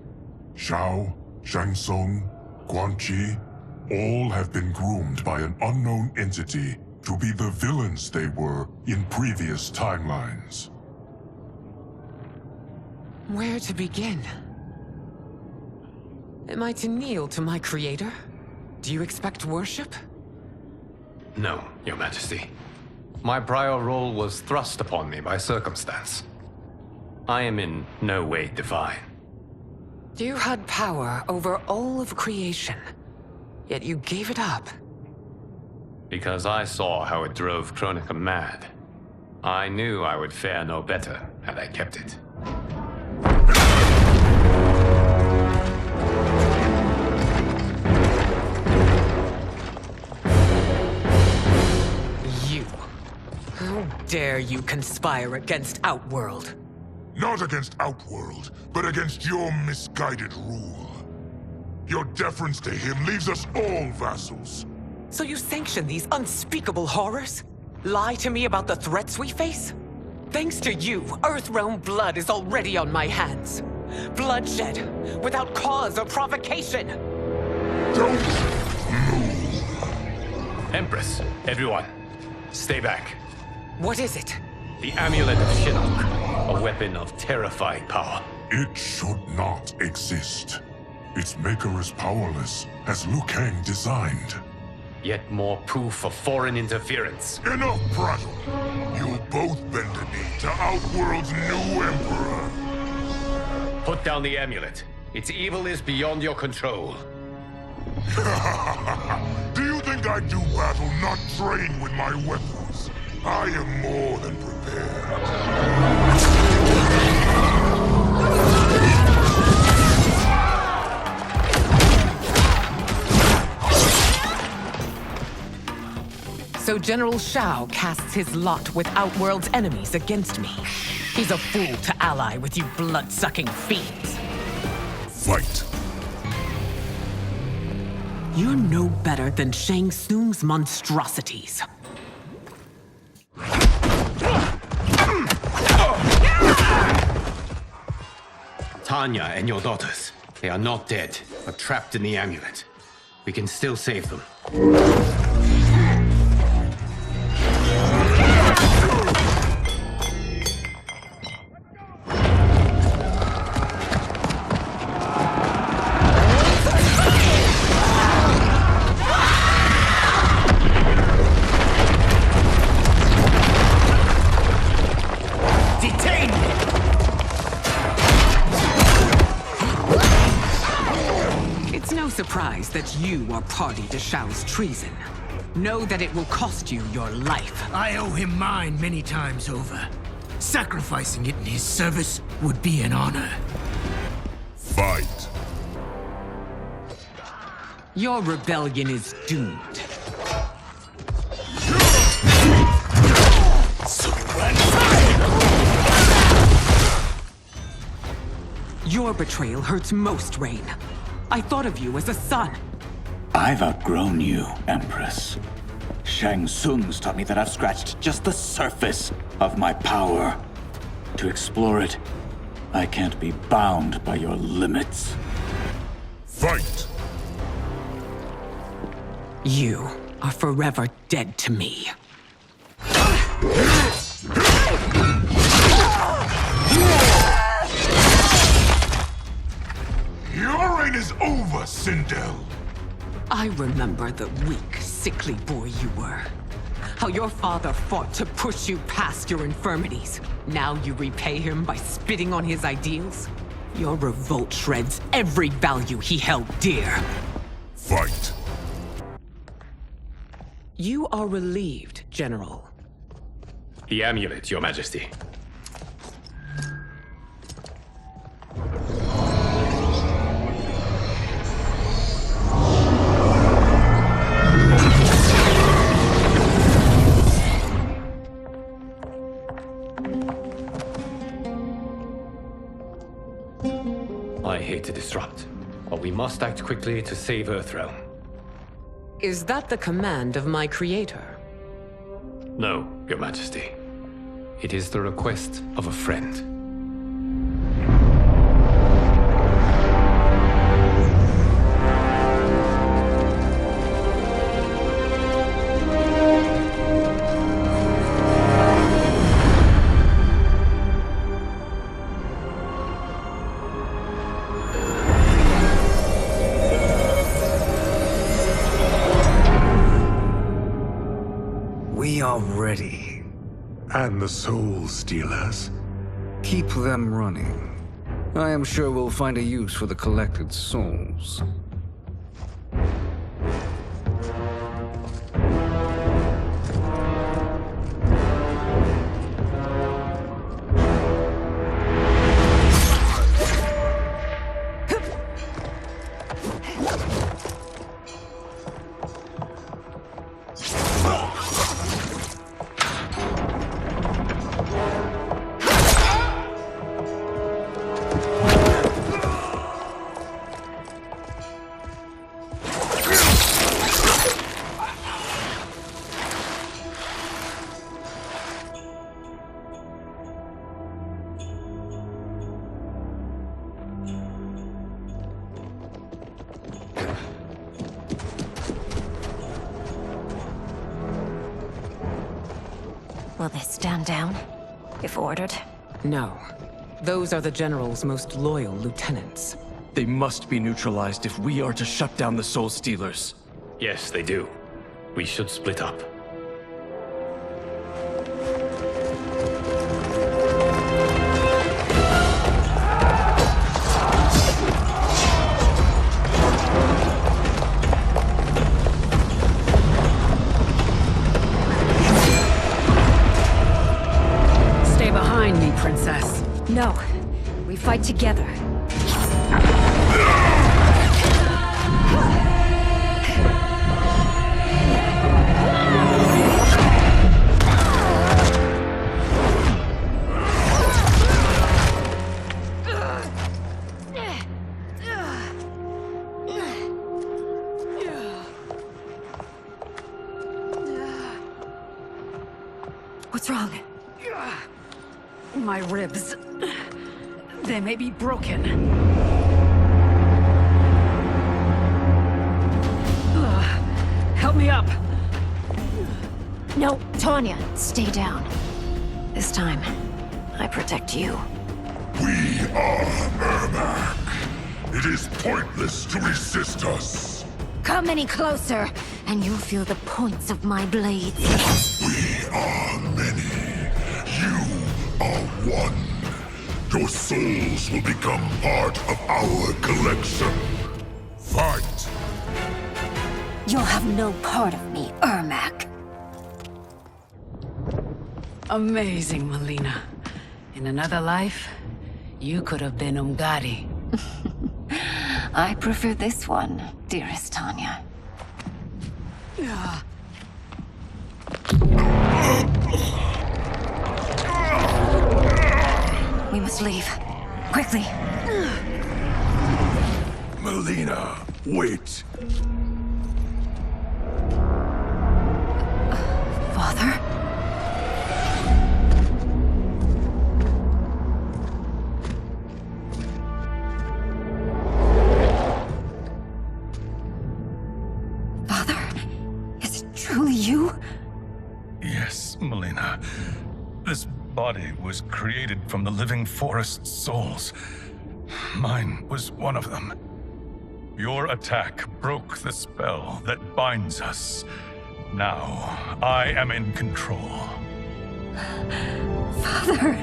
Shao, Shang Tsung, Quan Chi, all have been groomed by an unknown entity to be the villains they were in previous timelines. Where to begin? Am I to kneel to my creator? Do you expect worship? No, Your Majesty. My prior role was thrust upon me by circumstance. I am in no way divine. You had power over all of creation, yet you gave it up. Because I saw how it drove Kronika mad. I knew I would fare no better had I kept it. How dare you conspire against Outworld? Not against Outworld, but against your misguided rule. Your deference to him leaves us all vassals. So you sanction these unspeakable horrors? Lie to me about the threats we face? Thanks to you, Earthrealm blood is already on my hands. Bloodshed, without cause or provocation. Don't move. Empress, everyone, stay back. What is it? The Amulet of Shinnok, a weapon of terrifying power. It should not exist. Its maker is powerless, as Liu Kang designed. Yet more proof of foreign interference. Enough prattle! You'll both bend a knee to Outworld's new emperor. Put down the amulet. Its evil is beyond your control. Do you think I do battle not trained with my weapons? I am more than prepared. So General Shao casts his lot with Outworld's enemies against me. He's a fool to ally with you blood-sucking fiends. Fight. You're no better than Shang Tsung's monstrosities. Tanya and your daughters, they are not dead, but trapped in the amulet. We can still save them. that you are party to Shao's treason. Know that it will cost you your life. I owe him mine many times over. Sacrificing it in his service would be an honor. Fight! Your rebellion is doomed. Your betrayal hurts most, Rain. I thought of you as a son. I've outgrown you, Empress. Shang Tsung's taught me that I've scratched just the surface of my power. To explore it, I can't be bound by your limits. Fight! You are forever dead to me. Your reign is over, Sindel! I remember the weak, sickly boy you were. How your father fought to push you past your infirmities. Now you repay him by spitting on his ideals? Your revolt shreds every value he held dear. Fight! You are relieved, General. The amulet, Your Majesty. I hate to disrupt, but we must act quickly to save Earthrealm. Is that the command of my creator? No, Your Majesty. It is the request of a friend. We are ready. And the Soul Stealers? Keep them running. I am sure we'll find a use for the collected souls. Will they stand down, if ordered? No. Those are the General's most loyal lieutenants. They must be neutralized if we are to shut down the Soul Stealers. Yes, they do. We should split up. Stay behind me, Princess. No. We fight together. What's wrong? My ribs. They may be broken. Help me up. No, Tanya, stay down. This time, I protect you. We are Ermac. It is pointless to resist us. Come any closer, and you'll feel the points of my blades. We are many. You are one. Your souls will become part of our collection. Fight! You'll have no part of me, Ermac. Amazing, Melina. In another life, you could have been Umgadi. I prefer this one, dearest Tanya. We must leave. Quickly. Melina, wait. Father? Father? Is it truly you? Yes, Melina. This body was created from the living forest's souls. Mine was one of them. Your attack broke the spell that binds us. Now, I am in control. Father!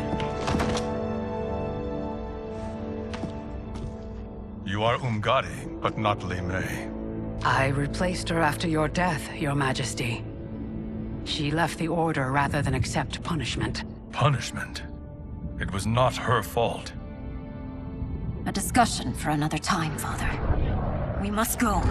You are Umgadi, but not Li Mei. I replaced her after your death, Your Majesty. She left the Order rather than accept punishment. Punishment? It was not her fault. A discussion for another time, Father. We must go.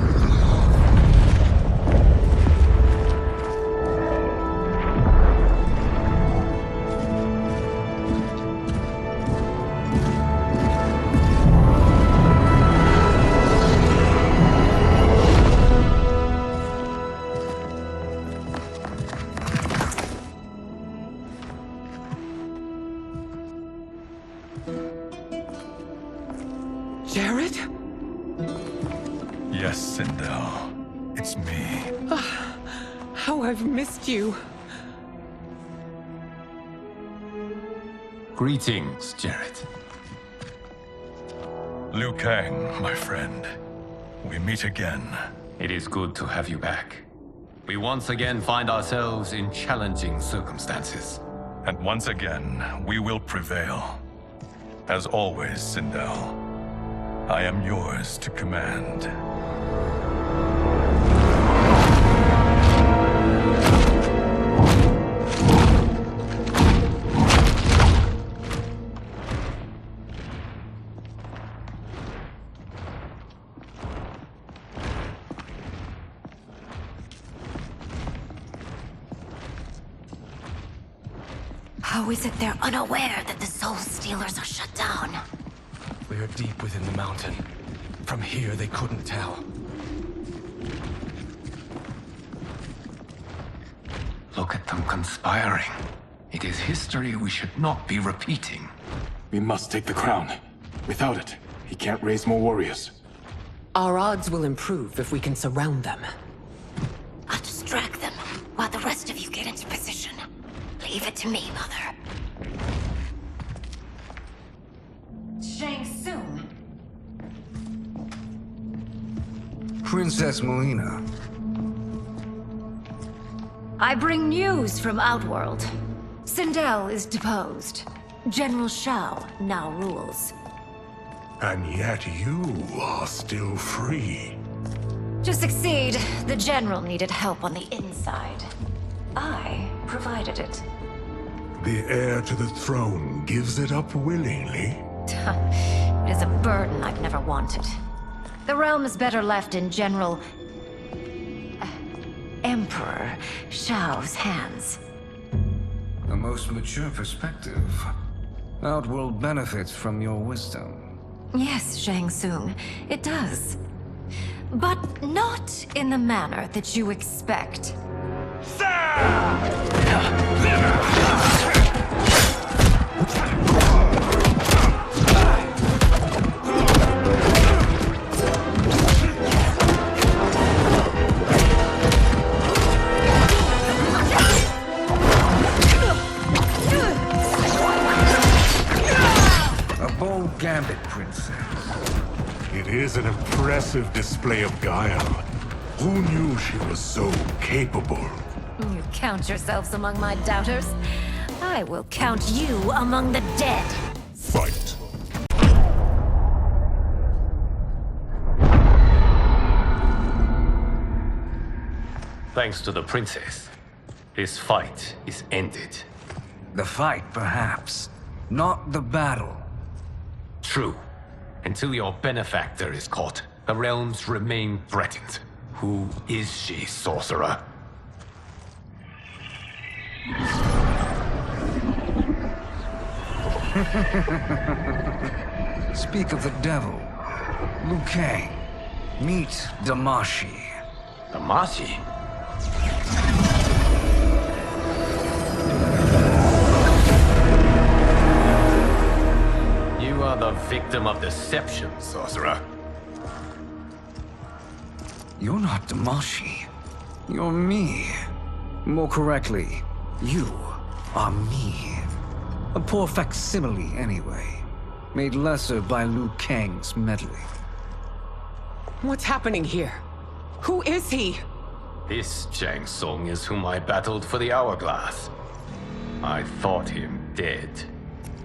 Jared? Yes, Sindel. It's me. How I've missed you. Greetings, Jared. Liu Kang, my friend. We meet again. It is good to have you back. We once again find ourselves in challenging circumstances. And once again, we will prevail. As always, Sindel, I am yours to command. How is it they're unaware that the Soul Stealers are shut down? We are deep within the mountain. From here, they couldn't tell. Look at them conspiring. It is history we should not be repeating. We must take the crown. Without it, he can't raise more warriors. Our odds will improve if we can surround them. I'll distract them while the rest of you get into position. Leave it to me, Mother. Shang Tsung. Princess Melina. I bring news from Outworld. Sindel is deposed. General Shao now rules. And yet you are still free. To succeed, the General needed help on the inside. I provided it. The heir to the throne gives it up willingly. It is a burden I've never wanted. The realm is better left in General... Emperor Shao's hands. A most mature perspective. Outworld benefits from your wisdom. Yes, Shang Tsung, it does. But not in the manner that you expect. A bold gambit, Princess. It is an impressive display of guile. Who knew she was so capable? You count yourselves among my doubters. I will count you among the dead. Fight. Thanks to the princess, this fight is ended. The fight, perhaps. Not the battle. True. Until your benefactor is caught, the realms remain threatened. Who is she, sorcerer? Speak of the devil. Liu Kang. Meet Damashi. Damashi? You are the victim of deception, sorcerer. You're not Damashi. You're me. More correctly, you are me. A poor facsimile, anyway. Made lesser by Liu Kang's meddling. What's happening here? Who is he? This Shang Tsung is whom I battled for the Hourglass. I thought him dead.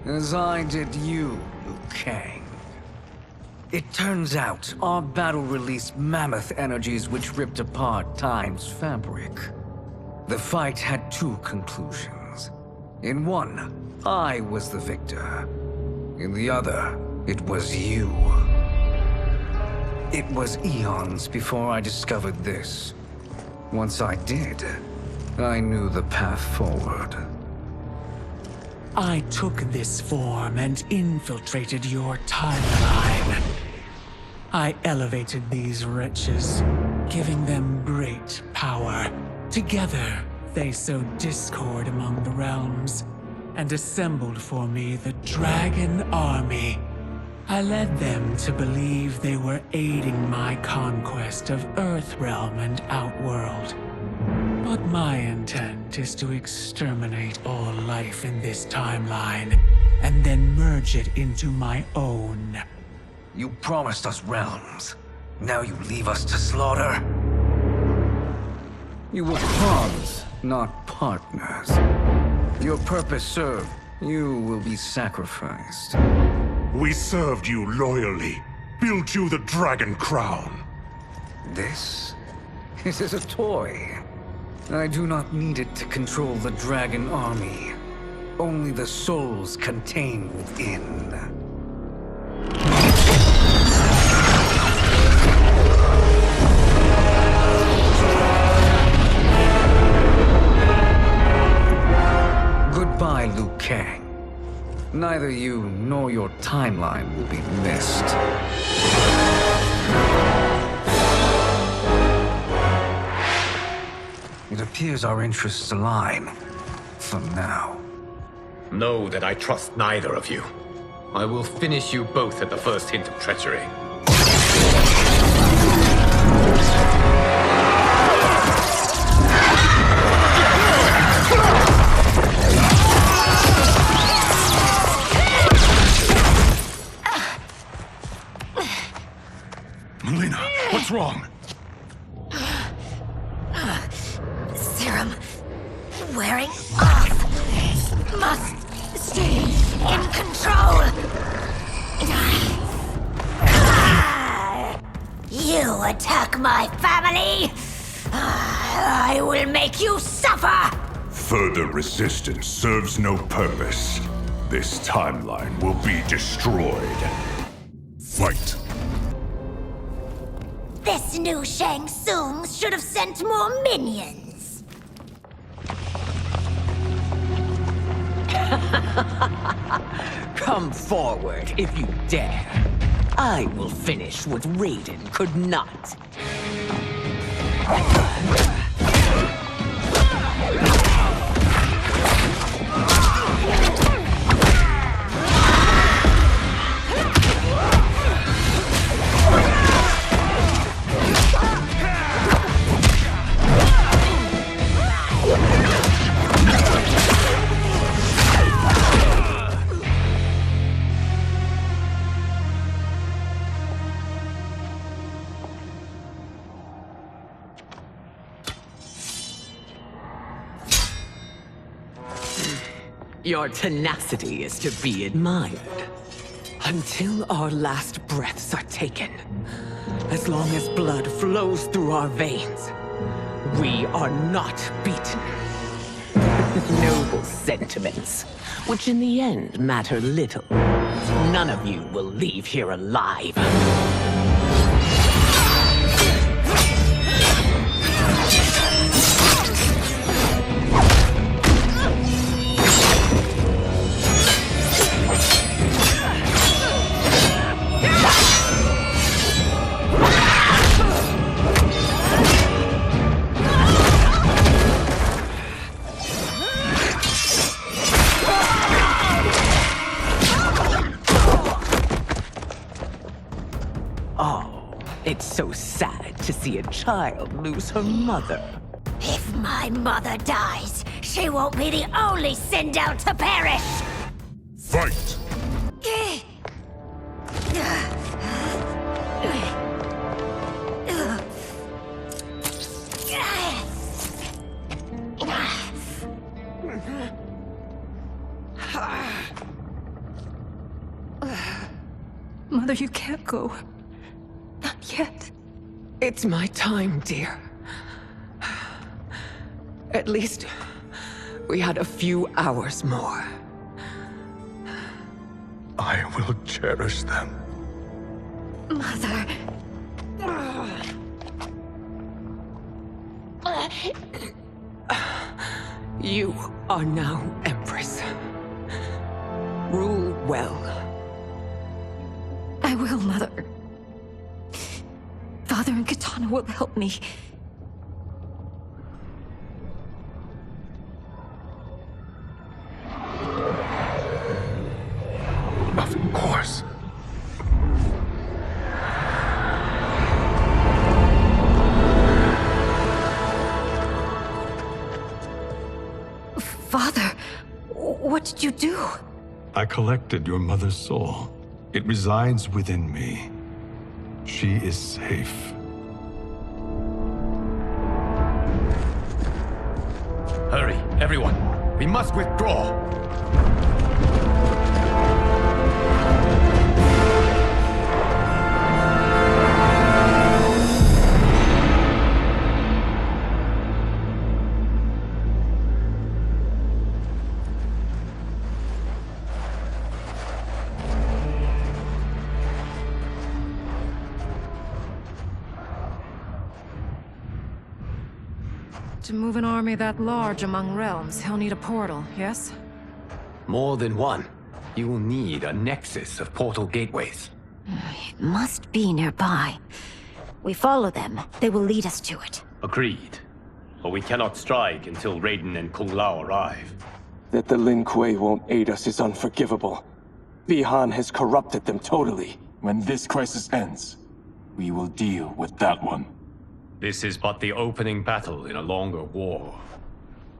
As I did you, Liu Kang. It turns out our battle released mammoth energies which ripped apart time's fabric. The fight had two conclusions. In one, I was the victor. In the other, it was you. It was eons before I discovered this. Once I did, I knew the path forward. I took this form and infiltrated your timeline. I elevated these wretches, giving them great power. Together, they sowed discord among the realms, and assembled for me the Dragon Army. I led them to believe they were aiding my conquest of Earthrealm and Outworld. But my intent is to exterminate all life in this timeline, and then merge it into my own. You promised us realms. Now you leave us to slaughter? You were pawns, not partners. Your purpose served. You will be sacrificed. We served you loyally, built you the Dragon Crown. This is a toy. I do not need it to control the Dragon Army. Only the souls contained within. Goodbye, Liu Kang. Neither you nor your timeline will be missed. It appears our interests align. For now. Know that I trust neither of you. I will finish you both at the first hint of treachery. Melina, what's wrong? Serum wearing off. Must stay in control. You attack my family. I will make you suffer. Further resistance serves no purpose. This timeline will be destroyed. Fight. This new Shang Tsung should have sent more minions. Come forward if you dare. I will finish what Raiden could not. Your tenacity is to be admired. Until our last breaths are taken. As long as blood flows through our veins, We are not beaten. Noble sentiments, which in the end matter little. None of you will leave here alive. It's so sad to see a child lose her mother. If my mother dies, she won't be the only Sindel to perish! Fight! Mother, you can't go. Not yet. It's my time, dear. At least we had a few hours more. I will cherish them. Mother. You are now Empress. Rule well. I will, Mother. Father and Katana will help me. Of course. Father, what did you do? I collected your mother's soul. It resides within me. She is safe. Hurry, everyone. We must withdraw. To move an army that large among realms, he'll need a portal, yes? More than one. You will need a nexus of portal gateways. It must be nearby. We follow them. They will lead us to it. Agreed. But we cannot strike until Raiden and Kung Lao arrive. That the Lin Kuei won't aid us is unforgivable. Bi-Han has corrupted them totally. When this crisis ends, we will deal with that one. This is but the opening battle in a longer war.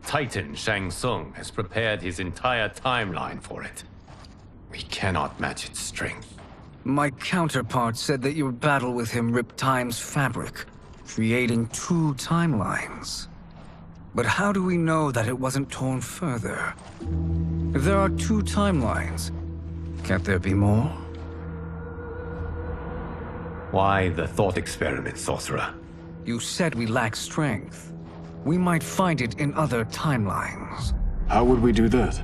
Titan Shang Tsung has prepared his entire timeline for it. We cannot match its strength. My counterpart said that your battle with him ripped time's fabric, creating two timelines. But how do we know that it wasn't torn further? If there are two timelines, can't there be more? Why the thought experiment, Sorcerer? You said we lack strength. We might find it in other timelines. How would we do that?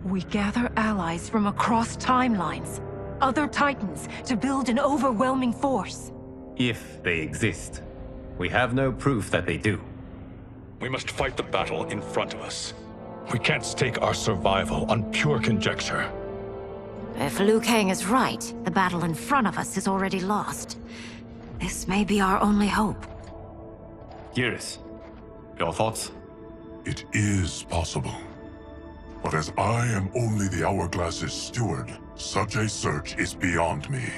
We gather allies from across timelines, other titans, to build an overwhelming force. If they exist. We have no proof that they do. We must fight the battle in front of us. We can't stake our survival on pure conjecture. If Liu Kang is right, the battle in front of us is already lost. This may be our only hope. Geras, your thoughts? It is possible. But as I am only the Hourglass's steward, such a search is beyond me.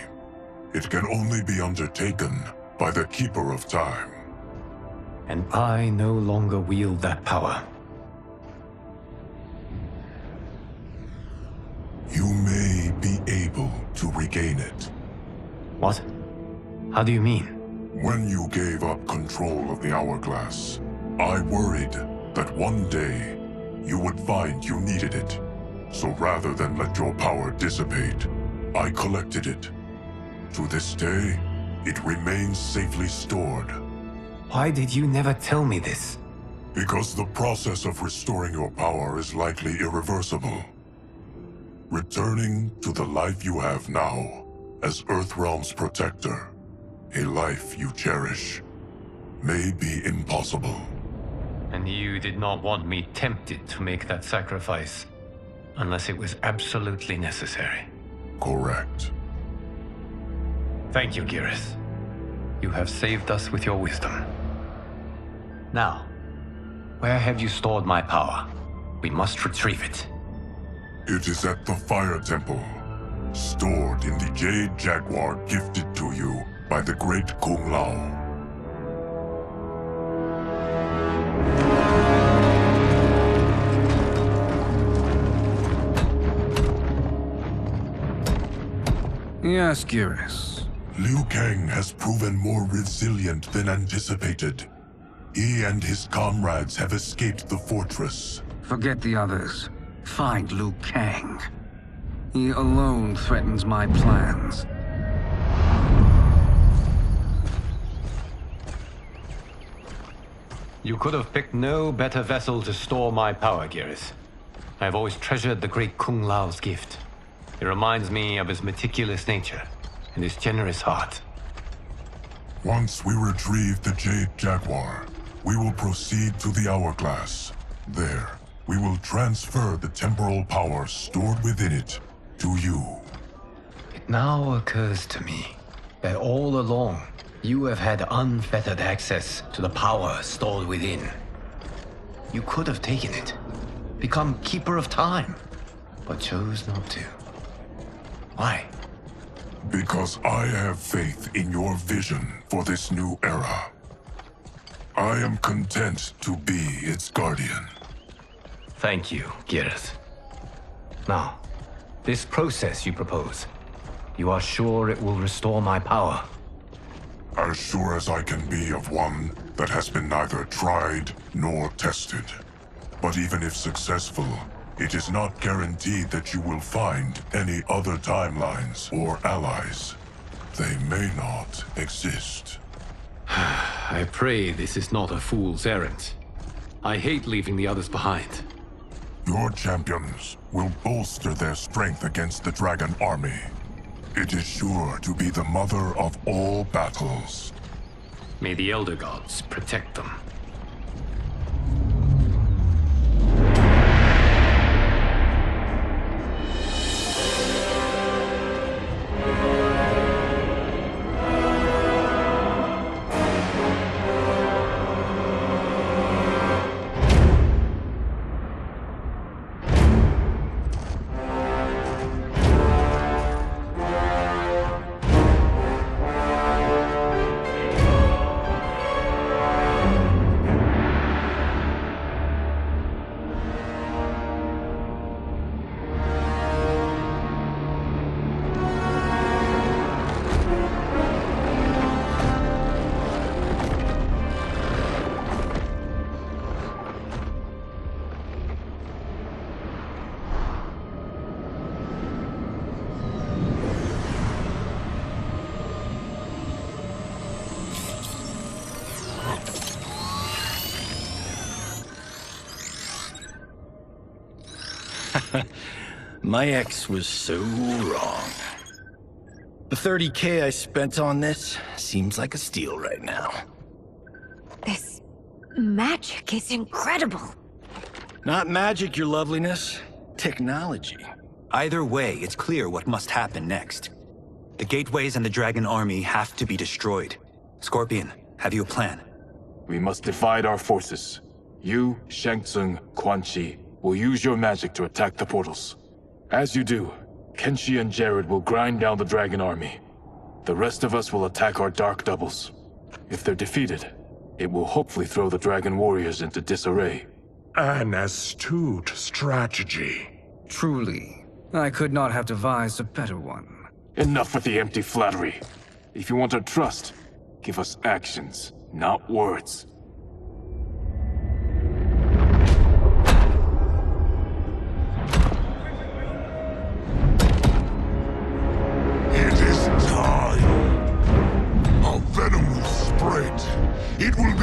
It can only be undertaken by the Keeper of Time. And I no longer wield that power. You may be able to regain it. What? How do you mean? When you gave up control of the Hourglass, I worried that one day you would find you needed it. So rather than let your power dissipate, I collected it. To this day, it remains safely stored. Why did you never tell me this? Because the process of restoring your power is likely irreversible. Returning to the life you have now, as Earthrealm's protector, a life you cherish, may be impossible. And you did not want me tempted to make that sacrifice, unless it was absolutely necessary. Correct. Thank you, Geras. You have saved us with your wisdom. Now, where have you stored my power? We must retrieve it. It is at the Fire Temple, stored in the Jade Jaguar gifted to you by the great Kung Lao. Yes, Geras. Liu Kang has proven more resilient than anticipated. He and his comrades have escaped the fortress. Forget the others. Find Liu Kang. He alone threatens my plans. You could have picked no better vessel to store my power, Geras. I have always treasured the great Kung Lao's gift. It reminds me of his meticulous nature and his generous heart. Once we retrieve the Jade Jaguar, we will proceed to the Hourglass. There, we will transfer the temporal power stored within it to you. It now occurs to me that all along, you have had unfettered access to the power stored within. You could have taken it, become Keeper of Time, but chose not to. Why? Because I have faith in your vision for this new era. I am content to be its guardian. Thank you, Geras. Now, this process you propose, you are sure it will restore my power? As sure as I can be of one that has been neither tried nor tested. But even if successful, it is not guaranteed that you will find any other timelines or allies. They may not exist. I pray this is not a fool's errand. I hate leaving the others behind. Your champions will bolster their strength against the Dragon Army. It is sure to be the mother of all battles. May the Elder Gods protect them. My ex was so wrong. The 30K I spent on this seems like a steal right now. This magic is incredible. Not magic, your loveliness. Technology. Either way, it's clear what must happen next. The gateways and the Dragon Army have to be destroyed. Scorpion, have you a plan? We must divide our forces. You, Shang Tsung, Quan Chi will use your magic to attack the portals. As you do, Kenshi and Jared will grind down the Dragon Army. The rest of us will attack our dark doubles. If they're defeated, it will hopefully throw the Dragon Warriors into disarray. An astute strategy. Truly, I could not have devised a better one. Enough with the empty flattery. If you want our trust, give us actions, not words. It is time. A venom will spread. It will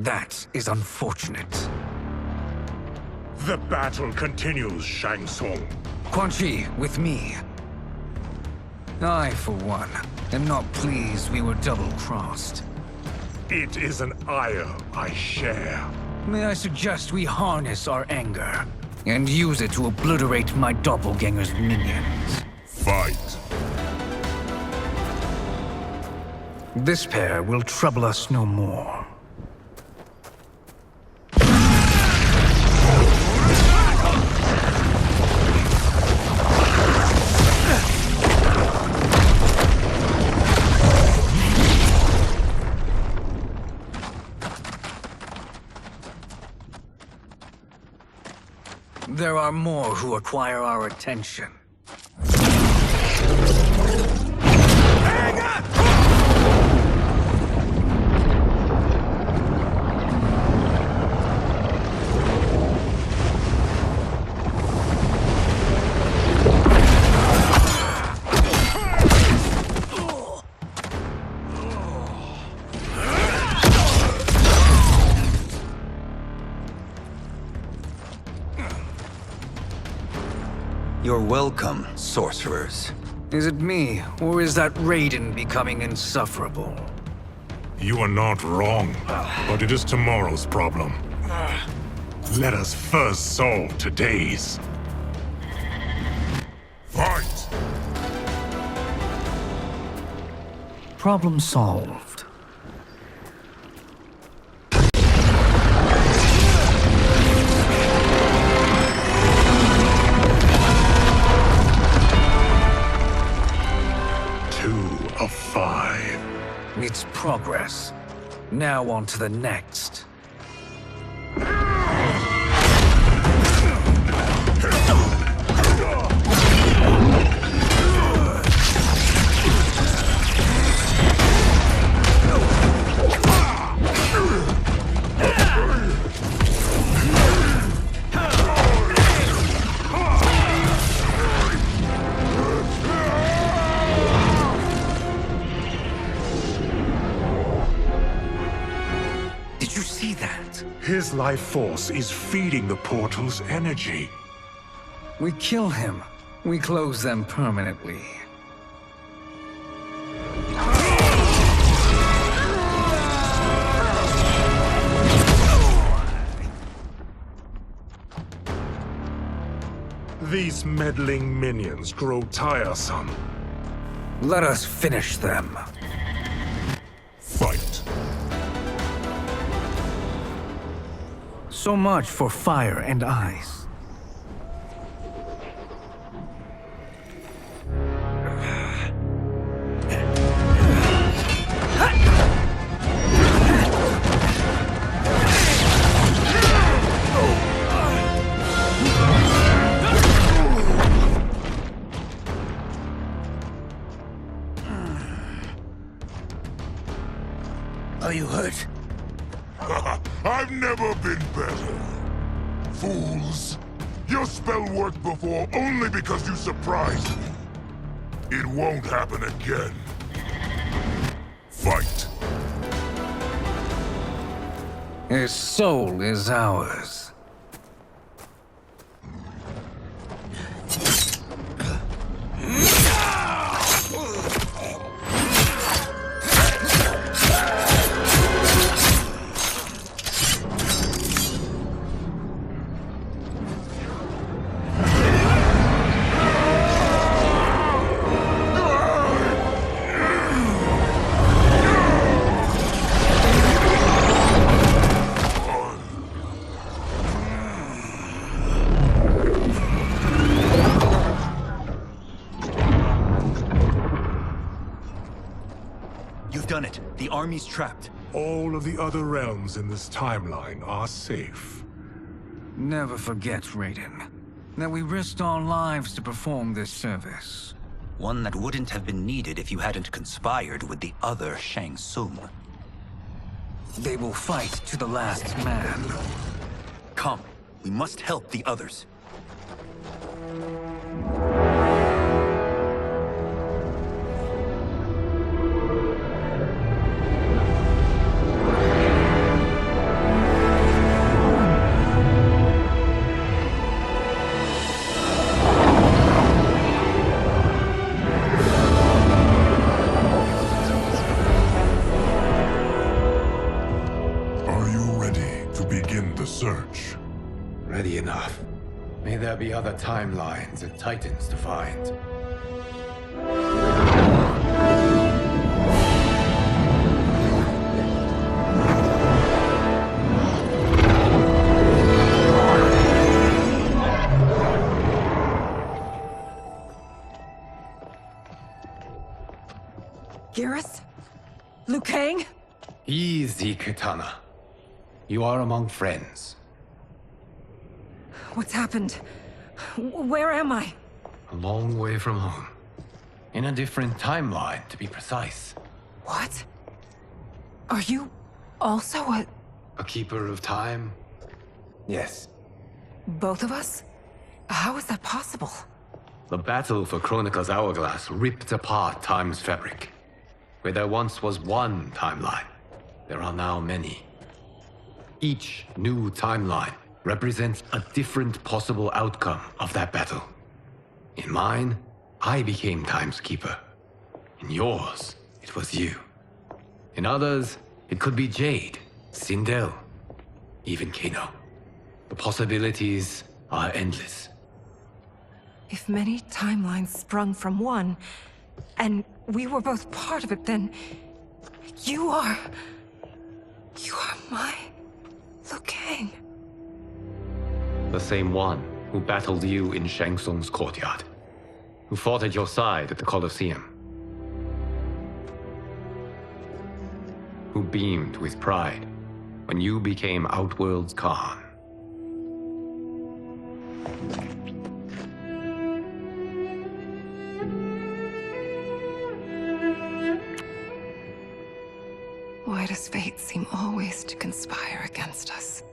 That is unfortunate. The battle continues, Shang Tsung. Quan Chi, with me. I, for one, am not pleased we were double-crossed. It is an ire I share. May I suggest we harness our anger and use it to obliterate my doppelganger's minions? Fight. This pair will trouble us no more. There are more who require our attention. You're welcome, sorcerers. Is it me, or is that Raiden becoming insufferable? You are not wrong, but it is tomorrow's problem. Let us first solve today's. Fight! Problem solved. Of 5. It's progress. Now on to the next. His life force is feeding the portal's energy. We kill him. We close them permanently. These meddling minions grow tiresome. Let us finish them. Fight. So much for fire and ice. Are you hurt? I've never been better. Fools! Your spell worked before only because you surprised me. It won't happen again. Fight! His soul is ours. Done it. The army's trapped. All of the other realms in this timeline are safe. Never forget, Raiden, that we risked our lives to perform this service. One that wouldn't have been needed if you hadn't conspired with the other Shang Tsung. They will fight to the last man. Come, we must help the others. search. Ready enough. May there be other timelines and titans to find. Garrus? Liu Kang? Easy, Kitana. You are among friends. What's happened? Where am I? A long way from home. In a different timeline, to be precise. What? Are you also a keeper of time? Yes. both of us? How is that possible? The battle for Chronica's hourglass ripped apart time's fabric. Where there once was one timeline, there are now many. Each new timeline represents a different possible outcome of that battle. In mine, I became Time's Keeper. In yours, it was you. In others, it could be Jade, Sindel, even Kano. The possibilities are endless. If many timelines sprung from one, and we were both part of it, then you are my Liu Kang. The same one who battled you in Shang Tsung's courtyard, who fought at your side at the Colosseum, who beamed with pride when you became Outworld's Khan. Why does fate seem always to conspire against us?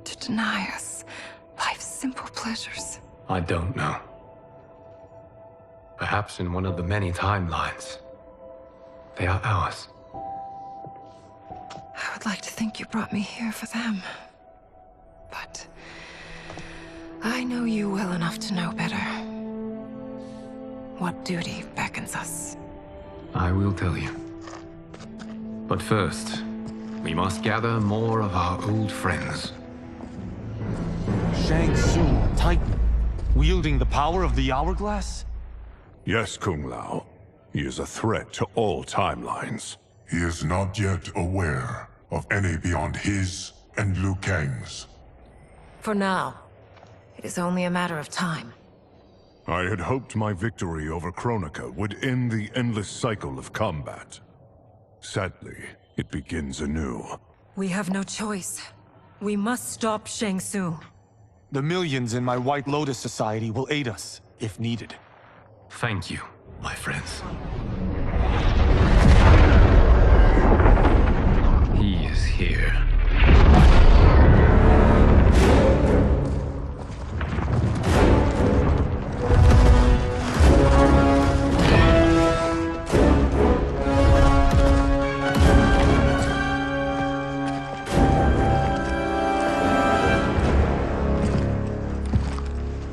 To deny us life's simple pleasures? I don't know. Perhaps in one of the many timelines, they are ours. I would like to think you brought me here for them. But I know you well enough to know better. What duty beckons us? I will tell you. But first, we must gather more of our old friends. Shang Tsung, Titan, wielding the power of the hourglass? Yes, Kung Lao. He is a threat to all timelines. He is not yet aware of any beyond his and Liu Kang's. For now, it is only a matter of time. I had hoped my victory over Kronika would end the endless cycle of combat. Sadly, it begins anew. We have no choice. We must stop Shang Tsung. The millions in my White Lotus Society will aid us, if needed. Thank you, my friends. He is here.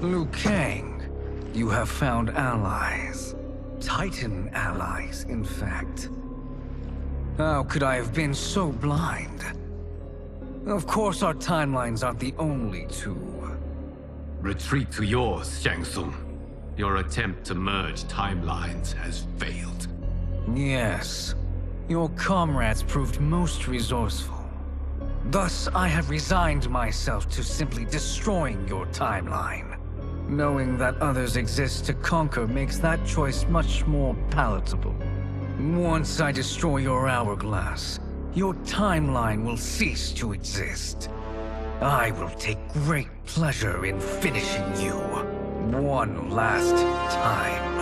Liu Kang, you have found allies. Titan allies, in fact. How could I have been so blind? Of course our timelines aren't the only two. Retreat to yours, Shang Tsung. Your attempt to merge timelines has failed. Yes. Your comrades proved most resourceful. Thus, I have resigned myself to simply destroying your timeline. Knowing that others exist to conquer makes that choice much more palatable. Once I destroy your hourglass, your timeline will cease to exist. I will take great pleasure in finishing you one last time.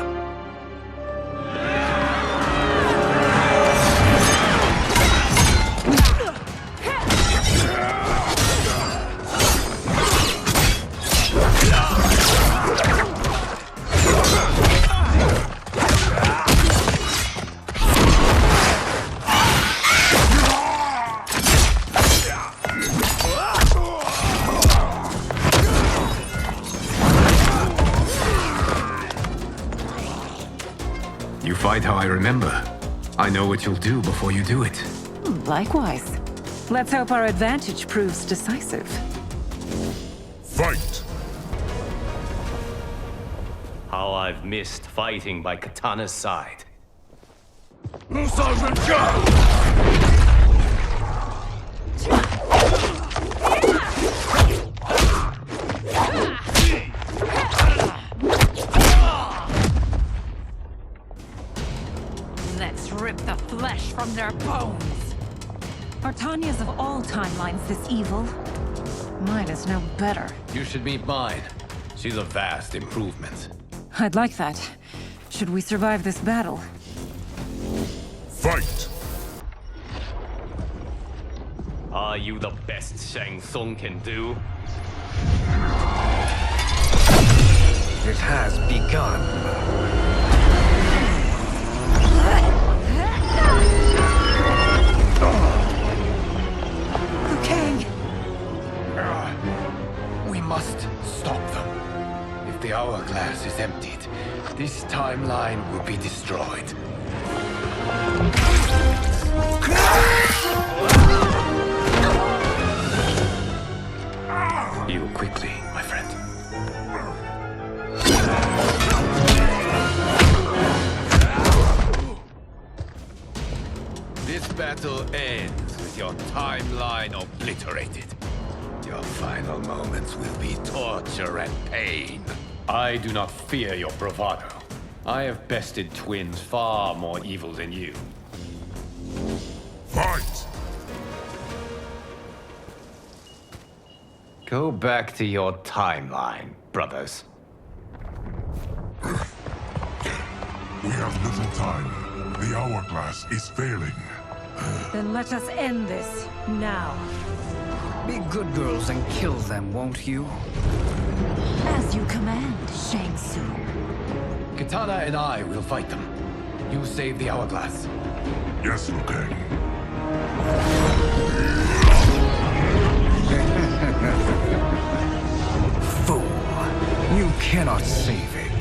You fight how I remember. I know what you'll do before you do it. Likewise. Let's hope our advantage proves decisive. Fight! How I've missed fighting by Katana's side. Sergeant John! Let's rip the flesh from their bones. Are Tanya's of all timelines this evil? Mine is no better. You should meet mine. She's a vast improvement. I'd like that. Should we survive this battle? Fight! Are you the best Shang Tsung can do? It has begun. Liu Kang! We must stop them. If the hourglass is emptied, this timeline will be destroyed. Heal quickly, my friend. This battle ends with your timeline obliterated. Your final moments will be torture and pain. I do not fear your bravado. I have bested twins far more evil than you. Fight! Go back to your timeline, brothers. We have little time. The hourglass is failing. Then let us end this, now. Be good girls and kill them, won't you? As you command, Shang Tsung. Katana and I will fight them. You save the hourglass. Yes, Liu Kang. Fool. You cannot save it.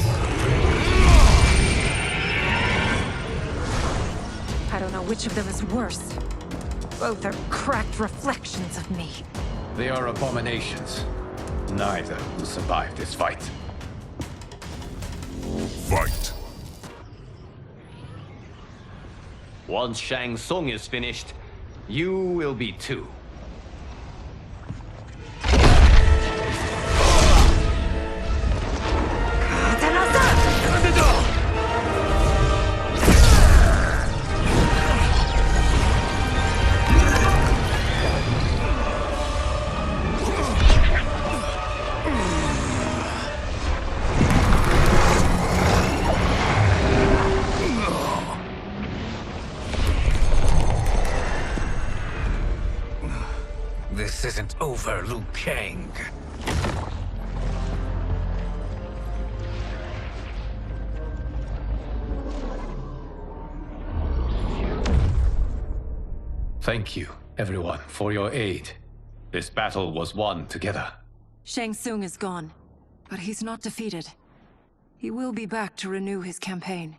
I don't know which of them is worse. Both are cracked reflections of me. They are abominations. Neither will survive this fight. Fight! Once Shang Tsung is finished, you will be too. This isn't over, Liu Kang. Thank you, everyone, for your aid. This battle was won together. Shang Tsung is gone, but he's not defeated. He will be back to renew his campaign.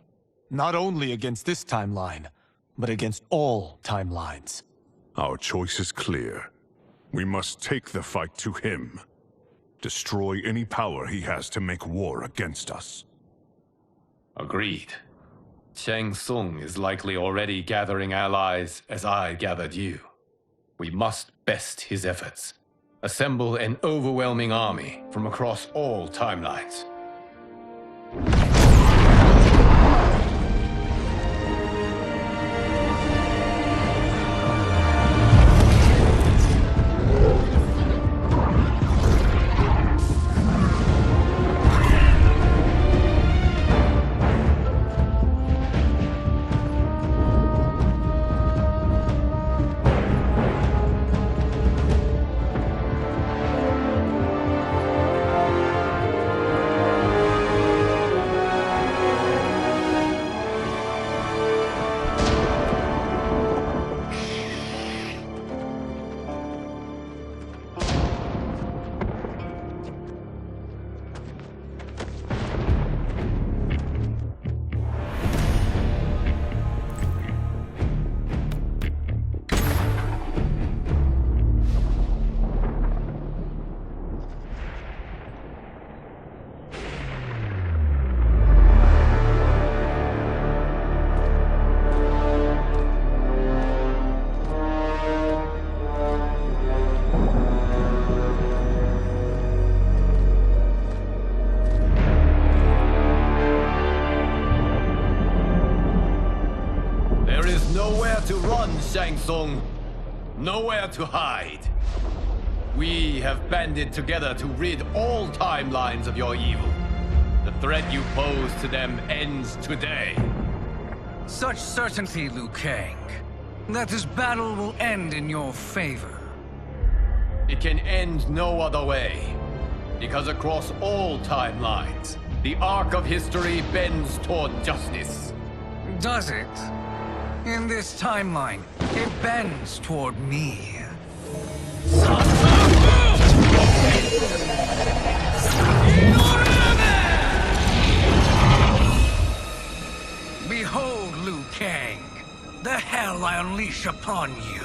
Not only against this timeline, but against all timelines. Our choice is clear. We must take the fight to him. Destroy any power he has to make war against us. Agreed. Shang Tsung is likely already gathering allies as I gathered you. We must best his efforts. Assemble an overwhelming army from across all timelines. nowhere to run, Shang Tsung. Nowhere to hide. We have banded together to rid all timelines of your evil. The threat you pose to them ends today. Such certainty, Liu Kang, that this battle will end in your favor. It can end no other way. Because across all timelines, the arc of history bends toward justice. Does it? In this timeline, it bends toward me. Behold, Liu Kang, the hell I unleash upon you.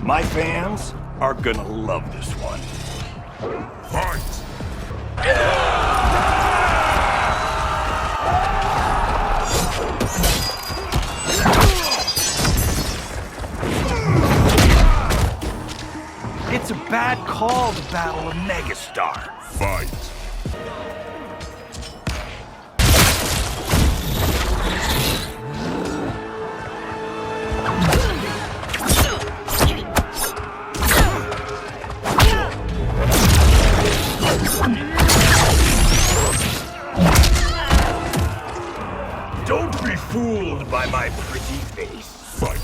My fans are gonna love this one. Fight! It's a bad call to battle a megastar. Fight! Don't be fooled by my pretty face. Fight!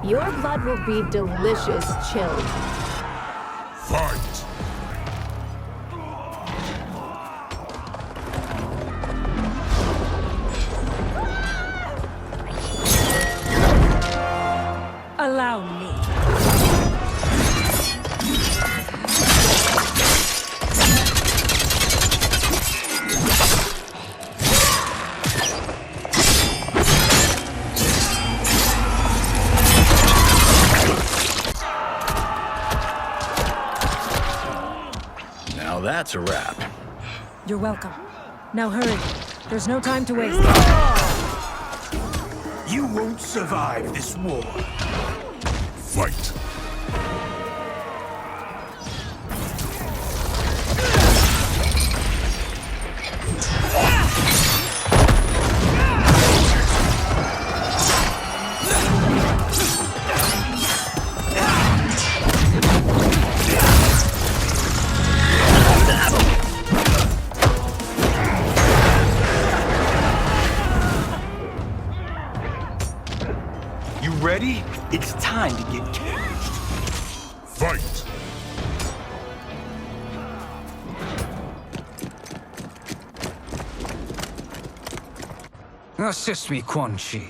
Your blood will be delicious chilled. Fight! Allow me. Now that's a wrap. You're welcome. Now hurry. There's no time to waste. You won't survive this war. Fight! Ready? It's time to get caged. Fight! Assist me, Quan Chi.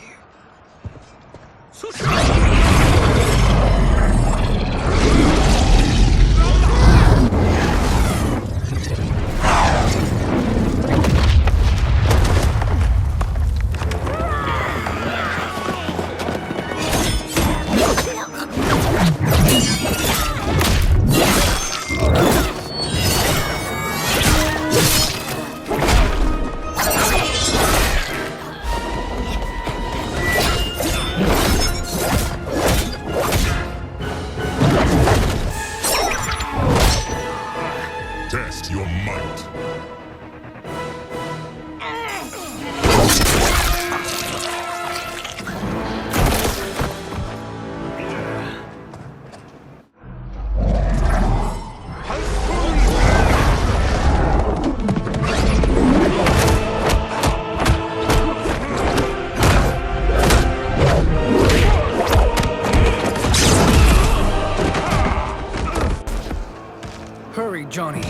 Test your might. Hurry, Johnny.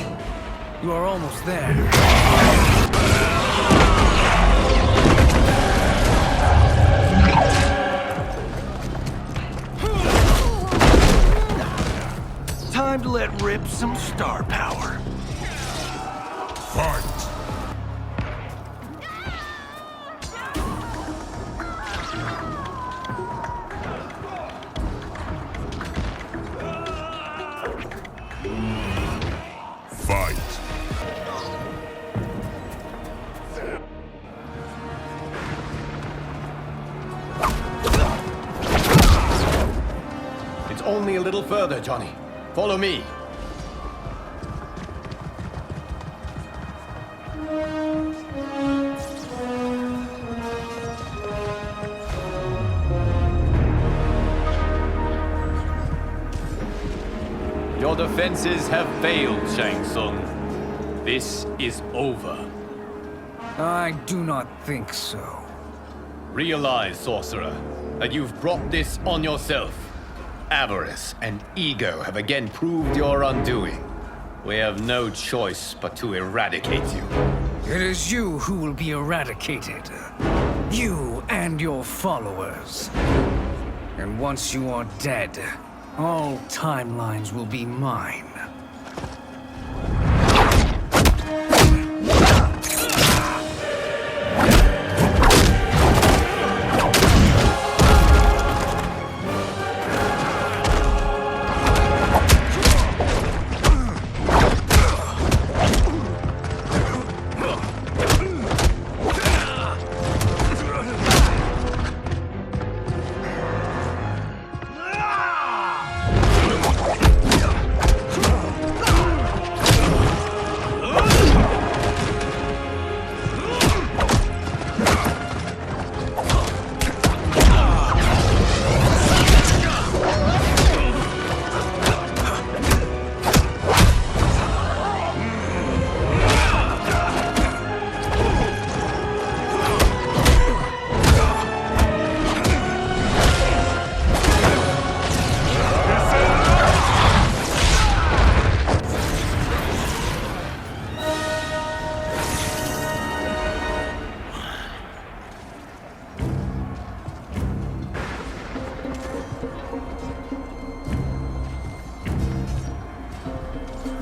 You are almost there. Time to let rip some star power. Fight! Fight! It's only a little further, Johnny. Follow me. Your defenses have failed, Shang Tsung. This is over. I do not think so. Realize, sorcerer, that you've brought this on yourself. Avarice and ego have again proved your undoing. We have no choice but to eradicate you. It is you who will be eradicated. You and your followers. And once you are dead, all timelines will be mine.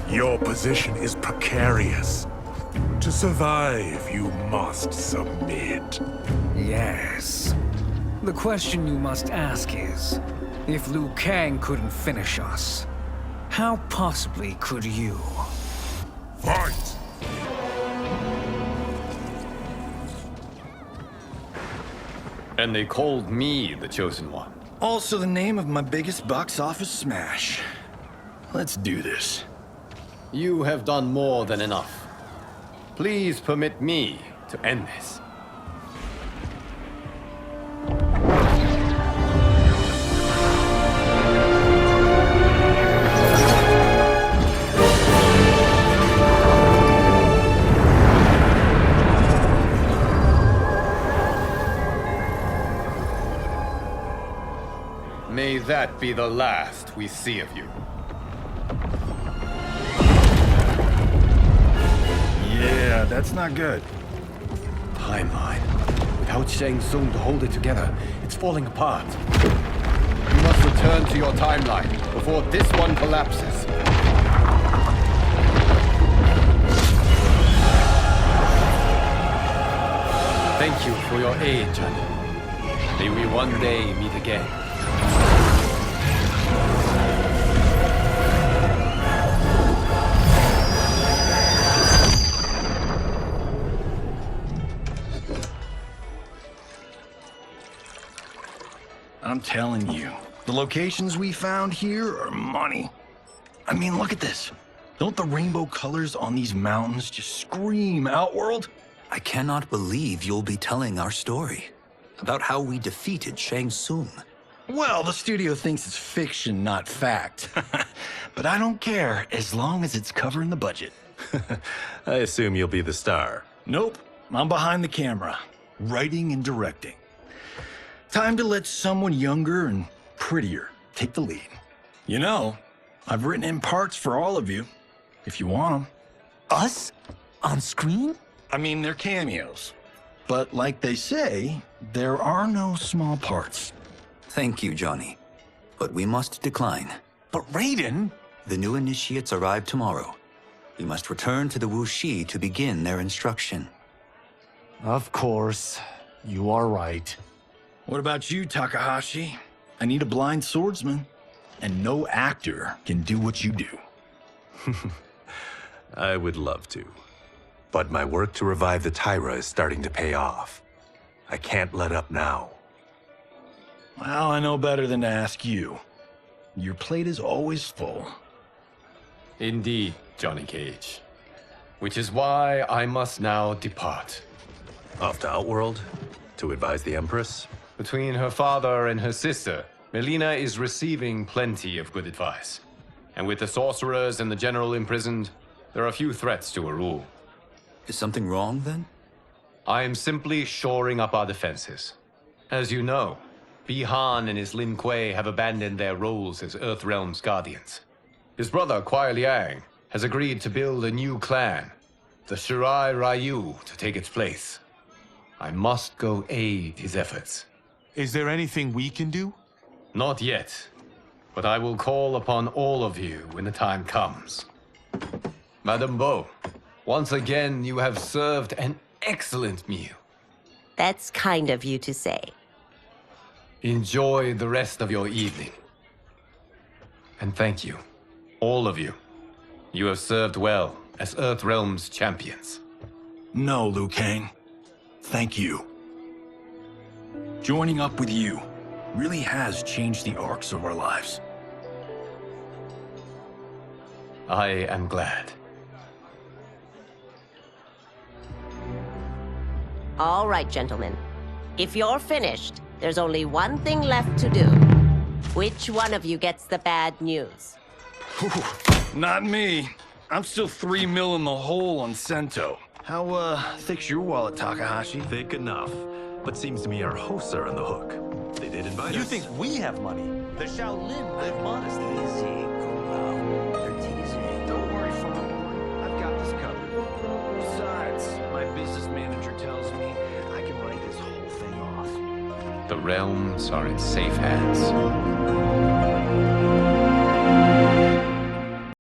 Your position is precarious. To survive, you must submit. Yes. The question you must ask is, if Liu Kang couldn't finish us, how possibly could you? Fight! And they called me the Chosen One. Also the name of my biggest box office smash. Let's do this. You have done more than enough. Please permit me to end this. May that be the last we see of you. Yeah, that's not good. Timeline. Without Shang Tsung to hold it together, it's falling apart. You must return to your timeline before this one collapses. Thank you for your aid, Johnny. May we one day meet again. I'm telling you, the locations we found here are money. I mean, look at this. Don't the rainbow colors on these mountains just scream Outworld? I cannot believe you'll be telling our story about how we defeated Shang Tsung. Well, the studio thinks it's fiction, not fact. But I don't care, as long as it's covering the budget. I assume you'll be the star. Nope, I'm behind the camera, writing and directing. Time to let someone younger and prettier take the lead. You know, I've written in parts for all of you, if you want them. Us? On screen? I mean, they're cameos. But like they say, there are no small parts. Thank you, Johnny. But we must decline. But Raiden? The new initiates arrive tomorrow. We must return to the Wuxi to begin their instruction. Of course. You are right. What about you, Takahashi? I need a blind swordsman. And no actor can do what you do. I would love to. But my work to revive the Tyra is starting to pay off. I can't let up now. Well, I know better than to ask you. Your plate is always full. Indeed, Johnny Cage. Which is why I must now depart. Off to Outworld? To advise the Empress? Between her father and her sister, Melina is receiving plenty of good advice. And with the sorcerers and the general imprisoned, there are few threats to her rule. Is something wrong, then? I am simply shoring up our defenses. As you know, Bi-Han and his Lin Kuei have abandoned their roles as Earthrealm's guardians. His brother, Kuai Liang, has agreed to build a new clan, the Shirai Ryu, to take its place. I must go aid his efforts. Is there anything we can do? Not yet, but I will call upon all of you when the time comes. Madame Bo, once again you have served an excellent meal. That's kind of you to say. Enjoy the rest of your evening. And thank you, all of you. You have served well as Earthrealm's champions. No, Liu Kang. Thank you. Joining up with you really has changed the arcs of our lives. I am glad. All right, gentlemen. If you're finished, there's only one thing left to do. Which one of you gets the bad news? Not me. I'm still 3 mil in the hole on Sento. How, thick's your wallet, Takahashi? Thick enough. But seems to me our hosts are on the hook. They did invite us. You think we have money? The Shaolin live modestly. Easy, Kumo. They're teasing. Don't worry, Father. I've got this covered. Besides, my business manager tells me I can write this whole thing off. The realms are in safe hands.